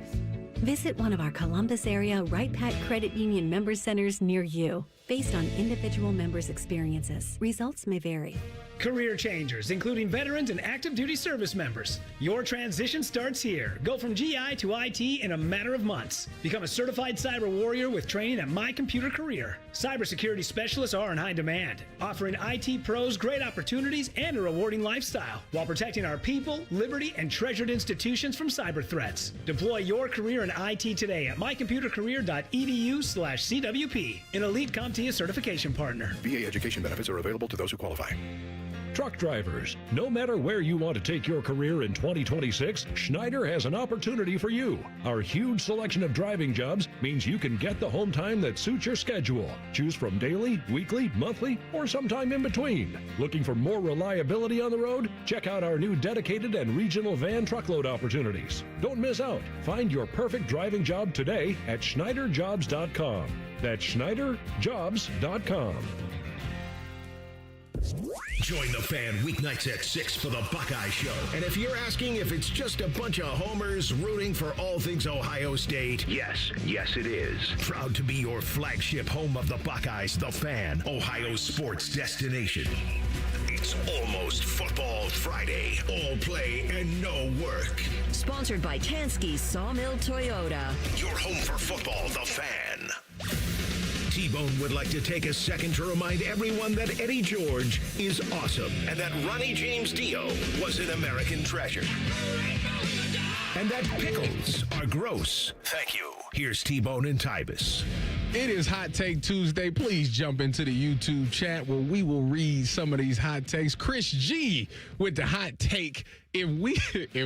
Visit one of our Columbus area Right Pack Credit Union member centers near you. Based on individual members' experiences, results may vary. Career changers, including veterans and active duty service members. Your transition starts here. Go from GI to IT in a matter of months. Become a certified cyber warrior with training at My Computer Career. Cybersecurity specialists are in high demand, offering IT pros great opportunities and a rewarding lifestyle while protecting our people, liberty, and treasured institutions from cyber threats. Deploy your career in IT today at mycomputercareer.edu/CWP, an elite CompTIA certification partner. VA education benefits are available to those who qualify. Truck drivers, no matter where you want to take your career in 2026, Schneider has an opportunity for you. Our huge selection of driving jobs means you can get the home time that suits your schedule. Choose from daily, weekly, monthly, or sometime in between. Looking for more reliability on the road? Check out our new dedicated and regional van truckload opportunities. Don't miss out. Find your perfect driving job today at SchneiderJobs.com. That's SchneiderJobs.com. Join the Fan weeknights at 6 for the Buckeye Show. And if you're asking if it's just a bunch of homers rooting for all things Ohio State, yes it is. Proud to be your flagship home of the Buckeyes, the Fan, Ohio sports destination. It's almost Football Friday. All play and no work. Sponsored by Tansky's Sawmill Toyota. Your home for football, the Fan. T-Bone would like to take a second to remind everyone that Eddie George is awesome and that Ronnie James Dio was an American treasure. And that pickles are gross. Thank you. Here's T-Bone and Tyvis. It is Hot Take Tuesday. Please jump into the YouTube chat where we will read some of these hot takes. Chris G with the hot take. If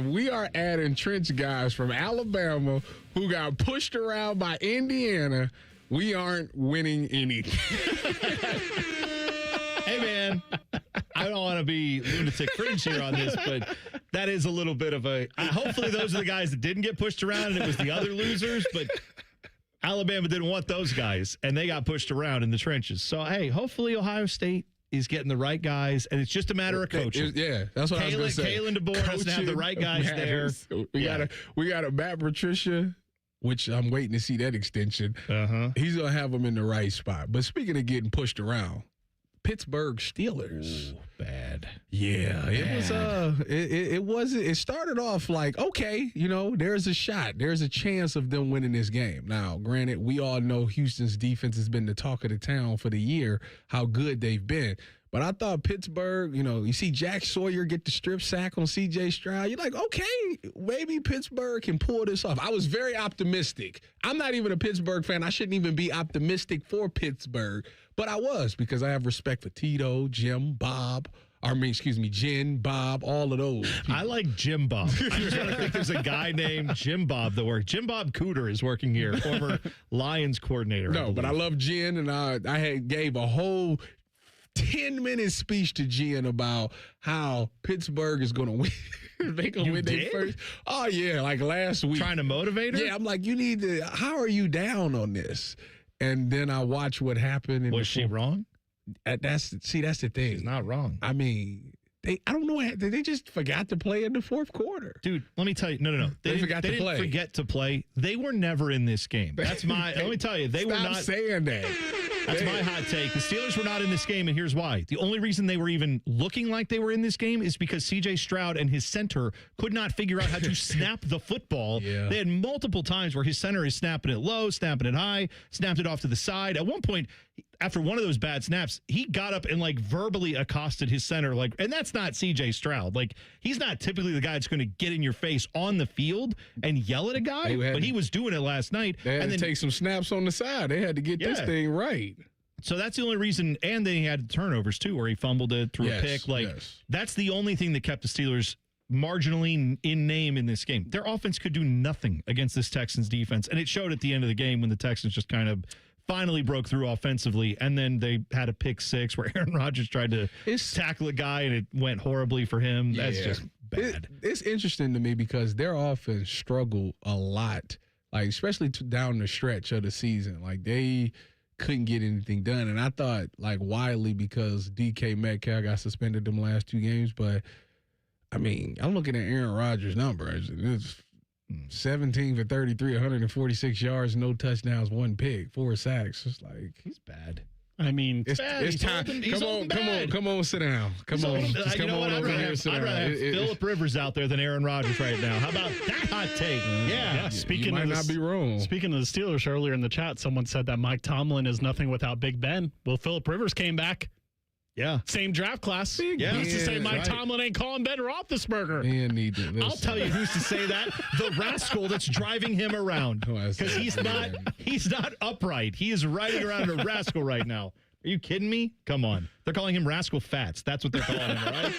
we are adding trench guys from Alabama who got pushed around by Indiana, we aren't winning anything. Hey, man, I don't want to be lunatic fringe here on this, but that is a little bit of a... hopefully those are the guys that didn't get pushed around and it was the other losers, but Alabama didn't want those guys, and they got pushed around in the trenches. So, hey, hopefully Ohio State is getting the right guys, and it's just a matter of coaching. Yeah, that's what I was going to say. Kalen DeBoer has to have the right guys matters. there. We got a Matt Patricia, which I'm waiting to see that extension. He's going to have them in the right spot. But speaking of getting pushed around, Pittsburgh Steelers. Ooh, bad. Yeah, it was. It started off like, okay, there's a shot. There's a chance of them winning this game. Now, granted, we all know Houston's defense has been the talk of the town for the year, how good they've been. But I thought Pittsburgh, you see Jack Sawyer get the strip sack on C.J. Stroud. You're like, okay, maybe Pittsburgh can pull this off. I was very optimistic. I'm not even a Pittsburgh fan. I shouldn't even be optimistic for Pittsburgh. But I was, because I have respect for Tito, Jen, Bob, all of those people. I like Jim Bob. I just want to think there's a guy named Jim Bob that works. Jim Bob Cooter is working here, former Lions coordinator. No, but I love Jen, and I gave a whole 10-minute speech to Jen about how Pittsburgh is going to win. They're going to win their first. Oh, yeah, like last week. Trying to motivate her? Yeah, I'm like, how are you down on this? And then I watch what happened. Was she wrong? That's the thing. She's not wrong. I mean, I don't know. They just forgot to play in the fourth quarter. Dude, let me tell you. No. They forgot to play. They didn't forget to play. They were never in this game. That's my. Let me tell you, they were not saying that. That's my hot take. The Steelers were not in this game, and here's why. The only reason they were even looking like they were in this game is because C.J. Stroud and his center could not figure out how to snap the football. Yeah. They had multiple times where his center is snapping it low, snapping it high, snapped it off to the side. At one point, after one of those bad snaps, he got up and verbally accosted his center, and that's not C.J. Stroud. He's not typically the guy that's going to get in your face on the field and yell at a guy, but he was doing it last night. They had to take some snaps on the side. They had to get this thing right. So that's the only reason, and then he had turnovers too, where he fumbled it through a pick. That's the only thing that kept the Steelers marginally in name in this game. Their offense could do nothing against this Texans defense, and it showed at the end of the game when the Texans just kind of finally broke through offensively, and then they had a pick six where Aaron Rodgers tried to tackle a guy, and it went horribly for him. That's just bad. It's interesting to me because their offense struggled a lot, especially down the stretch of the season. They couldn't get anything done. And I thought widely because DK Metcalf got suspended them last two games. But I mean, I'm looking at Aaron Rodgers' numbers. It's 17 for 33, 146 yards, no touchdowns, one pick, 4 sacks. It's he's bad. I mean, it's time. Come on, sit down. Come on over here. I'd rather have Phillip Rivers out there than Aaron Rodgers right now. How about that hot take? Yeah. Speaking, you might not be wrong. Speaking of the Steelers, earlier in the chat, someone said that Mike Tomlin is nothing without Big Ben. Well, Phillip Rivers came back. Yeah. Same draft class. Who's to say Mike Tomlin ain't calling Ben Roethlisberger? I'll tell you who's to say that. The rascal that's driving him around. Because he's not upright. He is riding around a rascal right now. Are you kidding me? Come on. They're calling him Rascal Fats. That's what they're calling him, right?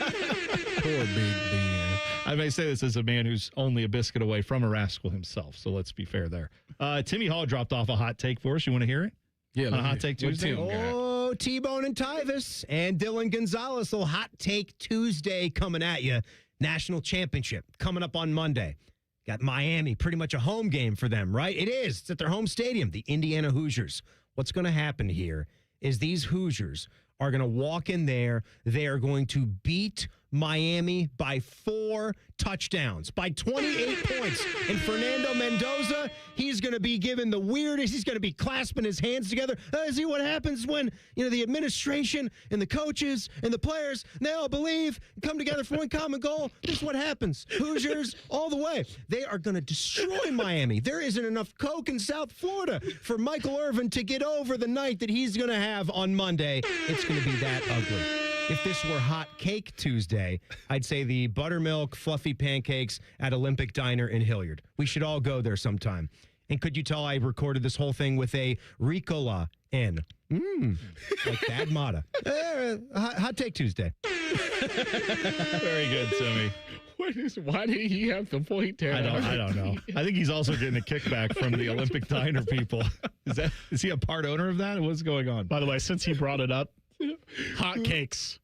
Poor Big Ben. I may say this as a man who's only a biscuit away from a rascal himself, so let's be fair there. Timmy Hall dropped off a hot take for us. You want to hear it? Yeah. On a Hot Take Tuesday? T-Bone and Tyvis and Dylan Gonzalez. Little Hot Take Tuesday coming at you. National Championship coming up on Monday. Got Miami, pretty much a home game for them, right? It is. It's at their home stadium, the Indiana Hoosiers. What's going to happen here is these Hoosiers are going to walk in there. They are going to beat Miami by 4 touchdowns, by 28 points. And Fernando Mendoza, he's going to be given the weirdest. He's going to be clasping his hands together. See what happens when, the administration and the coaches and the players, they all believe, come together for one common goal. This is what happens. Hoosiers all the way. They are going to destroy Miami. There isn't enough Coke in South Florida for Michael Irvin to get over the night that he's going to have on Monday. It's going to be that ugly. If this were Hot Cake Tuesday, I'd say the buttermilk fluffy pancakes at Olympic Diner in Hilliard. We should all go there sometime. And could you tell I recorded this whole thing with a Ricola N? Like Thad Mata. Hot Take Tuesday. Very good, Timmy. Why did he have to point that? I don't know. I think he's also getting a kickback from the Olympic Diner people. Is he a part owner of that? What's going on? By the way, since he brought it up, hot cakes,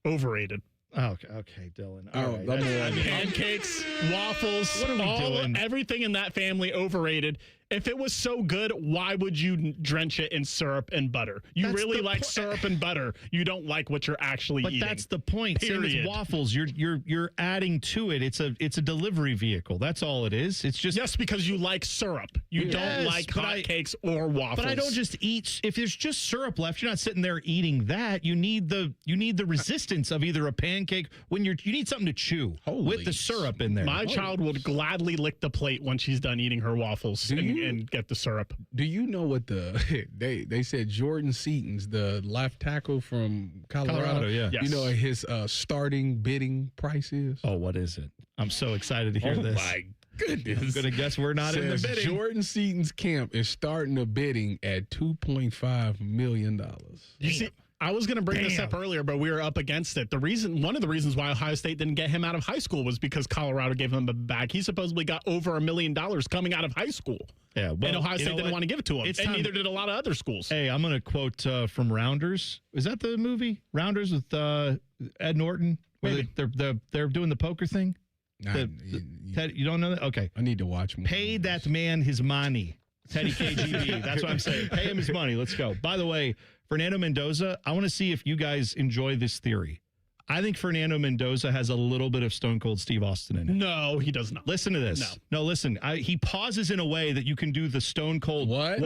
overrated. Okay, Dylan. All right. Pancakes, waffles, what are we doing? Everything in that family overrated. If it was so good, why would you drench it in syrup and butter? You That's really the like syrup and butter. You don't like what you're actually eating. But that's the point. Same as waffles. You're adding to it. It's a delivery vehicle. That's all it is. It's just just because you like syrup. You don't like hotcakes or waffles. But I don't just eat. If there's just syrup left, you're not sitting there eating that. You need the resistance of either a pancake when you need something to chew with the syrup in there. My child would gladly lick the plate when she's done eating her waffles and get the syrup. Do you know what they said Jordan Seaton's the left tackle from Colorado? Yeah. You know what his starting bidding price is? Oh, what is it? I'm so excited to hear this. Oh my goodness. I'm going to guess we're not in the bidding. Jordan Seaton's camp is starting the bidding at $2.5 million. You see, I was going to bring this up earlier, but we were up against it. One of the reasons why Ohio State didn't get him out of high school was because Colorado gave him a bag. He supposedly got over $1 million coming out of high school. Yeah, well, and Ohio State didn't want to give it to him. And neither did a lot of other schools. Hey, I'm going to quote from Rounders. Is that the movie? Rounders with Ed Norton? Where they're doing the poker thing? Ted, you don't know that? Okay. I need to watch more. Pay that man his money. Teddy KGB. That's what I'm saying. Pay him his money. Let's go. By the way, Fernando Mendoza, I want to see if you guys enjoy this theory. I think Fernando Mendoza has a little bit of Stone Cold Steve Austin in it. No, he does not. Listen to this. No, listen. He pauses in a way that you can do the Stone Cold. What?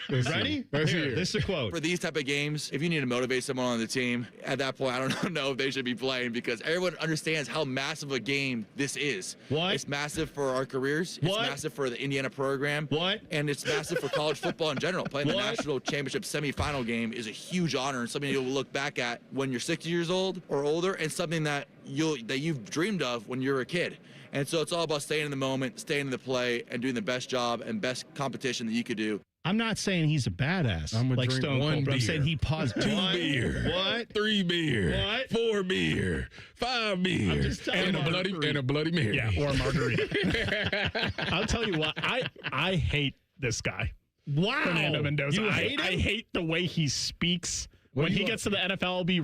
Ready? Here, this is a quote. For these type of games, if you need to motivate someone on the team, at that point, I don't know if they should be playing because everyone understands how massive a game this is. What? It's massive for our careers. It's massive for the Indiana program. What? And it's massive for college football in general. Playing the national championship semifinal game is a huge honor and something you'll look back at when you're 60 years old or older, and something that you've dreamed of when you were a kid. And so it's all about staying in the moment, staying in the play, and doing the best job and best competition that you could do. I'm not saying he's a badass like Stone Cold, but I'm saying he paused. 2 beer. What? 3 beer. What? 4 beer. 5 beer. And a bloody Mary. Yeah, or a margarita. I'll tell you what, I hate this guy. Wow. Fernando Mendoza. You hate him? I hate the way he speaks. When he gets to the NFL, I'll be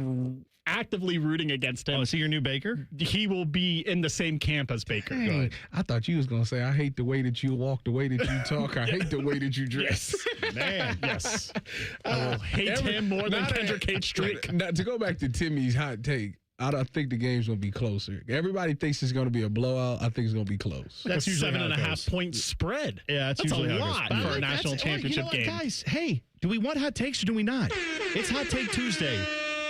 actively rooting against him. Oh, is he your new Baker? He will be in the same camp as Baker. Dang, I thought you was going to say, I hate the way that you walk, the way that you talk. I hate the way that you dress. Yes. Man, yes. I will hate him more than Kendrick H. Drake. Now, to go back to Timmy's hot take, I don't think the game's going to be closer. Everybody thinks it's going to be a blowout. I think it's going to be close. That's usually 7.5 point spread. Yeah, that's usually a lot for a national championship game. Guys, hey, do we want hot takes or do we not? It's Hot Take Tuesday.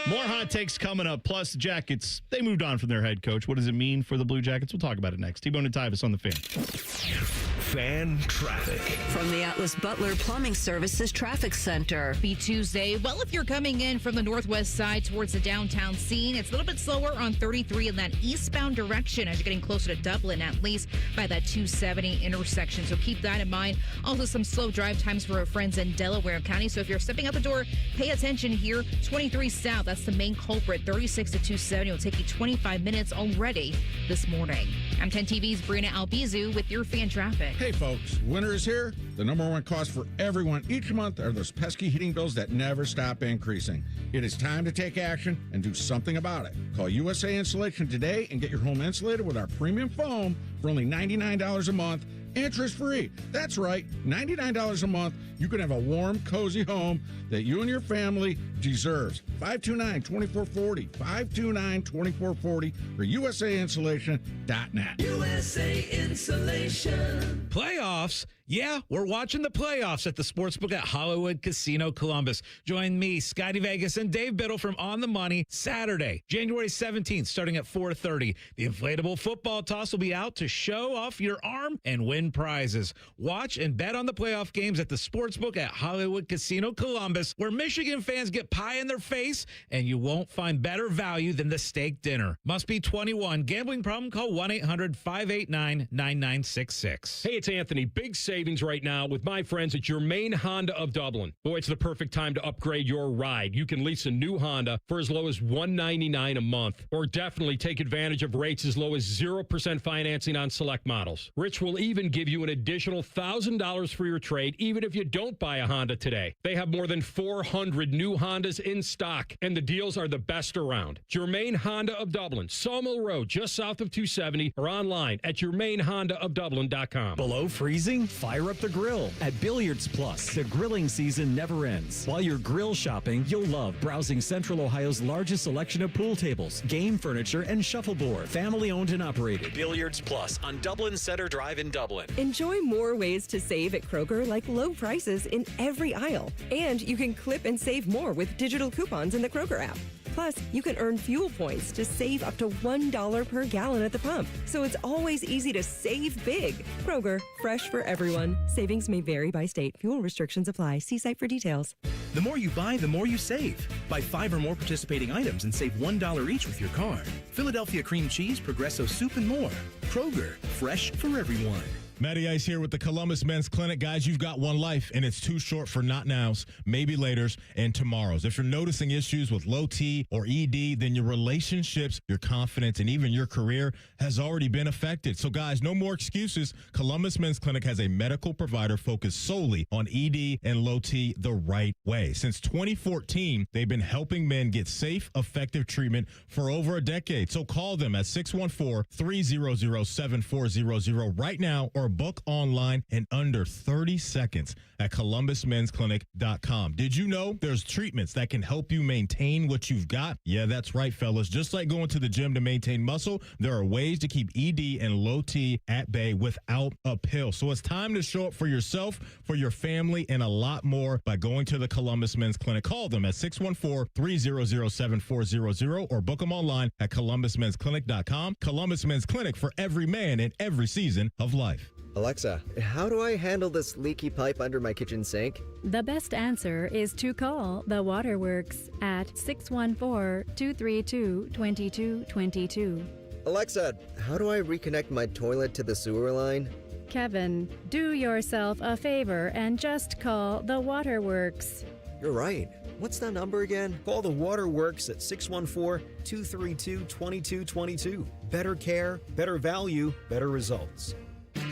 More hot takes coming up. Plus, the Jackets, they moved on from their head coach. What does it mean for the Blue Jackets? We'll talk about it next. T-Bone and Tyvis on the Fan. Fan traffic. From the Atlas Butler Plumbing Services Traffic Center. Be Tuesday. Well, if you're coming in from the northwest side towards the downtown scene, it's a little bit slower on 33 in that eastbound direction as you're getting closer to Dublin, at least by that 270 intersection. So keep that in mind. Also, some slow drive times for our friends in Delaware County. So if you're stepping out the door, pay attention here. 23 south, that's the main culprit. 36 to 270 will take you 25 minutes already this morning. I'm 10 TV's Brina Albizu with your fan traffic. Hey folks, winter is here. The number one cost for everyone each month are those pesky heating bills that never stop increasing. It is time to take action and do something about it. Call USA Insulation today and get your home insulated with our premium foam for only $99 a month, interest-free. That's right, $99 a month. You can have a warm, cozy home that you and your family deserves. 529-2440, 529-2440, or USAinsulation.net. USA Insulation. Playoffs? Yeah, we're watching the playoffs at the Sportsbook at Hollywood Casino Columbus. Join me, Scotty Vegas, and Dave Biddle from On the Money Saturday, January 17th, starting at 4:30. The inflatable football toss will be out to show off your arm and win prizes. Watch and bet on the playoff games at the Sportsbook at Hollywood Casino Columbus, where Michigan fans get pie in their face, and you won't find better value than the steak dinner. Must be 21. Gambling problem? Call 1-800-589-9966. Hey, it's Anthony. Big savings right now with my friends at Germain Honda of Dublin. Boy, it's the perfect time to upgrade your ride. You can lease a new Honda for as low as $199 a month, or definitely take advantage of rates as low as 0% financing on select models. Rich will even give you an additional $1,000 for your trade, even if you don't buy a Honda today. They have more than 400 new Hondas in stock, and the deals are the best around. Germain Honda of Dublin, Sawmill Road, just south of 270, or online at germainhondaofdublin.com. Below freezing? Fire up the grill at Billiards Plus. The grilling season never ends. While you're grill shopping, you'll love browsing Central Ohio's largest selection of pool tables, game furniture, and shuffleboard. Family owned and operated. Billiards Plus on Dublin Center Drive in Dublin. Enjoy more ways to save at Kroger, like low prices in every aisle. And you can clip and save more with digital coupons in the Kroger app. Plus, you can earn fuel points to save up to $1 per gallon at the pump. So it's always easy to save big. Kroger, fresh for everyone. Savings may vary by state. Fuel restrictions apply. See site for details. The more you buy, the more you save. Buy 5 or more participating items and save $1 each with your card. Philadelphia cream cheese, Progresso soup, and more. Kroger, fresh for everyone. Matty Ice here with the Columbus Men's Clinic. Guys, you've got one life, and it's too short for not nows, maybe laters, and tomorrows. If you're noticing issues with low T or ED, then your relationships, your confidence, and even your career has already been affected. So, guys, no more excuses. Columbus Men's Clinic has a medical provider focused solely on ED and low T the right way. Since 2014, they've been helping men get safe, effective treatment for over a decade. So call them at 614-300-7400 right now, or book online in under 30 seconds at columbusmensclinic.com. Did you know there's treatments that can help you maintain what you've got? Yeah, that's right, fellas. Just like going to the gym to maintain muscle, there are ways to keep ED and low T at bay without a pill. So it's time to show up for yourself, for your family, and a lot more by going to the Columbus Men's Clinic. Call them at 614-300-7400 or book them online at columbusmensclinic.com. Columbus Men's Clinic, for every man in every season of life. Alexa, how do I handle this leaky pipe under my kitchen sink? The best answer is to call the Waterworks at 614-232-2222. Alexa, how do I reconnect my toilet to the sewer line? Kevin, do yourself a favor and just call the Waterworks. You're right. What's that number again? Call the Waterworks at 614-232-2222. Better care, better value, better results.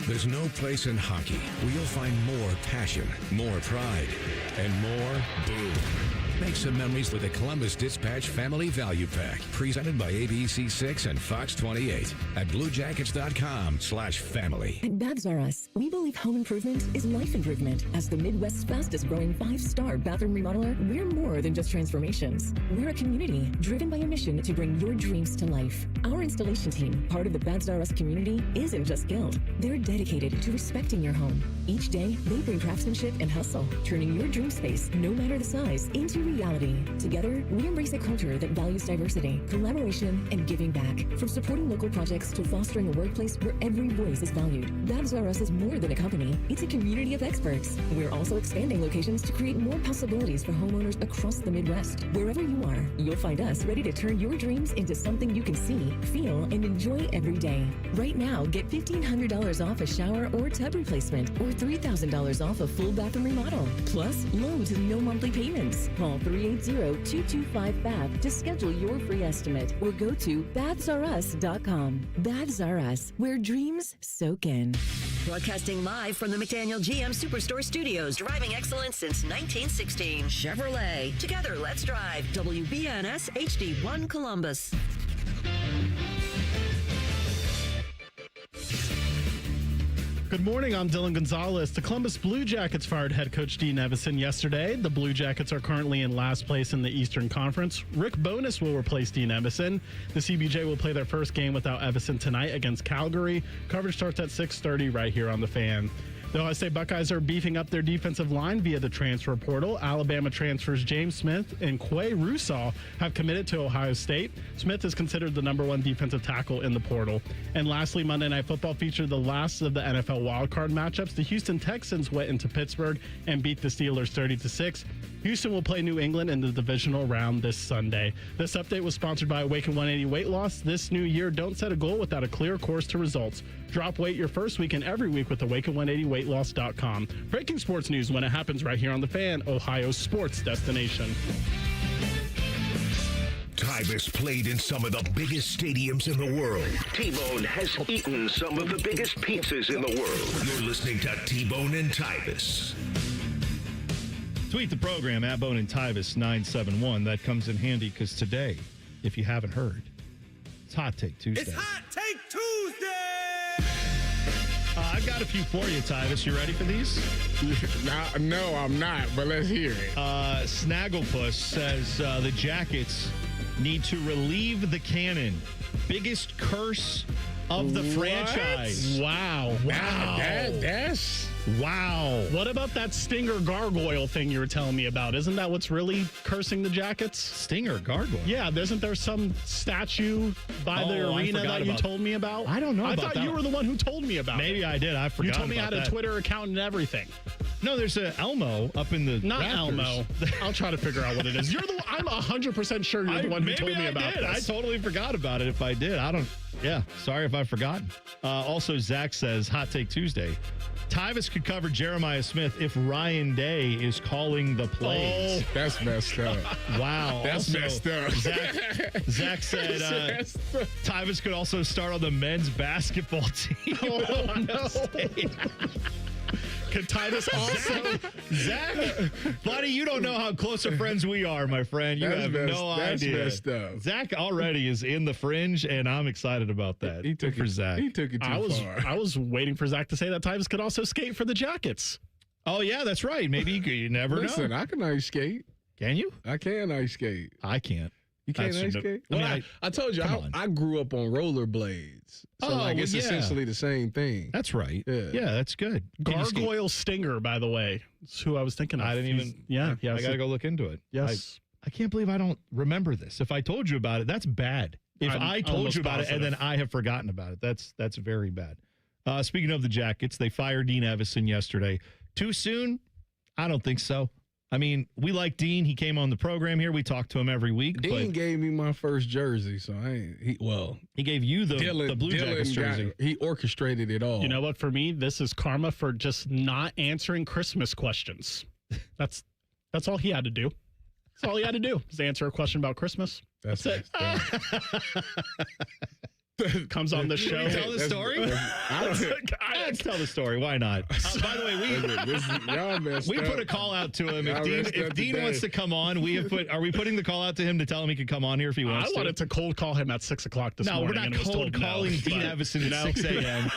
There's no place in hockey where you'll find more passion, more pride, and more boom. Make some memories with the Columbus Dispatch Family Value Pack, presented by ABC6 and Fox 28 at bluejackets.com/family. At Baths R Us, we believe home improvement is life improvement. As the Midwest's fastest growing 5-star bathroom remodeler, we're more than just transformations. We're a community driven by a mission to bring your dreams to life. Our installation team, part of the Baths R Us community, isn't just skilled. They're dedicated to respecting your home. Each day, they bring craftsmanship and hustle, turning your dream space, no matter the size, into reality. Together, we embrace a culture that values diversity, collaboration, and giving back. From supporting local projects to fostering a workplace where every voice is valued, Baths R Us is more than a company. It's a community of experts. We're also expanding locations to create more possibilities for homeowners across the Midwest. Wherever you are, you'll find us ready to turn your dreams into something you can see, feel, and enjoy every day. Right now, get $1,500 off a shower or tub replacement, or $3,000 off a full bathroom remodel. Plus, low to no monthly payments. Call 380-225-BATH to schedule your free estimate, or go to bathsrus.com. Baths R Us, where dreams soak in. Broadcasting live from the McDaniel GM Superstore Studios. Driving excellence since 1916. Chevrolet. Together, let's drive. WBNS HD1 Columbus. Good morning, I'm Dylan Gonzalez. The Columbus Blue Jackets fired head coach Dean Evison yesterday. The Blue Jackets are currently in last place in the Eastern Conference. Rick Bowness will replace Dean Evison. The CBJ will play their first game without Evison tonight against Calgary. Coverage starts at 6:30 right here on The Fan. The Ohio State Buckeyes are beefing up their defensive line via the transfer portal. Alabama transfers James Smith and Quay Russaw have committed to Ohio State. Smith is considered the #1 defensive tackle in the portal. And lastly, Monday Night Football featured the last of the NFL wildcard matchups. The Houston Texans went into Pittsburgh and beat the Steelers 30-6. Houston will play New England in the divisional round this Sunday. This update was sponsored by Awaken 180 Weight Loss. This new year, don't set a goal without a clear course to results. Drop weight your first week and every week with Awaken180weightloss.com. Breaking sports news when it happens right here on The Fan, Ohio's sports destination. Tyvis played in some of the biggest stadiums in the world. T-Bone has eaten some of the biggest pizzas in the world. You're listening to T-Bone and Tyvis. Tweet the program at Bone and Tyvis 971. That comes in handy because today, if you haven't heard, it's Hot Take Tuesday. It's Hot Take Tuesday! I've got a few for you, Tyvis. You ready for these? No, I'm not, but let's hear it. Snagglepuss says the Jackets need to relieve the cannon. Biggest curse of the franchise. Wow. That's... Wow. What about that Stinger gargoyle thing you were telling me about? Isn't that what's really cursing the Jackets? Stinger gargoyle? Yeah, isn't there some statue by the arena that you told me about? I don't know I about thought you that. were the one who told me about Maybe it. I did. I forgot. You told me I had about a that. Twitter account and everything. No, there's a Elmo up in the Not rafters. Elmo. I'll try to figure out what it is. I'm 100% sure you're the one who told me about this. I totally forgot about it. If I did, yeah, sorry if I've forgotten. Also, Zach says, Hot Take Tuesday. Tyvis could cover Jeremiah Smith if Ryan Day is calling the plays. Oh, that's messed up. Wow. That's Also, messed up. Zach said Tyvis could also start on the men's basketball team. Oh, no. Could Tyvis also... Zach, buddy, you don't know how close of friends we are, my friend. You have no idea. That's messed up. Zach already is in the fringe, and I'm excited about that. He took for it, Zach. He took it too far. I was waiting for Zach to say that Tyvis could also skate for the Jackets. Oh, yeah, that's right. Maybe you never Listen, know. I can ice skate. Can you? I can ice skate. I can't. You can't ice skate? Well, I told you, I grew up on rollerblades. So, it's essentially the same thing. That's right. Yeah, that's good. Gargoyle Stinger, by the way. That's who I was thinking of. I didn't even... Yeah. I got to go look into it. Yes. I can't believe I don't remember this. If I told you about it, that's bad. If I told you about it and then I have forgotten about it, that's very bad. Speaking of the Jackets, they fired Dean Evison yesterday. Too soon? I don't think so. I mean, we like Dean. He came on the program here. We talk to him every week. Dean gave me my first jersey, so he gave you the Blue Jackets jersey. He orchestrated it all. You know what? For me, this is karma for just not answering Christmas questions. That's all he had to do. That's all he had to do is answer a question about Christmas. That's it. Comes on the show. Can we tell the story? Let's tell the story. Why not? By the way, we put a call out to him. If Dean wants to come on, are we putting the call out to him to tell him he could come on here if he wants to? I wanted to cold call him at 6 o'clock this morning. No, we're not cold calling Dean Evison at 6 a.m.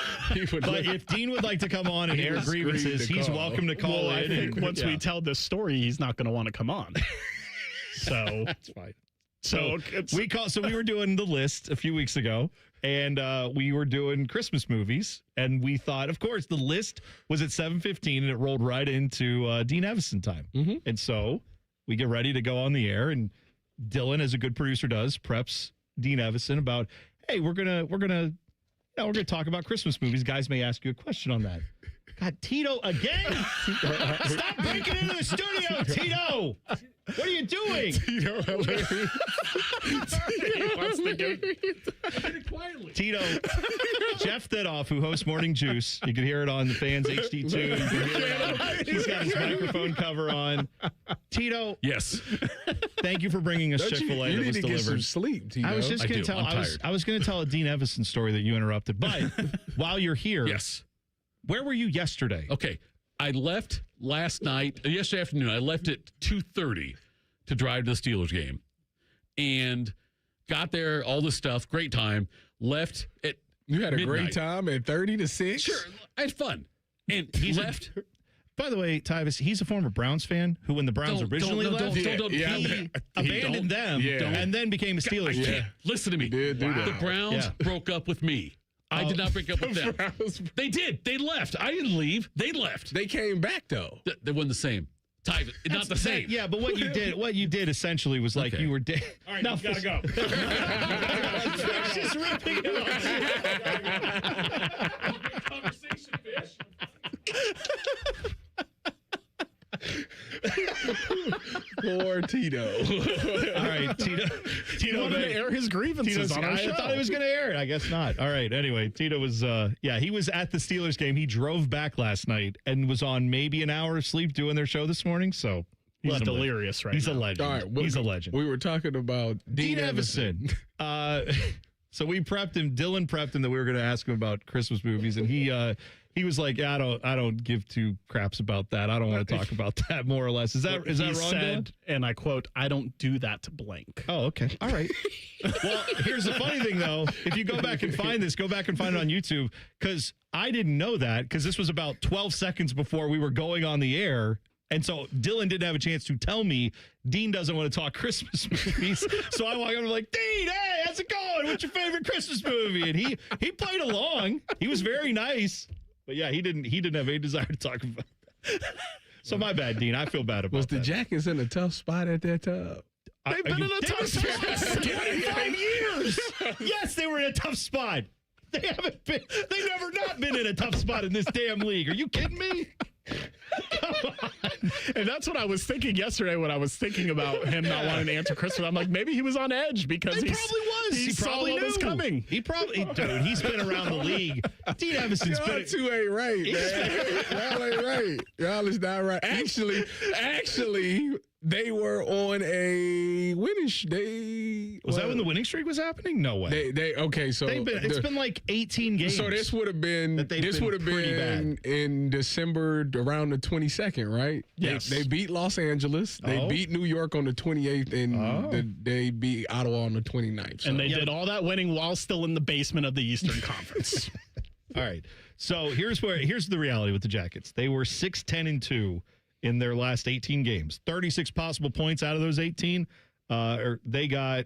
But if Dean would like to come on and air grievances, he's welcome to call in. I think once we tell this story, he's not going to want to come on. So that's fine. So we were doing the list a few weeks ago, and we were doing Christmas movies, and we thought, of course, the list was at 7:15, and it rolled right into Dean Evison time. Mm-hmm. And so we get ready to go on the air, and Dylan, as a good producer does, preps Dean Evison about, hey, we're gonna talk about Christmas movies. Guys may ask you a question on that. God, Tito again! Stop breaking into the studio, Tito! What are you doing? Tito, Tito, Jeff Thedoff, who hosts Morning Juice. You can hear it on the Fans HD2. You can hear it on, he's got his microphone cover on. Tito. Yes. Thank you for bringing us Chick-fil-A. You that need was to delivered. get some sleep, Tito. I was just going to tell. I was going to tell a Dean Evison story that you interrupted. But while you're here, yes. Where were you yesterday? Okay. I left yesterday afternoon. I left at 2:30 to drive to the Steelers game and got there, all this stuff. Great time. Left at You had a midnight. great time at 30 to 6? Sure. I had fun. And he left. By the way, Tyvis, he's a former Browns fan who, when the Browns originally left, he abandoned them and then became a Steelers fan. Listen to me. The Browns broke up with me. I did not break up with them. They did. They left. I didn't leave. They left. They came back, though. They weren't the same. Tyvis, not the same. Yeah, but what you did essentially was like you were dead. All right, now you gotta go. Just ripping it off. Conversation, fish. Poor Tito. All right, Tito wanted to air his grievances on our show. I thought he was going to air it. I guess not. All right. Anyway, Tito was, he was at the Steelers game. He drove back last night and was on maybe an hour of sleep doing their show this morning. So he's delirious right now. He's a legend. All right, he's a legend. We were talking about Dean Evison. So we prepped him. Dylan prepped him that we were going to ask him about Christmas movies, and he was like, I don't give two craps about that. I don't want to talk about that, more or less. Is that wrong, said, Dylan? and I quote, I don't do that to blank. Oh, okay. All right. Well, here's the funny thing, though. If you go back and find it on YouTube, because I didn't know that because this was about 12 seconds before we were going on the air. And so Dylan didn't have a chance to tell me Dean doesn't want to talk Christmas movies. So I walk up and I'm like, Dean, hey, how's it going? What's your favorite Christmas movie? And he played along. He was very nice. But yeah, he didn't have any desire to talk about that. So my bad, Dean. I feel bad about Was that. the Jackets in a tough spot at that time? They've been in a tough spot for 25 years. Yes, they were in a tough spot. They've never not been in a tough spot in this damn league. Are you kidding me? Come on. And that's what I was thinking yesterday when I was thinking about him not wanting to answer Christmas. I'm like, maybe he was on edge because He probably was. He probably knew. Was coming. He probably, dude, he's been around the league. Dean Evanson's Y'all been. two ain't right, man. Y'all ain't right. Y'all is not right. Actually, they were on a winning Was that when the winning streak was happening? No way. Okay, so it's been like 18 games. So this would have been in December around the 22nd, right? Yes. They beat Los Angeles. They beat New York on the 28th, and they beat Ottawa on the 29th. So. And they did all that winning while still in the basement of the Eastern Conference. All right. So here's the reality with the Jackets. They were 6-10-2 in their last 18 games. 36 possible points out of those 18. They got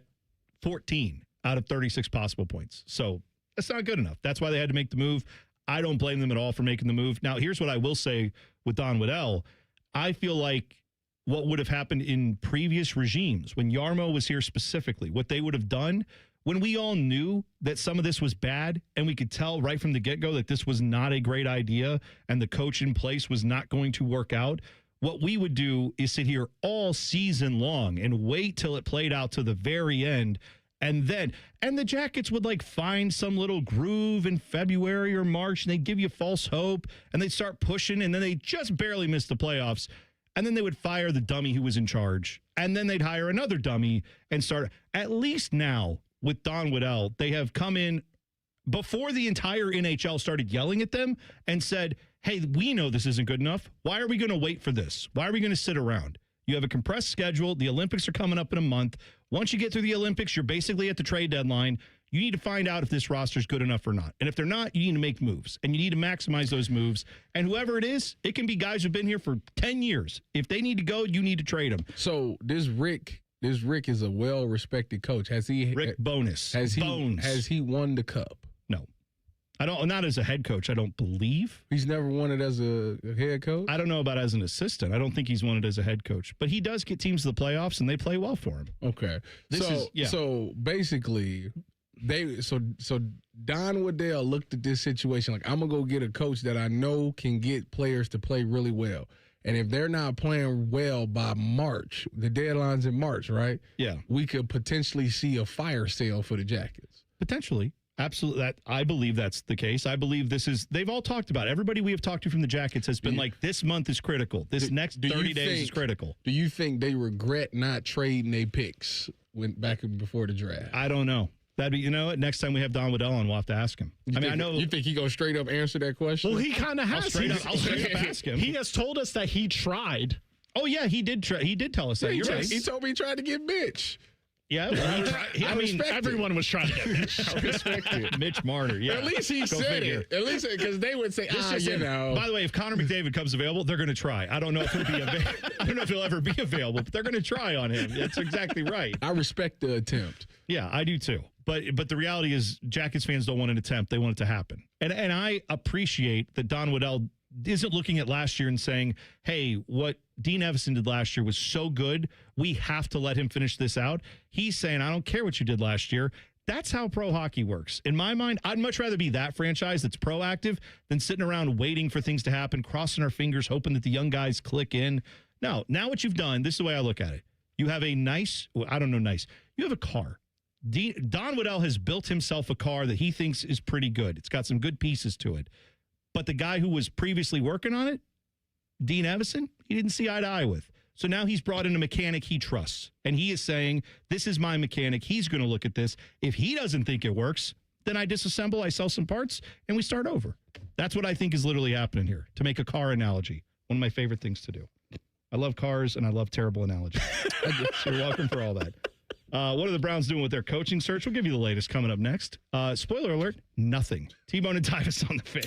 14 out of 36 possible points. So that's not good enough. That's why they had to make the move. I don't blame them at all for making the move. Now, here's what I will say with Don Waddell. I feel like what would have happened in previous regimes, when Yarmo was here specifically, what they would have done when we all knew that some of this was bad and we could tell right from the get-go that this was not a great idea and the coach in place was not going to work out, what we would do is sit here all season long and wait till it played out to the very end. And the Jackets would like find some little groove in February or March and they'd give you false hope and they'd start pushing and then they just barely missed the playoffs. And then they would fire the dummy who was in charge. And then they'd hire another dummy and start. At least now with Don Waddell, they have come in before the entire NHL started yelling at them and said, hey, we know this isn't good enough. Why are we going to wait for this? Why are we going to sit around? You have a compressed schedule. The Olympics are coming up in a month. Once you get through the Olympics, you're basically at the trade deadline. You need to find out if this roster is good enough or not. And if they're not, you need to make moves. And you need to maximize those moves. And whoever it is, it can be guys who've been here for 10 years. If they need to go, you need to trade them. So this Rick is a well-respected coach. Has he Rick Bowness. Has he won the cup? No. Not as a head coach, I don't believe. He's never won it as a head coach? I don't know about as an assistant. I don't think he's won it as a head coach. But he does get teams to the playoffs, and they play well for him. Okay. So basically, Don Waddell looked at this situation like, I'm going to go get a coach that I know can get players to play really well. And if they're not playing well by March, the deadline's in March, right? Yeah. We could potentially see a fire sale for the Jackets. Potentially. Absolutely. I believe that's the case. I believe they've all talked about it. Everybody we have talked to from the Jackets has been like, this month is critical. This next 30 days is critical. Do you think they regret not trading their picks back before the draft? I don't know. That'd be, you know what? Next time we have Don Waddell on, we'll have to ask him. I know. You think he gonna straight up answer that question? Well, he kind of has. I'll straight up ask him. He has told us that he tried. Oh yeah, he did. He did tell us that. You're right. He told me he tried to get Mitch. Yeah, I mean, everyone was trying to get Mitch. I respect it. Mitch Marner. Yeah, at least he said it. At least because they would say, you know. By the way, if Connor McDavid comes available, they're going to try. I don't know if he'll be I don't know if he'll ever be available, but they're going to try on him. That's exactly right. I respect the attempt. Yeah, I do too. But the reality is, Jackets fans don't want an attempt; they want it to happen. And I appreciate that Don Waddell isn't looking at last year and saying, "Hey, what Dean Evason did last year was so good, we have to let him finish this out." He's saying, "I don't care what you did last year." That's how pro hockey works. In my mind, I'd much rather be that franchise that's proactive than sitting around waiting for things to happen, crossing our fingers, hoping that the young guys click in. No, now what you've done, this is the way I look at it. You have you have a car. Don Waddell has built himself a car that he thinks is pretty good. It's got some good pieces to it. But the guy who was previously working on it, Dean Evason, he didn't see eye to eye with. So now he's brought in a mechanic he trusts. And he is saying, this is my mechanic. He's going to look at this. If he doesn't think it works, then I disassemble, I sell some parts, and we start over. That's what I think is literally happening here, to make a car analogy. One of my favorite things to do. I love cars, and I love terrible analogies. So you're welcome for all that. What are the Browns doing with their coaching search? We'll give you the latest coming up next. Spoiler alert, nothing. T-Bone and Tyvis on the Fan.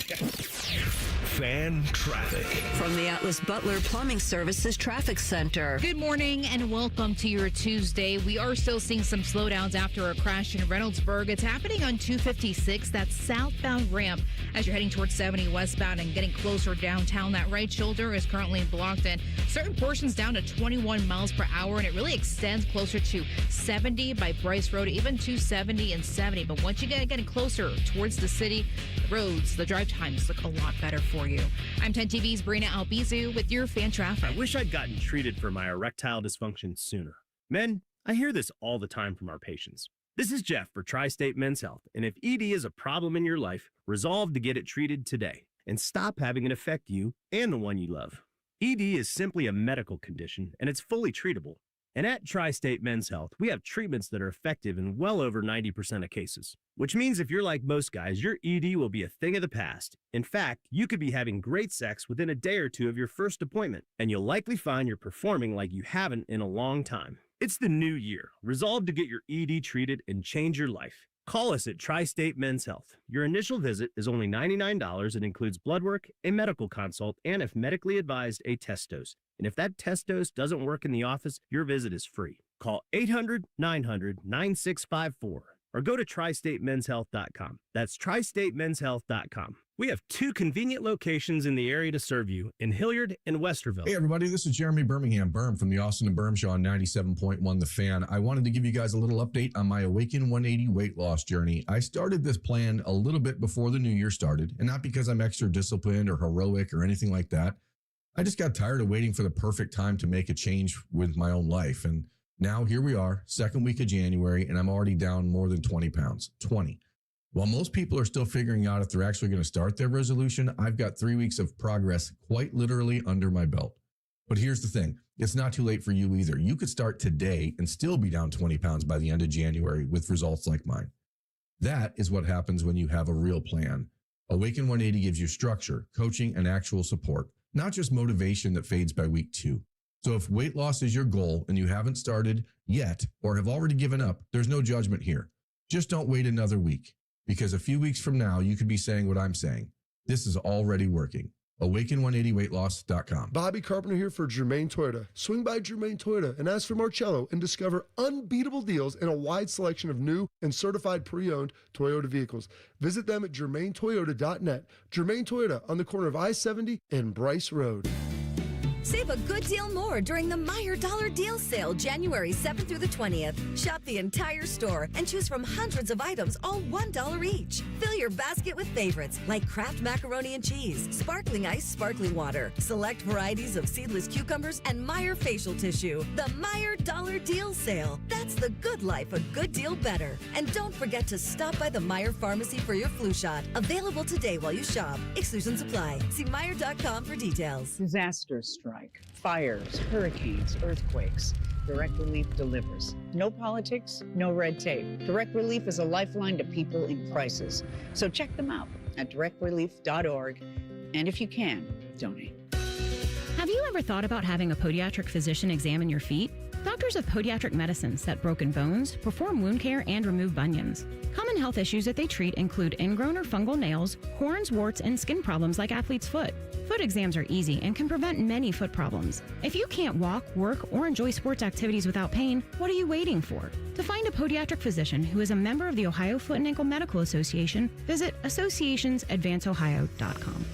Fan traffic. From the Atlas Butler Plumbing Services Traffic Center. Good morning and welcome to your Tuesday. We are still seeing some slowdowns after a crash in Reynoldsburg. It's happening on 256, that southbound ramp as you're heading towards 70 westbound and getting closer downtown. That right shoulder is currently blocked and certain portions down to 21 miles per hour, and it really extends closer to 70 by Bryce Road, even 270 and 70. But once you get getting closer towards the city, the roads, the drive times look a lot better for you. I'm 10 TV's Brina Albizu with your fan traffic. I wish I'd gotten treated for my erectile dysfunction sooner. Men, I hear this all the time from our patients. This is Jeff for Tri-State Men's Health, and if ED is a problem in your life, resolve to get it treated today and stop having it affect you and the one you love. ED is simply a medical condition, and it's fully treatable. And at Tri-State Men's Health, we have treatments that are effective in well over 90% of cases, which means if you're like most guys, your ED will be a thing of the past. In fact, you could be having great sex within a day or two of your first appointment, and you'll likely find you're performing like you haven't in a long time. It's the new year. Resolve to get your ED treated and change your life. Call us at Tri-State Men's Health. Your initial visit is only $99 and includes blood work, a medical consult, and if medically advised, a test dose. And if that test dose doesn't work in the office, your visit is free. Call 800-900-9654 or go to tristatemenshealth.com. That's tristatemenshealth.com. We have 2 convenient locations in the area to serve you in Hilliard and Westerville. Hey, everybody, this is Jeremy Birmingham Berm from the Austin and Berm Show on 97.1 The Fan. I wanted to give you guys a little update on my Awaken 180 weight loss journey. I started this plan a little bit before the new year started, and not because I'm extra disciplined or heroic or anything like that. I just got tired of waiting for the perfect time to make a change with my own life. And now here we are, second week of January, and I'm already down more than 20 pounds, 20. While most people are still figuring out if they're actually going to start their resolution, I've got 3 weeks of progress quite literally under my belt. But here's the thing. It's not too late for you either. You could start today and still be down 20 pounds by the end of January with results like mine. That is what happens when you have a real plan. Awaken 180 gives you structure, coaching, and actual support, not just motivation that fades by week 2. So if weight loss is your goal and you haven't started yet or have already given up, there's no judgment here. Just don't wait another week, because a few weeks from now, you could be saying what I'm saying. This is already working. Awaken180weightloss.com. Bobby Carpenter here for Germain Toyota. Swing by Germain Toyota and ask for Marcello and discover unbeatable deals and a wide selection of new and certified pre-owned Toyota vehicles. Visit them at germaintoyota.net. Germain Toyota on the corner of I-70 and Bryce Road. Save a good deal more during the Meijer Dollar Deal Sale, January 7th through the 20th. Shop the entire store and choose from hundreds of items, all $1 each. Fill your basket with favorites like Kraft macaroni and cheese, sparkling ice sparkling water, select varieties of seedless cucumbers, and Meijer facial tissue. The Meijer Dollar Deal Sale. That's the good life, a good deal better. And don't forget to stop by the Meijer Pharmacy for your flu shot. Available today while you shop. Exclusions apply. See Meijer.com for details. Disaster strike, fires, hurricanes, earthquakes. Direct Relief delivers. No politics, no red tape. Direct Relief is a lifeline to people in crisis. So check them out at directrelief.org. And if you can, donate. Have you ever thought about having a podiatric physician examine your feet? Doctors of Podiatric Medicine set broken bones, perform wound care, and remove bunions. Common health issues that they treat include ingrown or fungal nails, corns, warts, and skin problems like athlete's foot. Foot exams are easy and can prevent many foot problems. If you can't walk, work, or enjoy sports activities without pain, what are you waiting for? To find a podiatric physician who is a member of the Ohio Foot and Ankle Medical Association, visit associationsadvanceohio.com.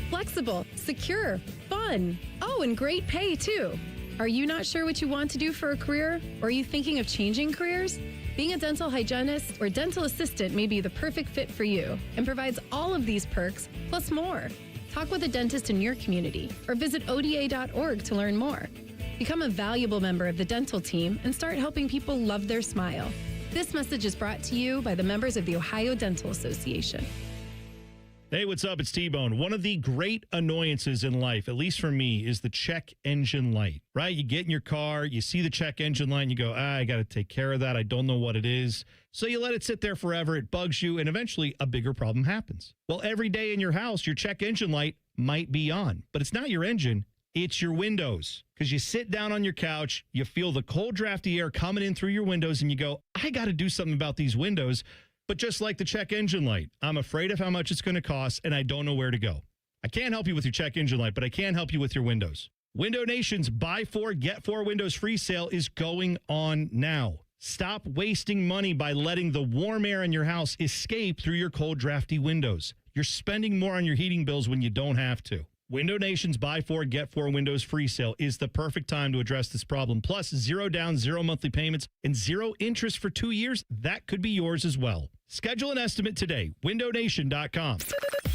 Flexible, secure, fun. Oh, and great pay, too. Are you not sure what you want to do for a career? Or are you thinking of changing careers? Being a dental hygienist or dental assistant may be the perfect fit for you and provides all of these perks, plus more. Talk with a dentist in your community or visit ODA.org to learn more. Become a valuable member of the dental team and start helping people love their smile. This message is brought to you by the members of the Ohio Dental Association. Hey, what's up? It's T-Bone. One of the great annoyances in life, at least for me, is the check engine light, right? You get in your car, you see the check engine light, and you go, I got to take care of that. I don't know what it is. So you let it sit there forever. It bugs you, and eventually a bigger problem happens. Well, every day in your house, your check engine light might be on, but it's not your engine. It's your windows. Because you sit down on your couch, you feel the cold, drafty air coming in through your windows, and you go, I got to do something about these windows. But just like the check engine light, I'm afraid of how much it's going to cost, and I don't know where to go. I can't help you with your check engine light, but I can help you with your windows. Window Nation's Buy 4, Get 4 Windows free sale is going on now. Stop wasting money by letting the warm air in your house escape through your cold, drafty windows. You're spending more on your heating bills when you don't have to. Window Nation's Buy 4, Get 4 Windows free sale is the perfect time to address this problem. Plus, 0 down, 0 monthly payments, and 0 interest for 2 years. That could be yours as well. Schedule an estimate today. WindowNation.com.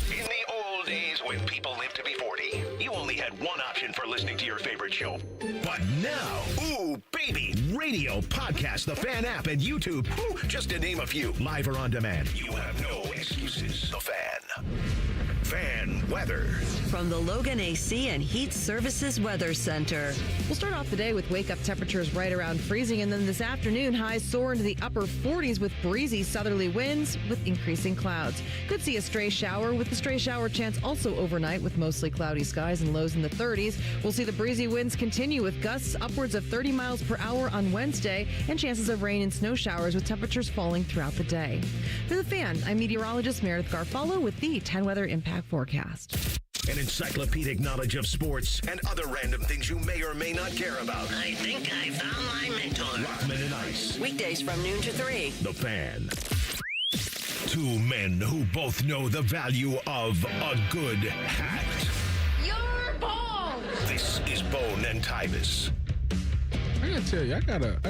In the old days when people lived to be 40, you only had one option for listening to your favorite show. But now, ooh, baby, radio, podcast, the Fan app, and YouTube, just to name a few, live or on demand. You have no excuses. The Fan. Fan weather. From the Logan AC and Heat Services Weather Center. We'll start off the day with wake-up temperatures right around freezing, and then this afternoon, highs soar into the upper 40s with breezy southerly winds with increasing clouds. Could see a stray shower, with the stray shower chance also overnight with mostly cloudy skies and lows in the 30s. We'll see the breezy winds continue with gusts upwards of 30 miles per hour on Wednesday and chances of rain and snow showers with temperatures falling throughout the day. For the Fan, I'm meteorologist Meredith Garfalo with the 10 Weather Impact Forecast. An encyclopedic knowledge of sports and other random things you may or may not care about. I think I found my mentor. Rockman and Ice. Weekdays from noon to 3. The Fan. Two men who both know the value of a good hat. Your ball. This is Bone and Tyvis. I gotta tell you, I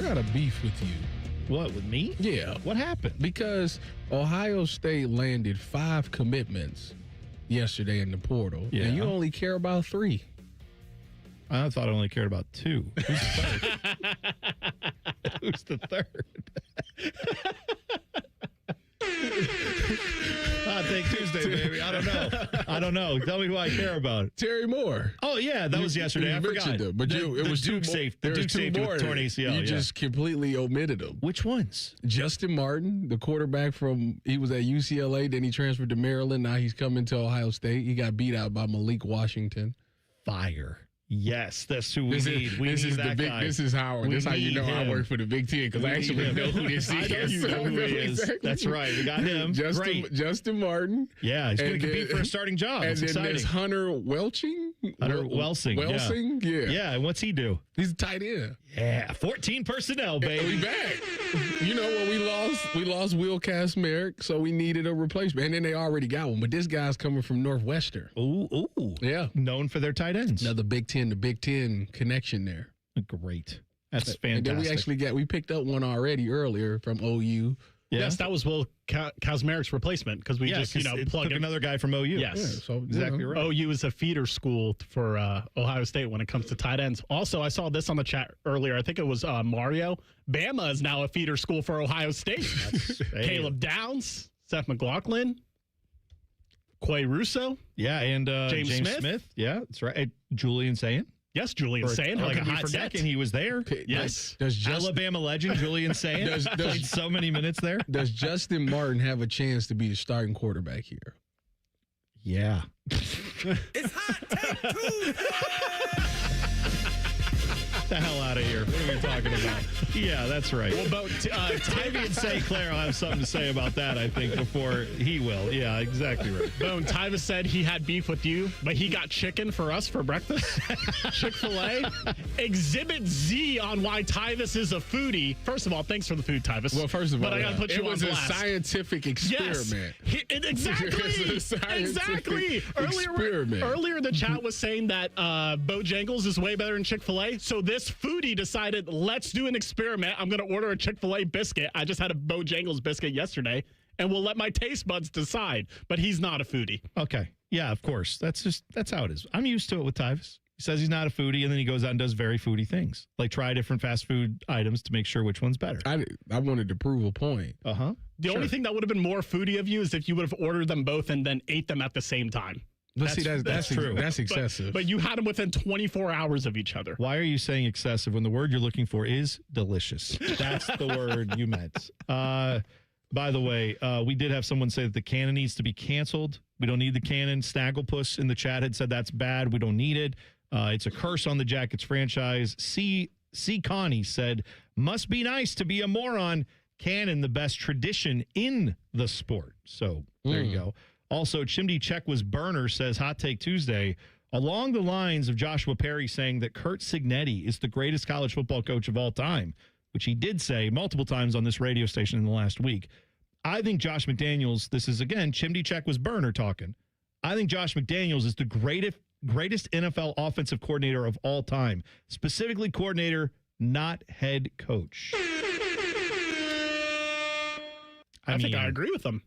got a beef with you. What, with me? Yeah. What happened? Because Ohio State landed 5 commitments yesterday in the portal, and you only care about 3. I thought I only cared about 2. Who's the third? Who's the third? Hot Take Tuesday, baby. I don't know. Tell me who I care about. Terry Moore. Oh, yeah. That was yesterday. I forgot. Him, but it was Duke safe. The Duke safety with torn ACL. You just completely omitted him. Which ones? Justin Martin, the quarterback he was at UCLA, then he transferred to Maryland. Now he's coming to Ohio State. He got beat out by Malik Washington. Fire. Yes, that's who we need. We need that guy. This is Howard. This is how you know I work for the Big Ten, because I actually know who this is. I know you know who he is. Exactly. That's right. We got him. Justin Martin. Yeah, he's going to compete for a starting job. And it's then exciting. there's Hunter Welsing. Welsing, yeah. Yeah, and what's he do? He's a tight end. Yeah, 14 personnel, baby. We back. You know what? We lost Will Kazmarek, so we needed a replacement. And then they already got one. But this guy's coming from Northwestern. Ooh. Yeah. Known for their tight ends. Another Big Ten connection there. Great. That's fantastic. And then we picked up one already earlier from OU. Yeah. Yes, that was Will Kazmarek's replacement, because we just plug another guy from OU. Yes, so exactly right. OU is a feeder school for Ohio State when it comes to tight ends. Also, I saw this on the chat earlier. I think it was Mario. Bama is now a feeder school for Ohio State. Caleb Downs, Seth McLaughlin, Quay Russaw. Yeah, and James Smith. Yeah, that's right. Julian Sayin. Yes, Julian Sayin. Like a hot second, he was there. Yes. Alabama legend Julian Sayin played so many minutes there. Does Justin Martin have a chance to be the starting quarterback here? Yeah. It's Hot Take Tuesday! The hell out of here. What are we talking about? Yeah, that's right. Well, about Tyvis and St. Clair will have something to say about that, I think, before he will. Yeah, exactly right. Boom. Tyvis said he had beef with you, but he got chicken for us for breakfast. Chick-fil-A. Exhibit Z on why Tyvis is a foodie. First of all, thanks for the food, Tyvis. Well, first of all, but I gotta put you it was on a blast. Scientific experiment. Yes. Exactly. Earlier, the chat was saying that Bojangles is way better than Chick-fil-A. So this foodie decided, let's do an experiment. I'm going to order a Chick-fil-A biscuit. I just had a Bojangles biscuit yesterday, and we'll let my taste buds decide. But he's not a foodie. Okay. Yeah, of course. That's how it is. I'm used to it with Tyvis. He says he's not a foodie, and then he goes out and does very foodie things, like try different fast food items to make sure which one's better. I wanted to prove a point. Uh-huh. The only thing that would have been more foodie of you is if you would have ordered them both and then ate them at the same time. But that's true. That's excessive. But you had them within 24 hours of each other. Why are you saying excessive when the word you're looking for is delicious? That's the word you meant. By the way, we did have someone say that the cannon needs to be canceled. We don't need the cannon. Snagglepuss in the chat had said that's bad. We don't need it. It's a curse on the Jackets franchise. C. Connie said, must be nice to be a moron. Canon, the best tradition in the sport. So there you go. Also, Chimney Check was burner, says Hot Take Tuesday, along the lines of Joshua Perry saying that Curt Cignetti is the greatest college football coach of all time, which he did say multiple times on this radio station in the last week. I think Josh McDaniels, this is, again, Chimney Check was burner talking. I think Josh McDaniels is the greatest NFL offensive coordinator of all time. Specifically coordinator, not head coach. I think I agree with him.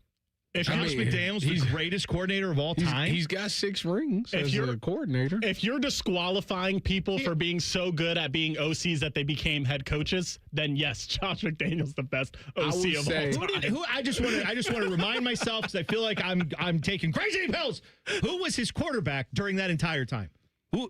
If Josh McDaniels is the greatest coordinator of all time, he's got 6 rings as a coordinator. If you're disqualifying people for being so good at being OCs that they became head coaches, then yes, Josh McDaniels the best OC of all time. I just want to remind myself, because I feel like I'm taking crazy pills. Who was his quarterback during that entire time?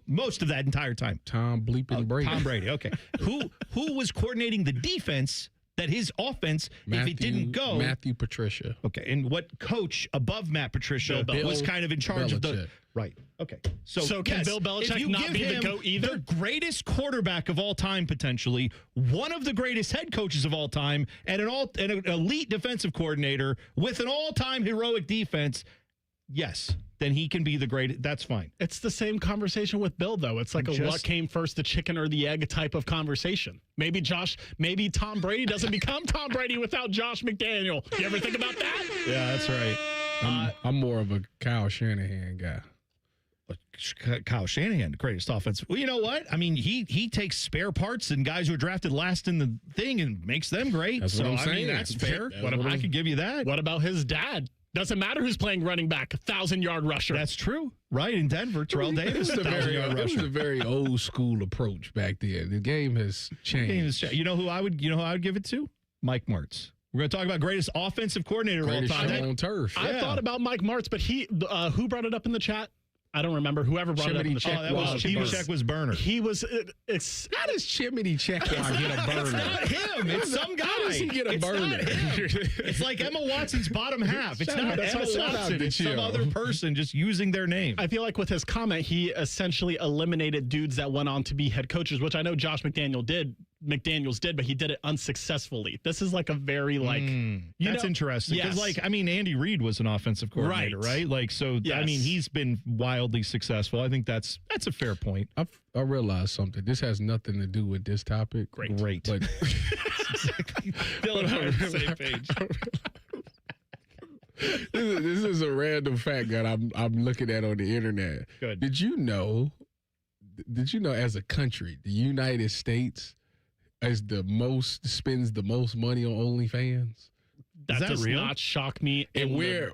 Most of that entire time? Tom Bleeping Brady. Tom Brady. Okay. Who was coordinating the defense? That his offense, if it didn't go... Matthew Patricia. Okay, and what coach above Matt Patricia was kind of in charge of the... Right, okay. So can Bill Belichick not be the GOAT either? The greatest quarterback of all time, potentially, one of the greatest head coaches of all time, and an elite defensive coordinator with an all-time heroic defense, yes, then he can be the greatest. That's fine. It's the same conversation with Bill, though. It's like what came first, the chicken or the egg type of conversation. Maybe Tom Brady doesn't become Tom Brady without Josh McDaniel. You ever think about that? Yeah, that's right. I'm more of a Kyle Shanahan guy. Kyle Shanahan, the greatest offense. Well, you know what? I mean, he takes spare parts and guys who are drafted last in the thing and makes them great. That's what I'm saying. That's fair. I could give you that. What about his dad? Doesn't matter who's playing running back, 1,000-yard rusher. That's true. Right, in Denver, Terrell Davis, 1,000-yard rusher. It was a very old school approach back then. The game has changed. You know who I would give it to? Mike Martz. We're going to talk about greatest offensive coordinator of all time. On turf. I thought about Mike Martz, but who brought it up in the chat? I don't remember. Whoever brought it up in the chat. Chimney Check was burner. He was. How does Chimney Check get a burner? It's not him. It's some guy. How does he get a burner? It's like Emma Watson's bottom half. It's not Emma Watson. It's some other person just using their name. I feel like with his comment, he essentially eliminated dudes that went on to be head coaches, which I know Josh McDaniels did, but he did it unsuccessfully. This is like a very that's interesting. Because Andy Reid was an offensive coordinator, right? He's been wildly successful. I think that's a fair point. I realized something. This has nothing to do with this topic. Great. But Dylan and I are on the same page. This is a random fact that I'm looking at on the internet. Good. Did you know as a country, the United States spends the most money on OnlyFans? That does not shock me. And we're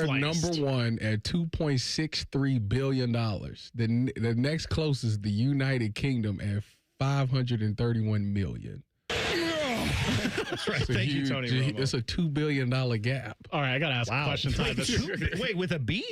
number one at $2.63 billion. The next closest, the United Kingdom, at $531 million. That's right. Thank you, Tony Romo. It's a $2 billion gap. All right, I got to ask a question, Tyvis. Wait, with a B?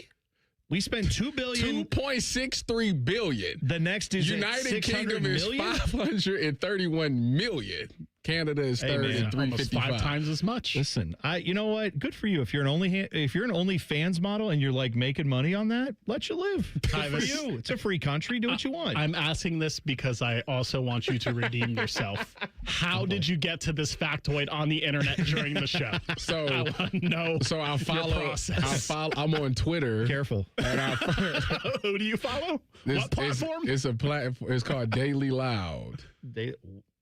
We spend $2.63 billion. The next is United Kingdom is $531 million. Canada is third at $355. Almost 5 times as much. Listen, you know what? Good for you. If you're an OnlyFans model and you're like making money on that, let you live. Good for you. It's a free country. Do what you want. I'm asking this because I also want you to redeem yourself. How did you get to this factoid on the internet during the show? So I want to know. So I'll follow. I'm on Twitter. Careful. And who do you follow? What platform? It's a platform. It's called Daily Loud.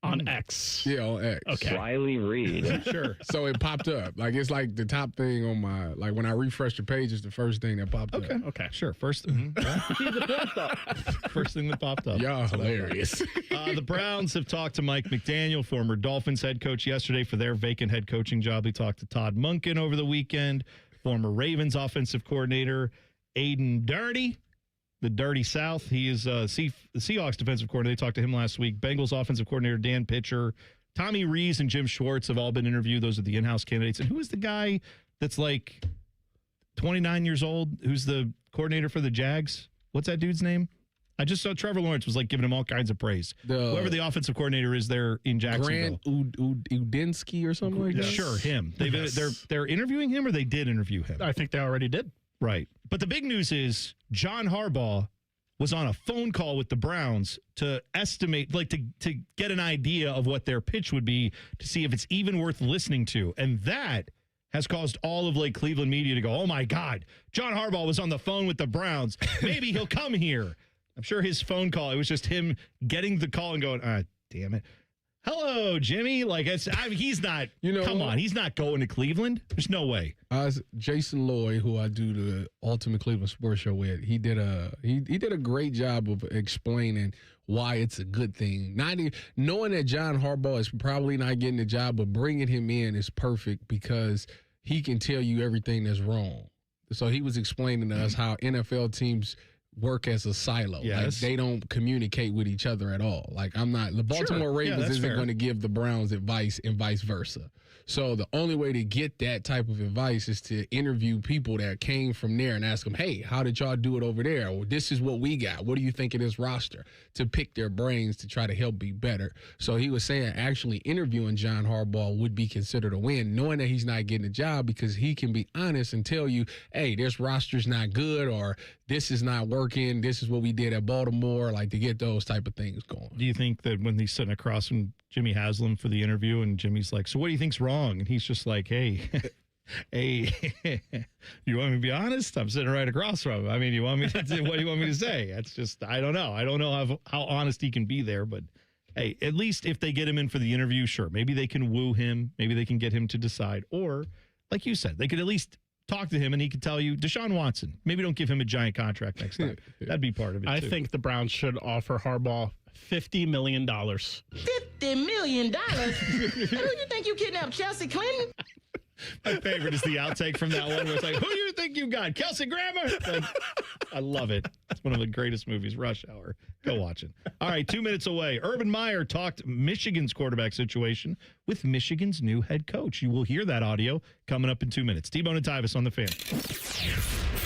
On X. Yeah, on X. Okay. Riley Reid. Sure. So it popped up. It's like the top thing on my, when I refresh the page, it's the first thing that popped up. Okay. Sure. First thing that popped up. Y'all hilarious. The Browns have talked to Mike McDaniel, former Dolphins head coach, yesterday for their vacant head coaching job. They talked to Todd Monken over the weekend, former Ravens offensive coordinator Aiden Dirty. The Dirty South. He is the Seahawks defensive coordinator. They talked to him last week. Bengals offensive coordinator Dan Pitcher. Tommy Rees and Jim Schwartz have all been interviewed. Those are the in-house candidates. And who is the guy that's 29 years old who's the coordinator for the Jags? What's that dude's name? I just saw Trevor Lawrence was giving him all kinds of praise. Whoever the offensive coordinator is there in Jacksonville. Grant Udinski or something like that? Sure, him. They're interviewing him, or they did interview him? I think they already did. Right. But the big news is John Harbaugh was on a phone call with the Browns to estimate, like to get an idea of what their pitch would be to see if it's even worth listening to. And that has caused all of Cleveland media to go, oh my God, John Harbaugh was on the phone with the Browns. Maybe he'll come here. I'm sure his phone call, it was just him getting the call and going, damn it. Hello, Jimmy. He's not, come on, he's not going to Cleveland. There's no way. Jason Lloyd, who I do the Ultimate Cleveland Sports Show with, he did a great job of explaining why it's a good thing. Knowing that John Harbaugh is probably not getting the job, but bringing him in is perfect because he can tell you everything that's wrong. So he was explaining to us how NFL teams work as a silo. Yes. They don't communicate with each other at all. The Baltimore Ravens isn't going to give the Browns advice and vice versa. So the only way to get that type of advice is to interview people that came from there and ask them, hey, how did y'all do it over there? Or this is what we got. What do you think of this roster? To pick their brains to try to help be better. So he was saying actually interviewing John Harbaugh would be considered a win, knowing that he's not getting a job because he can be honest and tell you, hey, this roster's not good or this is not working. This is what we did at Baltimore, to get those type of things going. Do you think that when he's sitting across from Jimmy Haslam for the interview and Jimmy's like, so what do you think's wrong? And he's just like, hey, you want me to be honest? I'm sitting right across from him. I mean, you want me to what do you want me to say? It's just, I don't know. I don't know how honest he can be there, but hey, at least if they get him in for the interview, sure, maybe they can woo him. Maybe they can get him to decide. Or, like you said, they could at least talk to him and he could tell you, Deshaun Watson, maybe don't give him a giant contract next time. That'd be part of it, I too. think the Browns should offer Harbaugh $50 million. $50 million? Who do you think you kidnapped, Chelsea Clinton? My favorite is the outtake from that one where it's like, who do you think you got? Kelsey Grammer? I love it. It's one of the greatest movies, Rush Hour. Go watch it. All right, 2 minutes away. Urban Meyer talked Michigan's quarterback situation with Michigan's new head coach. You will hear that audio coming up in 2 minutes. T-Bone and Tyvis on the Fan.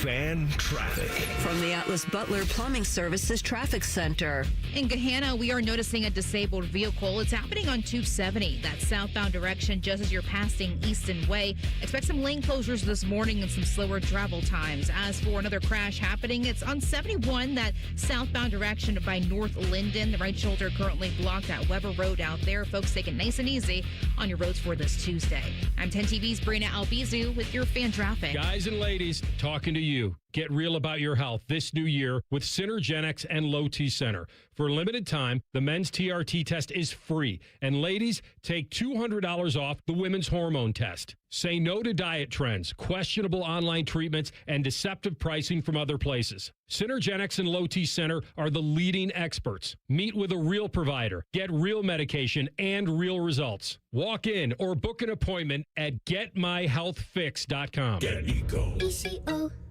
Fan traffic. From the Atlas Butler Plumbing Services Traffic Center. In Gahanna, we are noticing a disabled vehicle. It's happening on 270, that southbound direction, just as you're passing Easton Way. Expect some lane closures this morning and some slower travel times. As for another crash happening, it's on 71, that southbound direction by North Linden. The right shoulder currently blocked at Weber Road out there. Folks, take it nice and easy on your roads for this Tuesday. I'm 10 TV's Brina Albizu with your fan traffic. Guys and ladies, talking to you. Get real about your health this new year with Synergenics and Low T Center. For a limited time, the men's TRT test is free. And ladies, take $200 off the women's hormone test. Say no to diet trends, questionable online treatments, and deceptive pricing from other places. Synergenics and Low T Center are the leading experts. Meet with a real provider, get real medication and real results. Walk in or book an appointment at getmyhealthfix.com. Get Eco.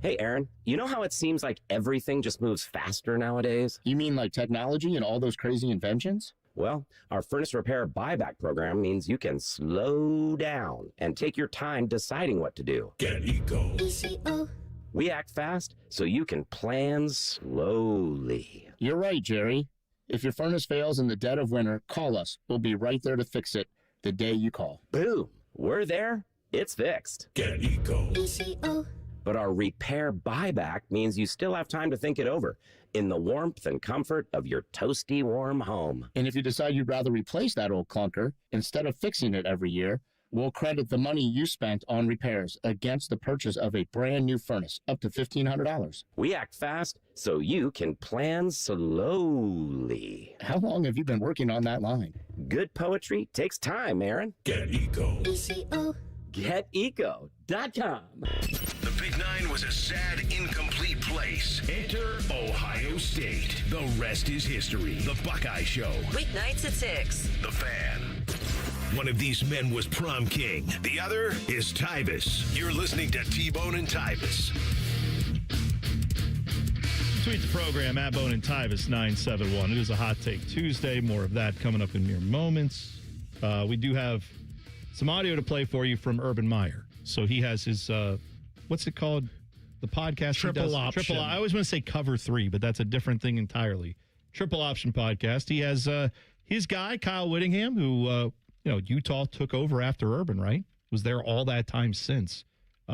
Hey, Aaron, you know how it seems like everything just moves faster nowadays? You mean like technology and all those crazy inventions? Well, our furnace repair buyback program means you can slow down and take your time deciding what to do. Get Eco. We act fast so you can plan slowly. You're right, Jerry. If your furnace fails in the dead of winter, call us. We'll be right there to fix it the day you call. Boom. We're there. It's fixed. Get Eco. But our repair buyback means you still have time to think it over in the warmth and comfort of your toasty warm home. And if you decide you'd rather replace that old clunker, instead of fixing it every year, we'll credit the money you spent on repairs against the purchase of a brand new furnace, up to $1,500. We act fast so you can plan slowly. How long have you been working on that line? Good poetry takes time, Aaron. Get Eco. GetEco.com. The Big Nine was a sad, incomplete place. Enter Ohio State. The rest is history. The Buckeye Show. Weeknights at 6. The Fan. One of these men was prom king. The other is Tyvis. You're listening to T-Bone and Tyvis. Tweet the program at Bone and Tyvis 971. It is a Hot Take Tuesday. More of that coming up in mere moments. We do have some audio to play for you from Urban Meyer. So he has his, what's it called? The podcast. Triple Option. I always want to say Cover 3, but that's a different thing entirely. Triple Option podcast. He has his guy, Kyle Whittingham, who, Utah took over after Urban, right? Was there all that time since.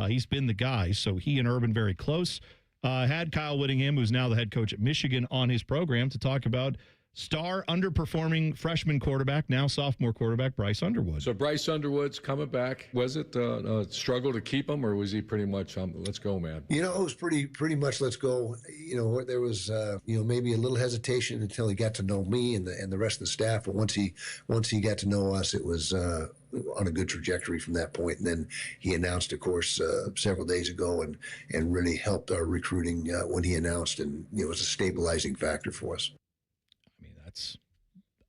He's been the guy. So he and Urban very close. had Kyle Whittingham, who's now the head coach at Michigan, on his program to talk about star underperforming freshman quarterback, now sophomore quarterback, Bryce Underwood. So Bryce Underwood's coming back. Was it a struggle to keep him, or was he pretty much, let's go, man? You know, it was pretty much let's go. You know, there was, maybe a little hesitation until he got to know me and the rest of the staff. But once he got to know us, it was on a good trajectory from that point. And then he announced, of course, several days ago and really helped our recruiting when he announced, and it was a stabilizing factor for us.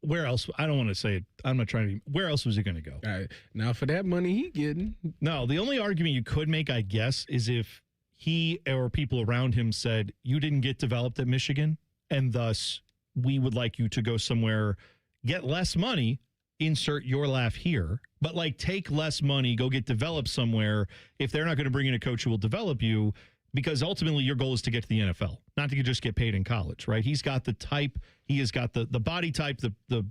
Where else? I don't want to say it. I'm not trying to. Where else was he going to go? Now, for that money he getting. No, the only argument you could make, I guess, is if he or people around him said, you didn't get developed at Michigan, and thus we would like you to go somewhere, get less money, insert your laugh here, but like take less money, go get developed somewhere if they're not going to bring in a coach who will develop you. Because ultimately your goal is to get to the NFL, not to just get paid in college, right? He's got the type, he has got the body type, the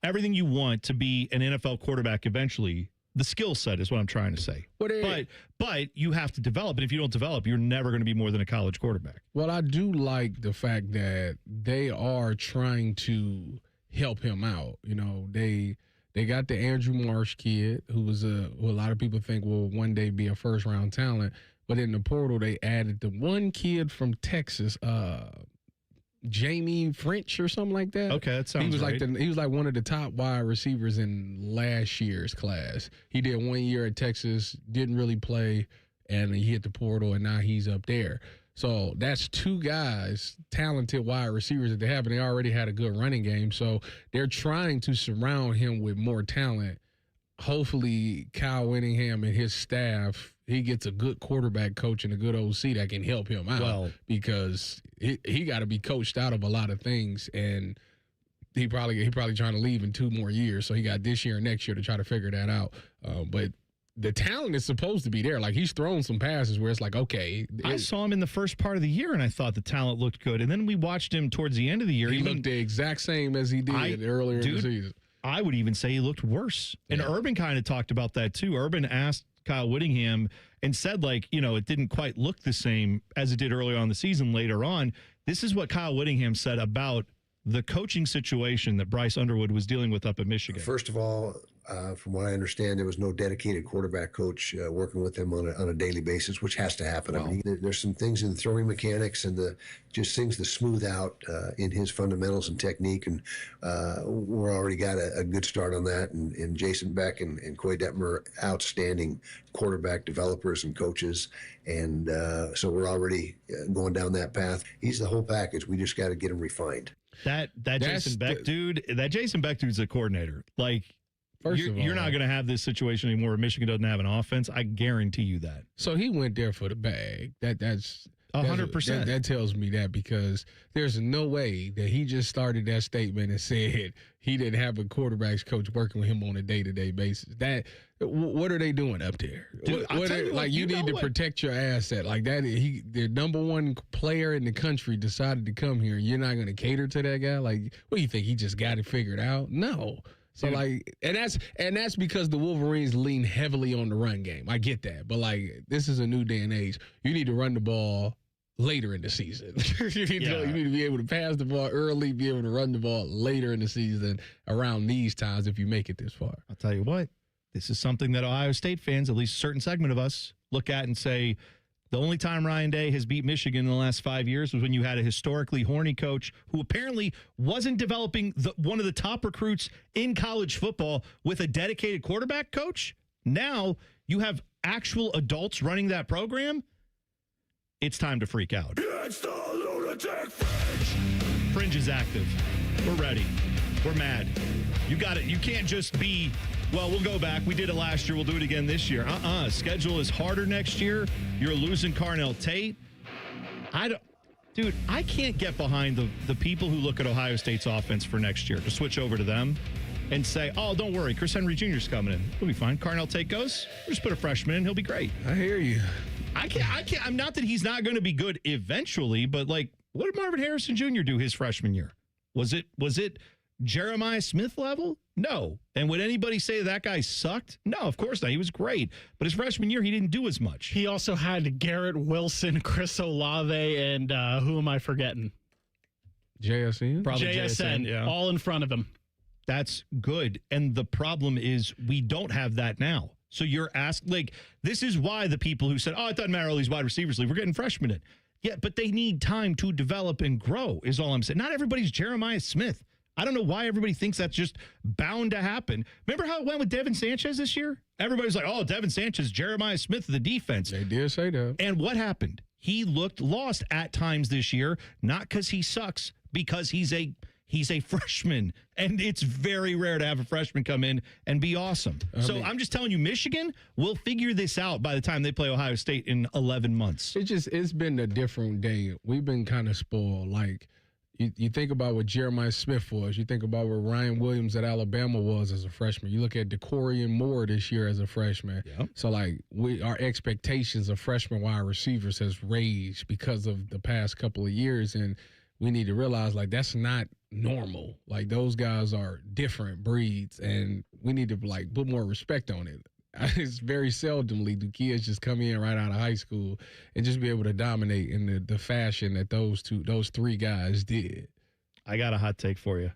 everything you want to be an NFL quarterback eventually. The skill set is what I'm trying to say. But you have to develop, and if you don't develop, you're never going to be more than a college quarterback. Well, I do like the fact that they are trying to help him out. You know, they got the Andrew Marsh kid, who was who a lot of people think will one day be a first-round talent. But in the portal, they added the one kid from Texas, Jamie French or something like that. Okay, that sounds right. He was like one of the top wide receivers in last year's class. He did 1 year at Texas, didn't really play, and he hit the portal, and now he's up there. So that's two guys, talented wide receivers that they have, and they already had a good running game. So they're trying to surround him with more talent. Hopefully, Kyle Whittingham and his staff, he gets a good quarterback coach and a good OC that can help him out, because he got to be coached out of a lot of things, and he probably trying to leave in 2 more years. So he got this year and next year to try to figure that out. But the talent is supposed to be there. Like, he's thrown some passes where it's like, okay. I saw him in the first part of the year, and I thought the talent looked good. And then we watched him towards the end of the year. He looked the exact same as he did earlier in the season. I would even say he looked worse. And Urban kind of talked about that too. Urban asked Kyle Whittingham and said, like, it didn't quite look the same as it did earlier on in the season later on. This is what Kyle Whittingham said about the coaching situation that Bryce Underwood was dealing with up at Michigan. First of all, from what I understand, there was no dedicated quarterback coach working with him on a daily basis, which has to happen. Wow. I mean, there's some things in the throwing mechanics and just things to smooth out in his fundamentals and technique, and we're already got a good start on that. And Jason Beck and Coy Detmer are outstanding quarterback developers and coaches, and so we're already going down that path. He's the whole package. We just got to get him refined. That Jason Beck dude's a coordinator. Like, you're not going to have this situation anymore where Michigan doesn't have an offense. I guarantee you that. So he went there for the bag. That's 100%. That tells me that, because there's no way that he just started that statement and said he didn't have a quarterbacks coach working with him on a day-to-day basis. What are they doing up there? Dude, you need to protect your asset. Like that, the number one player in the country decided to come here. You're not going to cater to that guy. Like, what do you think? He just got it figured out? No. So that's because the Wolverines lean heavily on the run game. I get that, but like, this is a new day and age. You need to run the ball later in the season. you need to be able to pass the ball early, be able to run the ball later in the season around these times if you make it this far. I'll tell you what, this is something that Ohio State fans, at least a certain segment of us, look at and say, the only time Ryan Day has beat Michigan in the last 5 years was when you had a historically horny coach who apparently wasn't developing one of the top recruits in college football with a dedicated quarterback coach. Now you have actual adults running that program. It's time to freak out. It's the lunatic fringe. Fringe is active. We're ready. We're mad. You got it. You can't just be, well, we'll go back. We did it last year. We'll do it again this year. Schedule is harder next year. You're losing Carnell Tate. I can't get behind the people who look at Ohio State's offense for next year to switch over to them and say, oh, don't worry, Chris Henry Jr. is coming in. He'll be fine. Carnell Tate goes. We'll just put a freshman in. He'll be great. I hear you. I can't. I'm not that he's not going to be good eventually, but like, what did Marvin Harrison Jr. do his freshman year? Was it Jeremiah Smith level? No. And would anybody say that guy sucked? No, of course not. He was great. But his freshman year, he didn't do as much. He also had Garrett Wilson, Chris Olave, and who am I forgetting? JSN? Probably JSN, yeah. all in front of him. That's good. And the problem is we don't have that now. So you're asked, like, this is why the people who said, it doesn't matter, all these wide receivers leave, we're getting freshmen in. Yeah, but they need time to develop and grow is all I'm saying. Not everybody's Jeremiah Smith. I don't know why everybody thinks that's just bound to happen. Remember how it went with Devin Sanchez this year? Everybody's like, Devin Sanchez, Jeremiah Smith of the defense. They did say that. And what happened? He looked lost at times this year, not because he sucks, because he's a freshman. And it's very rare to have a freshman come in and be awesome. I'm just telling you, Michigan will figure this out by the time they play Ohio State in 11 months. It's been a different day. We've been kind of spoiled. Like, you think about what Jeremiah Smith was. You think about what Ryan Williams at Alabama was as a freshman. You look at DeCorian Moore this year as a freshman. Yep. So, like, our expectations of freshman wide receivers has raised because of the past couple of years. And we need to realize, like, that's not normal. Like, those guys are different breeds, and we need to, like, put more respect on it. It's very seldomly do kids just come in right out of high school and just be able to dominate in the fashion that those three guys did. I got a hot take for you.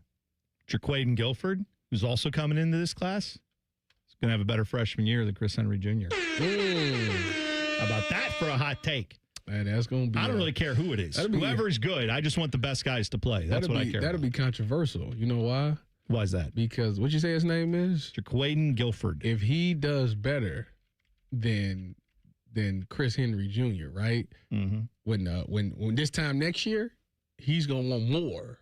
Jaquaden Guilford, who's also coming into this class, is going to have a better freshman year than Chris Henry Jr. How about that for a hot take? Man, that's going to be. I don't really care who it is. Whoever is good, I just want the best guys to play. That's what I care. That'll be controversial. You know why? Why is that? Because what you say his name is? Jaquaden Guilford. If he does better than Chris Henry Jr., right? Mm-hmm. When this time next year, he's gonna want more.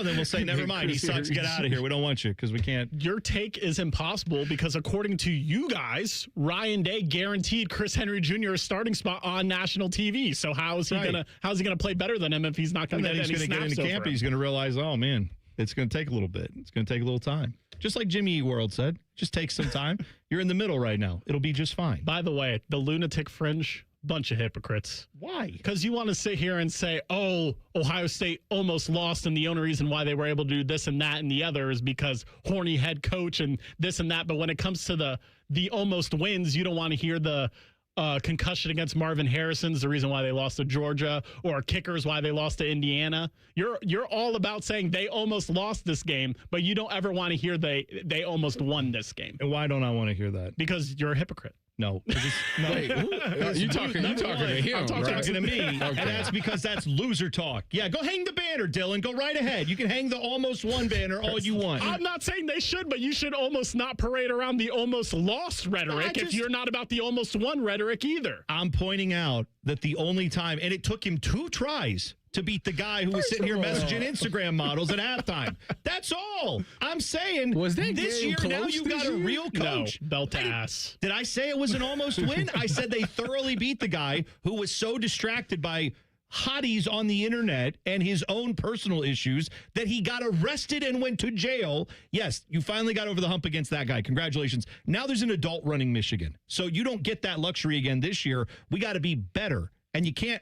Then we'll say, never mind, he sucks, get out of here. We don't want you because we can't. Your take is impossible because according to you guys, Ryan Day guaranteed Chris Henry Jr. a starting spot on national TV. So how is he gonna play better than him if he's not gonna get any snaps? He's gonna get into camp. He's gonna realize, oh man, it's gonna take a little bit. It's gonna take a little time. Just like Jimmy Eat World said, just take some time. You're in the middle right now. It'll be just fine. By the way, the lunatic fringe, bunch of hypocrites. Why? Because you want to sit here and say, Ohio State almost lost, and the only reason why they were able to do this and that and the other is because horny head coach and this and that. But when it comes to the almost wins, you don't want to hear the concussion against Marvin Harrison's the reason why they lost to Georgia, or kickers why they lost to Indiana. You're all about saying they almost lost this game, but you don't ever want to hear they almost won this game. And why don't I want to hear that? Because you're a hypocrite. No. Wait, you talking to him? I'm talking to me, okay. And that's because that's loser talk. Yeah, go hang the banner, Dylan. Go right ahead. You can hang the almost won banner all you want. I'm not saying they should, but you should almost not parade around the almost lost rhetoric if you're not about the almost won rhetoric either. I'm pointing out that the only time, and it took him 2 tries to beat the guy who was sitting here messaging Instagram models at halftime. That's all. I'm saying was that this year now you got a real coach. No, belt to ass. Did I say it was an almost win? I said they thoroughly beat the guy who was so distracted by hotties on the internet and his own personal issues that he got arrested and went to jail. Yes, you finally got over the hump against that guy. Congratulations. Now there's an adult running Michigan. So you don't get that luxury again this year. We got to be better. And you can't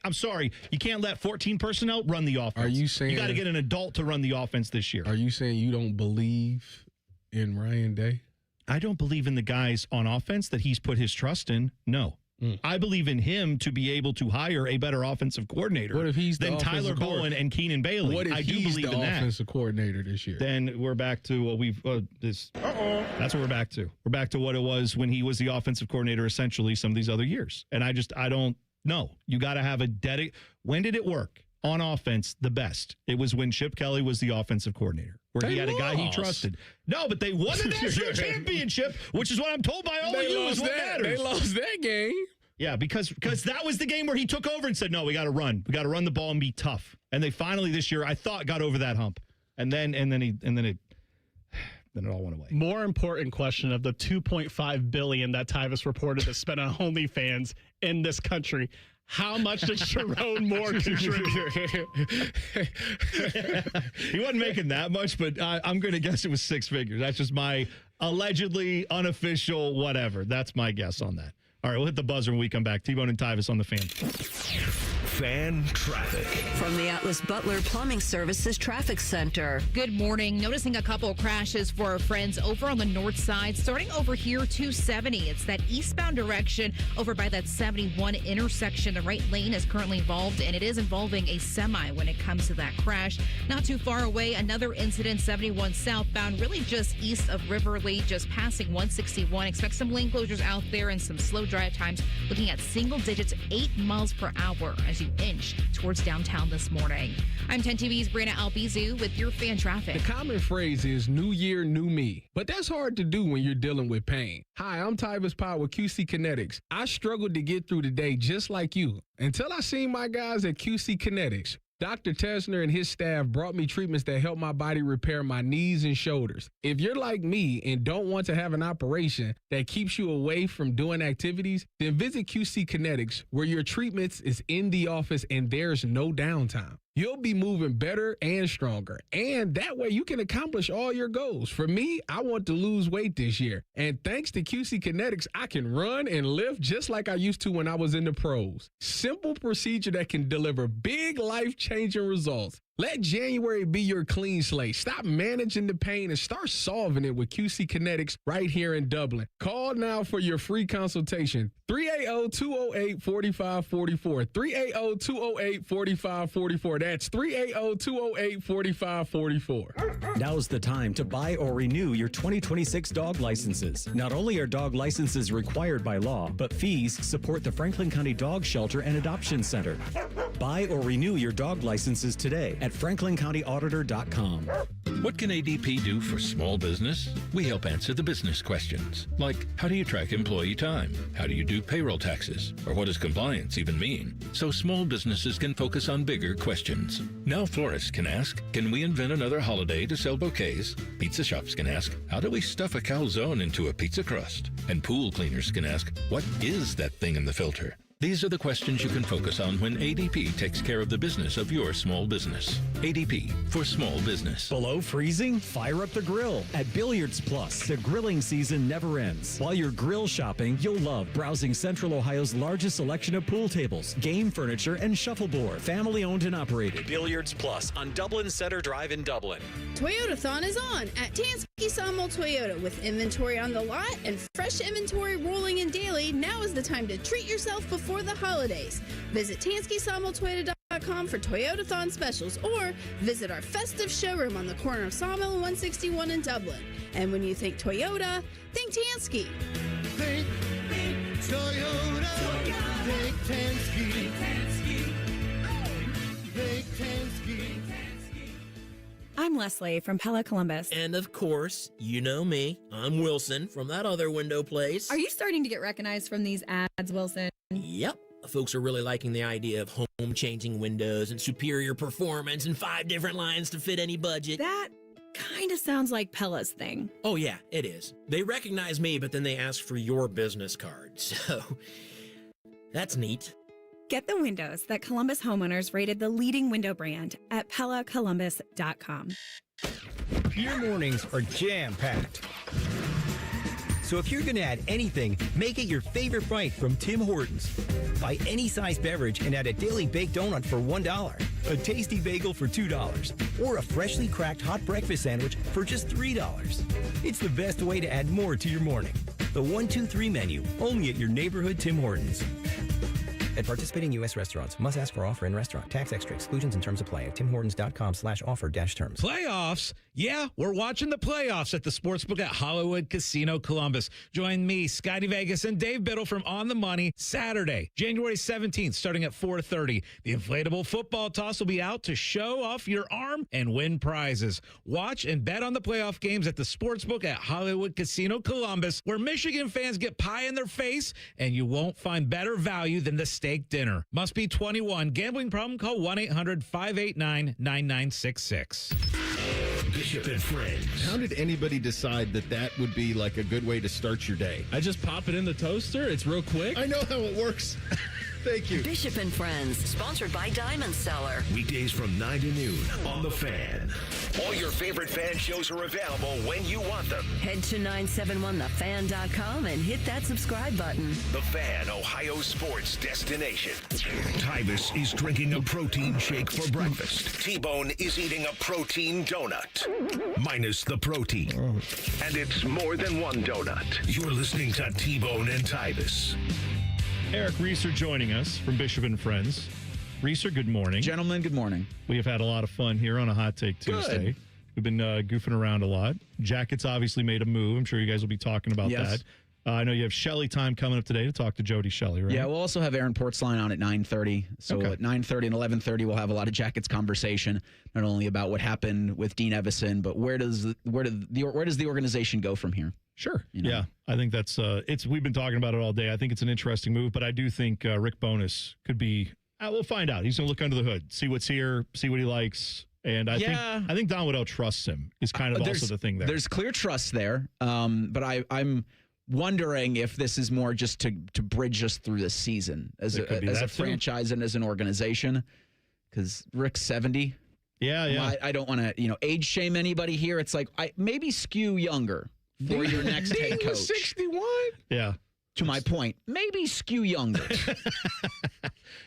let 14 personnel run the offense. Are you saying you got to get an adult to run the offense this year? Are you saying you don't believe in Ryan Day? I don't believe in the guys on offense that he's put his trust in. No. I believe in him to be able to hire a better offensive coordinator than Tyler Bowen and Keenan Bailey. What if I do he's believe the in that. offensive coordinator this year? Then we're back to what that's what we're back to. We're back to what it was when he was the offensive coordinator essentially some of these other years. And I don't know. You got to have a when did it work on offense the best? It was when Chip Kelly was the offensive coordinator, where he had a guy he trusted. No, but they won the national championship, which is what I'm told by all of you is what matters. They lost that game. Yeah, because that was the game where he took over and said, no, we got to run. We got to run the ball and be tough. And they finally this year, I thought, got over that hump. And then it all went away. More important question of the $2.5 billion that Tyvis reported to spend on OnlyFans in this country. How much did Sharon Moore contribute? He wasn't making that much, but I'm going to guess it was 6 figures. That's just my allegedly unofficial whatever. That's my guess on that. All right, we'll hit the buzzer when we come back. T-Bone and Tyvis on the Fan. Fan traffic. From the Atlas Butler Plumbing Services Traffic Center. Good morning. Noticing a couple crashes for our friends over on the north side, starting over here 270. It's that eastbound direction over by that 71 intersection. The right lane is currently involved, and it is involving a semi when it comes to that crash. Not too far away, another incident, 71 southbound, really just east of Riverly, just passing 161. Expect some lane closures out there and some slow drive times, looking at single digits, 8 miles per hour as you inch towards downtown this morning. I'm 10 TV's Brianna Albizu with your fan traffic. The common phrase is new year, new me, but that's hard to do when you're dealing with pain. Hi, I'm Tyvis Power with QC Kinetics. I struggled to get through the day just like you until I seen my guys at QC Kinetics. Dr. Tesner and his staff brought me treatments that help my body repair my knees and shoulders. If you're like me and don't want to have an operation that keeps you away from doing activities, then visit QC Kinetics, where your treatments is in the office and there's no downtime. You'll be moving better and stronger, and that way you can accomplish all your goals. For me, I want to lose weight this year, and thanks to QC Kinetics, I can run and lift just like I used to when I was in the pros. Simple procedure that can deliver big life-changing results. Let January be your clean slate. Stop managing the pain and start solving it with QC Kinetics right here in Dublin. Call now for your free consultation. 380-208-4544. 380-208-4544. That's 380-208-4544. Now's the time to buy or renew your 2026 dog licenses. Not only are dog licenses required by law, but fees support the Franklin County Dog Shelter and Adoption Center. Buy or renew your dog licenses today at franklincountyauditor.com. What can ADP do for small business? We help answer the business questions, like how do you track employee time? How do you do payroll taxes? Or what does compliance even mean? So small businesses can focus on bigger questions. Now florists can ask, can we invent another holiday to sell bouquets? Pizza shops can ask, how do we stuff a calzone into a pizza crust? And pool cleaners can ask, what is that thing in the filter? These are the questions you can focus on when ADP takes care of the business of your small business. ADP for small business. Below freezing? Fire up the grill at Billiards Plus. The grilling season never ends. While you're grill shopping, you'll love browsing Central Ohio's largest selection of pool tables, game furniture, and shuffleboard. Family owned and operated. Billiards Plus on Dublin Center Drive in Dublin. Toyotathon is on at Tansky Sawmill Toyota. With inventory on the lot and fresh inventory rolling in daily, now is the time to treat yourself before the holidays. Visit TanskySawmillToyota.com for Toyotathon specials, or visit our festive showroom on the corner of Sawmill and 161 in Dublin. And when you think Toyota, think Tansky. Think Toyota. Think Tansky. Think Tansky. I'm Leslie from Pella Columbus. And of course, you know me. I'm Wilson from that other window place. Are you starting to get recognized from these ads, Wilson? Yep. Folks are really liking the idea of home-changing windows and superior performance and 5 different lines to fit any budget. That kind of sounds like Pella's thing. Oh, yeah, it is. They recognize me, but then they ask for your business card. So, that's neat. Get the windows that Columbus homeowners rated the leading window brand at PellaColumbus.com. Your mornings are jam-packed. So if you're going to add anything, make it your favorite bite from Tim Hortons. Buy any size beverage and add a daily baked donut for $1, a tasty bagel for $2, or a freshly cracked hot breakfast sandwich for just $3. It's the best way to add more to your morning. The 1-2-3 menu, only at your neighborhood Tim Hortons. At participating U.S. restaurants, must ask for offer in restaurant. Tax extra. Exclusions and terms apply at timhortons.com/offer-terms. Playoffs? Yeah, we're watching the playoffs at the Sportsbook at Hollywood Casino Columbus. Join me, Scotty Vegas, and Dave Biddle from On the Money Saturday, January 17th, starting at 4:30. The inflatable football toss will be out to show off your arm and win prizes. Watch and bet on the playoff games at the Sportsbook at Hollywood Casino Columbus, where Michigan fans get pie in their face, and you won't find better value than the steak dinner. Must be 21. Gambling problem? Call 1-800-589-9966. Bishop and Friends. How did anybody decide that that would be like a good way to start your day? I just pop it in the toaster. It's real quick. I know how it works. Thank you. Bishop and Friends, sponsored by Diamond Seller. Weekdays from 9 to noon on The Fan. All your favorite fan shows are available when you want them. Head to 971thefan.com and hit that subscribe button. The Fan, Ohio sports destination. Tyvis is drinking a protein shake for breakfast. T-Bone is eating a protein donut. Minus the protein. And it's more than one donut. You're listening to T-Bone and Tyvis. Eric Reeser joining us from Bishop and Friends. Reeser, good morning. Gentlemen, good morning. We have had a lot of fun here on a Hot Take Tuesday. We've been goofing around a lot. Jackets obviously made a move. I'm sure you guys will be talking about that. I know you have Shelley time coming up today to talk to Jody Shelley, right? Yeah, we'll also have Aaron Portzline on at 9:30. So at 9:30 and 11:30, we'll have a lot of Jackets conversation, not only about what happened with Dean Evison, but where does the organization go from here? Sure. Yeah, I think that's we've been talking about it all day. I think it's an interesting move, but I do think Rick Bowness could be. We'll find out. He's going to look under the hood, see what's here, see what he likes. And I think Don Waddell trusts him is kind of also the thing there. There's clear trust there, but I'm wondering if this is more just to bridge us through the season as a franchise and as an organization, because Rick's 70. Yeah. I don't want to age shame anybody here. It's like maybe skew younger for your next head coach. 61. Yeah. To my point, maybe skew younger.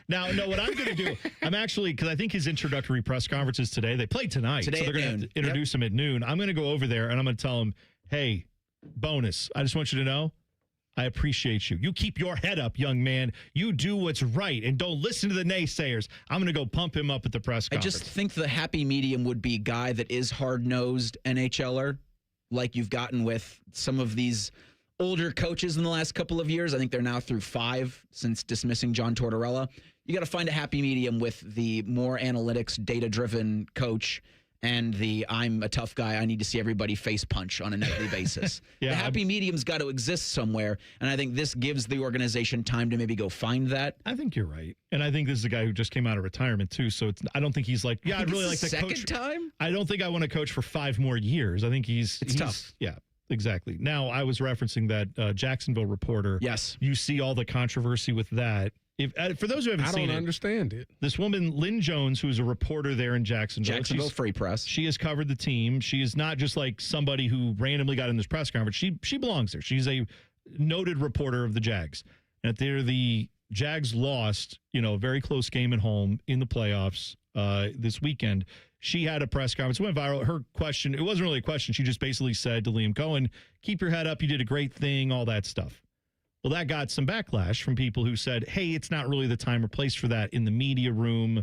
Now, no, what I'm going to do, I'm actually, because I think his introductory press conference is today. They played tonight. Today so they're going to introduce him at noon. I'm going to go over there and I'm going to tell him, hey, Bonus, I just want you to know, I appreciate you. You keep your head up, young man. You do what's right and don't listen to the naysayers. I'm going to go pump him up at the press conference. I just think the happy medium would be guy that is hard-nosed NHLer, like you've gotten with some of these older coaches in the last couple of years. I think they're now through 5 since dismissing John Tortorella. You got to find a happy medium with the more analytics, data-driven coach and the I'm a tough guy, I need to see everybody face punch on a nightly basis. The happy medium's got to exist somewhere, and I think this gives the organization time to maybe go find that. I think you're right. And I think this is a guy who just came out of retirement, too, so I don't think he's like, I'd really like to coach. Second time? I don't think I want to coach for 5 more years. I think he's tough. Yeah. Exactly. Now, I was referencing that Jacksonville reporter. Yes. You see all the controversy with that. For those who haven't seen it. I don't understand it. This woman, Lynn Jones, who's a reporter there in Jacksonville. Free Press. She has covered the team. She is not just like somebody who randomly got in this press conference. She belongs there. She's a noted reporter of the Jags. And the Jags lost, a very close game at home in the playoffs this weekend. She had a press conference. It went viral. Her question, it wasn't really a question. She just basically said to Liam Cohen, keep your head up. You did a great thing, all that stuff. Well, that got some backlash from people who said, hey, it's not really the time or place for that in the media room.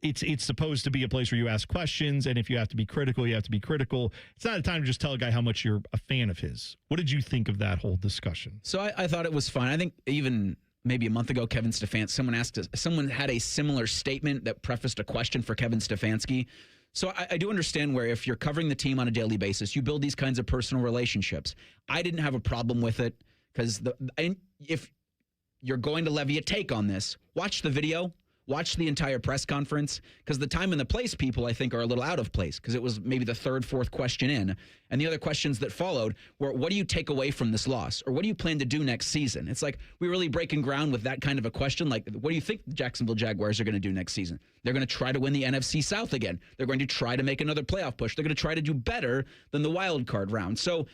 It's supposed to be a place where you ask questions, and if you have to be critical, you have to be critical. It's not a time to just tell a guy how much you're a fan of his. What did you think of that whole discussion? So I thought it was fine. I think even maybe a month ago, Kevin Stefanski, someone had a similar statement that prefaced a question for Kevin Stefanski. So I do understand where if you're covering the team on a daily basis, you build these kinds of personal relationships. I didn't have a problem with it because if you're going to levy a take on this, watch the video. Watch the entire press conference, because the time and the place people, I think, are a little out of place, because it was maybe the 3rd, 4th question in. And the other questions that followed were, what do you take away from this loss? Or what do you plan to do next season? It's like we're really breaking ground with that kind of a question. Like, what do you think the Jacksonville Jaguars are going to do next season? They're going to try to win the NFC South again. They're going to try to make another playoff push. They're going to try to do better than the wild card round. So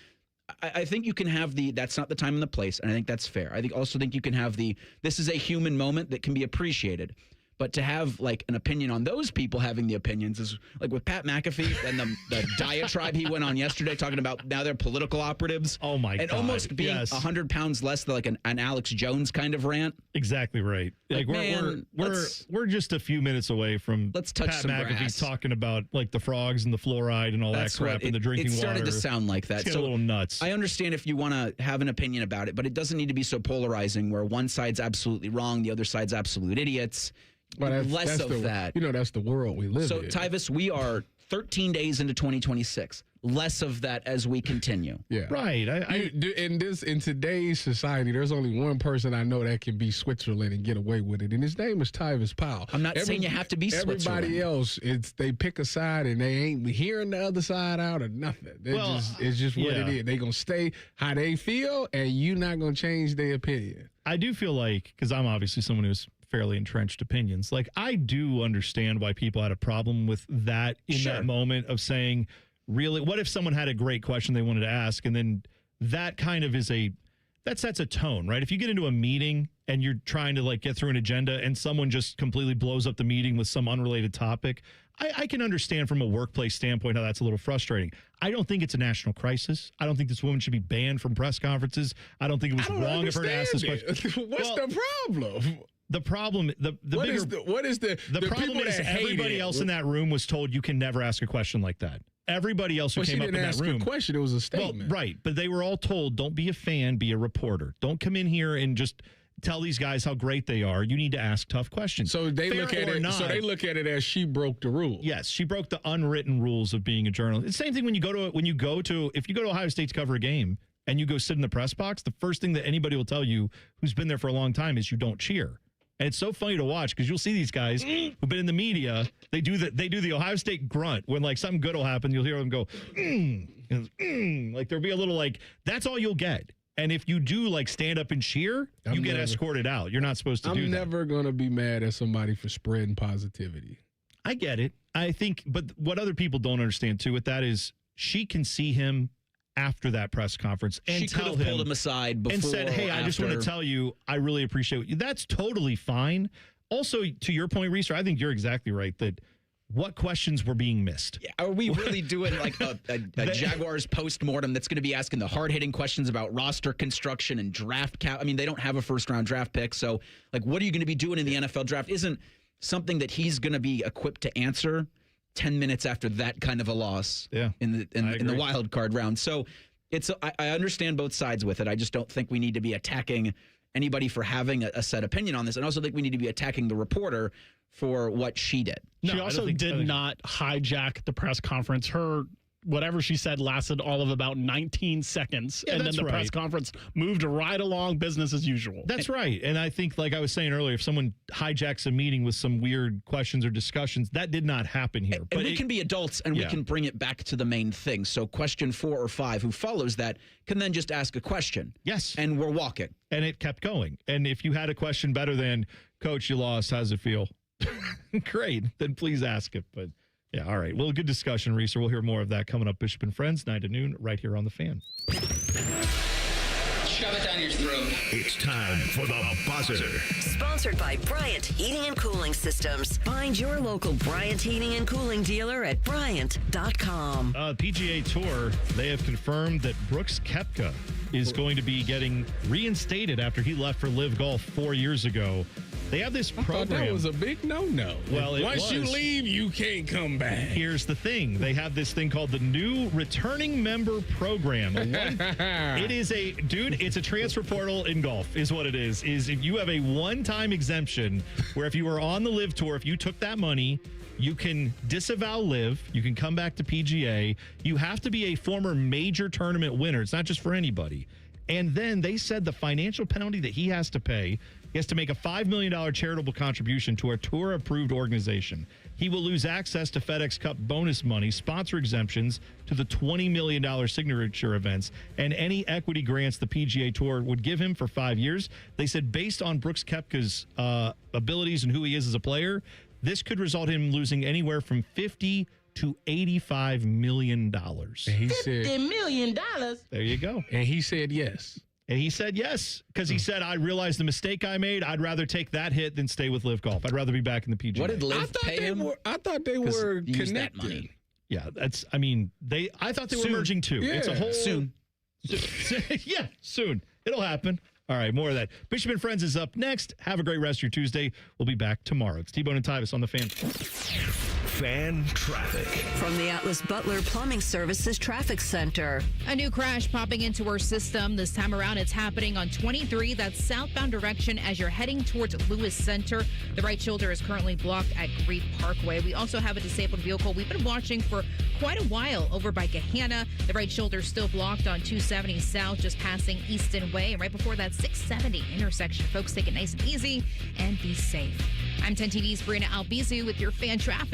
I think you can have that's not the time and the place, and I think that's fair. I also think you can have this is a human moment that can be appreciated. But to have like an opinion on those people having the opinions is like with Pat McAfee and the diatribe he went on yesterday talking about now they're political operatives. Oh my God. And almost being 100 pounds less than like an Alex Jones kind of rant. Exactly right. Like we're just a few minutes away from Pat McAfee grass. Talking about like the frogs and the fluoride and all that crap and the drinking water. It started to sound like that. It's a little nuts. I understand if you want to have an opinion about it, but it doesn't need to be so polarizing where one side's absolutely wrong, the other side's absolute idiots. Well, Less of that. That's the world we live in. So, Tyvis, we are 13 days into 2026. Less of that as we continue. Yeah. Right. In today's society, there's only one person I know that can be Switzerland and get away with it, and his name is Tyvis Powell. I'm not saying you have to be Switzerland. Everybody else, they pick a side and they ain't hearing the other side out or nothing. It's just what it is. They gonna stay how they feel, and you're not gonna change their opinion. I do feel like, because I'm obviously someone who's fairly entrenched opinions, like I do understand why people had a problem with that in that moment of saying, really, what if someone had a great question they wanted to ask, and then that kind of that sets a tone, right? If you get into a meeting and you're trying to like get through an agenda and someone just completely blows up the meeting with some unrelated topic, I can understand from a workplace standpoint how that's a little frustrating. I don't think it's a national crisis. I don't think this woman should be banned from press conferences. I don't think it was wrong of her to ask this question. What's the problem? The problem, what is the problem is everybody else in that room was told you can never ask a question like that. Everybody else who came up in that room. A question, it was a statement. Well, right, but they were all told, don't be a fan, be a reporter. Don't come in here and just tell these guys how great they are. You need to ask tough questions. So they look at it. So they look at it as she broke the rule. Yes, she broke the unwritten rules of being a journalist. It's the same thing when you go to if you go to Ohio State to cover a game and you go sit in the press box, the first thing that anybody will tell you who's been there for a long time is you don't cheer. And it's so funny to watch because you'll see these guys who've been in the media. They do the Ohio State grunt when like something good will happen. You'll hear them go, like there'll be a little like that's all you'll get. And if you do like stand up and cheer, you get escorted out. You're not supposed to do that. I'm never gonna be mad at somebody for spreading positivity. I get it. I think, but what other people don't understand too with that is she can see him after that press conference and she tell could have pulled him aside before and said, hey, I just want to tell you, I really appreciate you. That's totally fine. Also, to your point, Reeser, I think you're exactly right that what questions were being missed. Yeah, are we really doing like a Jaguars postmortem that's going to be asking the hard-hitting questions about roster construction and draft cap? I mean, they don't have a first-round draft pick, so like, what are you going to be doing in the NFL draft? Isn't something that he's going to be equipped to answer 10 minutes after that kind of a loss in the wild card round. So I understand both sides with it. I just don't think we need to be attacking anybody for having a set opinion on this. And I also think we need to be attacking the reporter for what she did. She also did not hijack the press conference. Her whatever she said lasted all of about 19 seconds. Yeah, and then the right. press conference moved right along business as usual. That's right. And I think, like I was saying earlier, if someone hijacks a meeting with some weird questions or discussions, that did not happen here. And we can be adults and we can bring it back to the main thing. So question 4 or 5, who follows that, can then just ask a question. Yes. And we're walking. And it kept going. And if you had a question better than, Coach, you lost, how's it feel? Great. Then please ask it. But yeah, all right. Well, good discussion, Reeser. We'll hear more of that coming up, Bishop and Friends, 9 to noon, right here on The Fan. Shove it down your throat. It's time for the buzzer. Sponsored by Bryant Heating and Cooling Systems. Find your local Bryant Heating and Cooling dealer at Bryant.com. PGA Tour, they have confirmed that Brooks Koepka is going to be getting reinstated after he left for Live Golf 4 years ago. They have this program. I thought that was a big no-no. Well, once you leave, you can't come back. Here's the thing. They have this thing called the new returning member program. It is it's a transfer portal in golf is what it is if you have a one-time exemption where if you were on the Live Tour, if you took that money, you can disavow Live. You can come back to PGA. You have to be a former major tournament winner. It's not just for anybody. And then they said the financial penalty that he has to pay, he has to make a $5 million charitable contribution to a tour-approved organization. He will lose access to FedEx Cup bonus money, sponsor exemptions to the $20 million signature events, and any equity grants the PGA Tour would give him for 5 years. They said based on Brooks Koepka's abilities and who he is as a player, this could result in him losing anywhere from $50 to $85 million. And he said, $50 million? There you go. And he said yes. And he said yes, because he said, I realized the mistake I made. I'd rather take that hit than stay with Live Golf. I'd rather be back in the PGA. What did Live pay him? I thought they were connected. Yeah, I thought they were merging too. Yeah. It's a whole soon. Yeah, soon. It'll happen. All right, more of that. Bishop and Friends is up next. Have a great rest of your Tuesday. We'll be back tomorrow. It's T-Bone and Tyvis on The Fan. Fan traffic. From the Atlas Butler Plumbing Services Traffic Center. A new crash popping into our system. This time around, it's happening on 23. That's southbound direction as you're heading towards Lewis Center. The right shoulder is currently blocked at Great Parkway. We also have a disabled vehicle we've been watching for quite a while over by Gahanna. The right shoulder is still blocked on 270 South, just passing Easton Way. And right before that 670 intersection. Folks, take it nice and easy and be safe. I'm 10 TV's Brina Albizu with your fan traffic.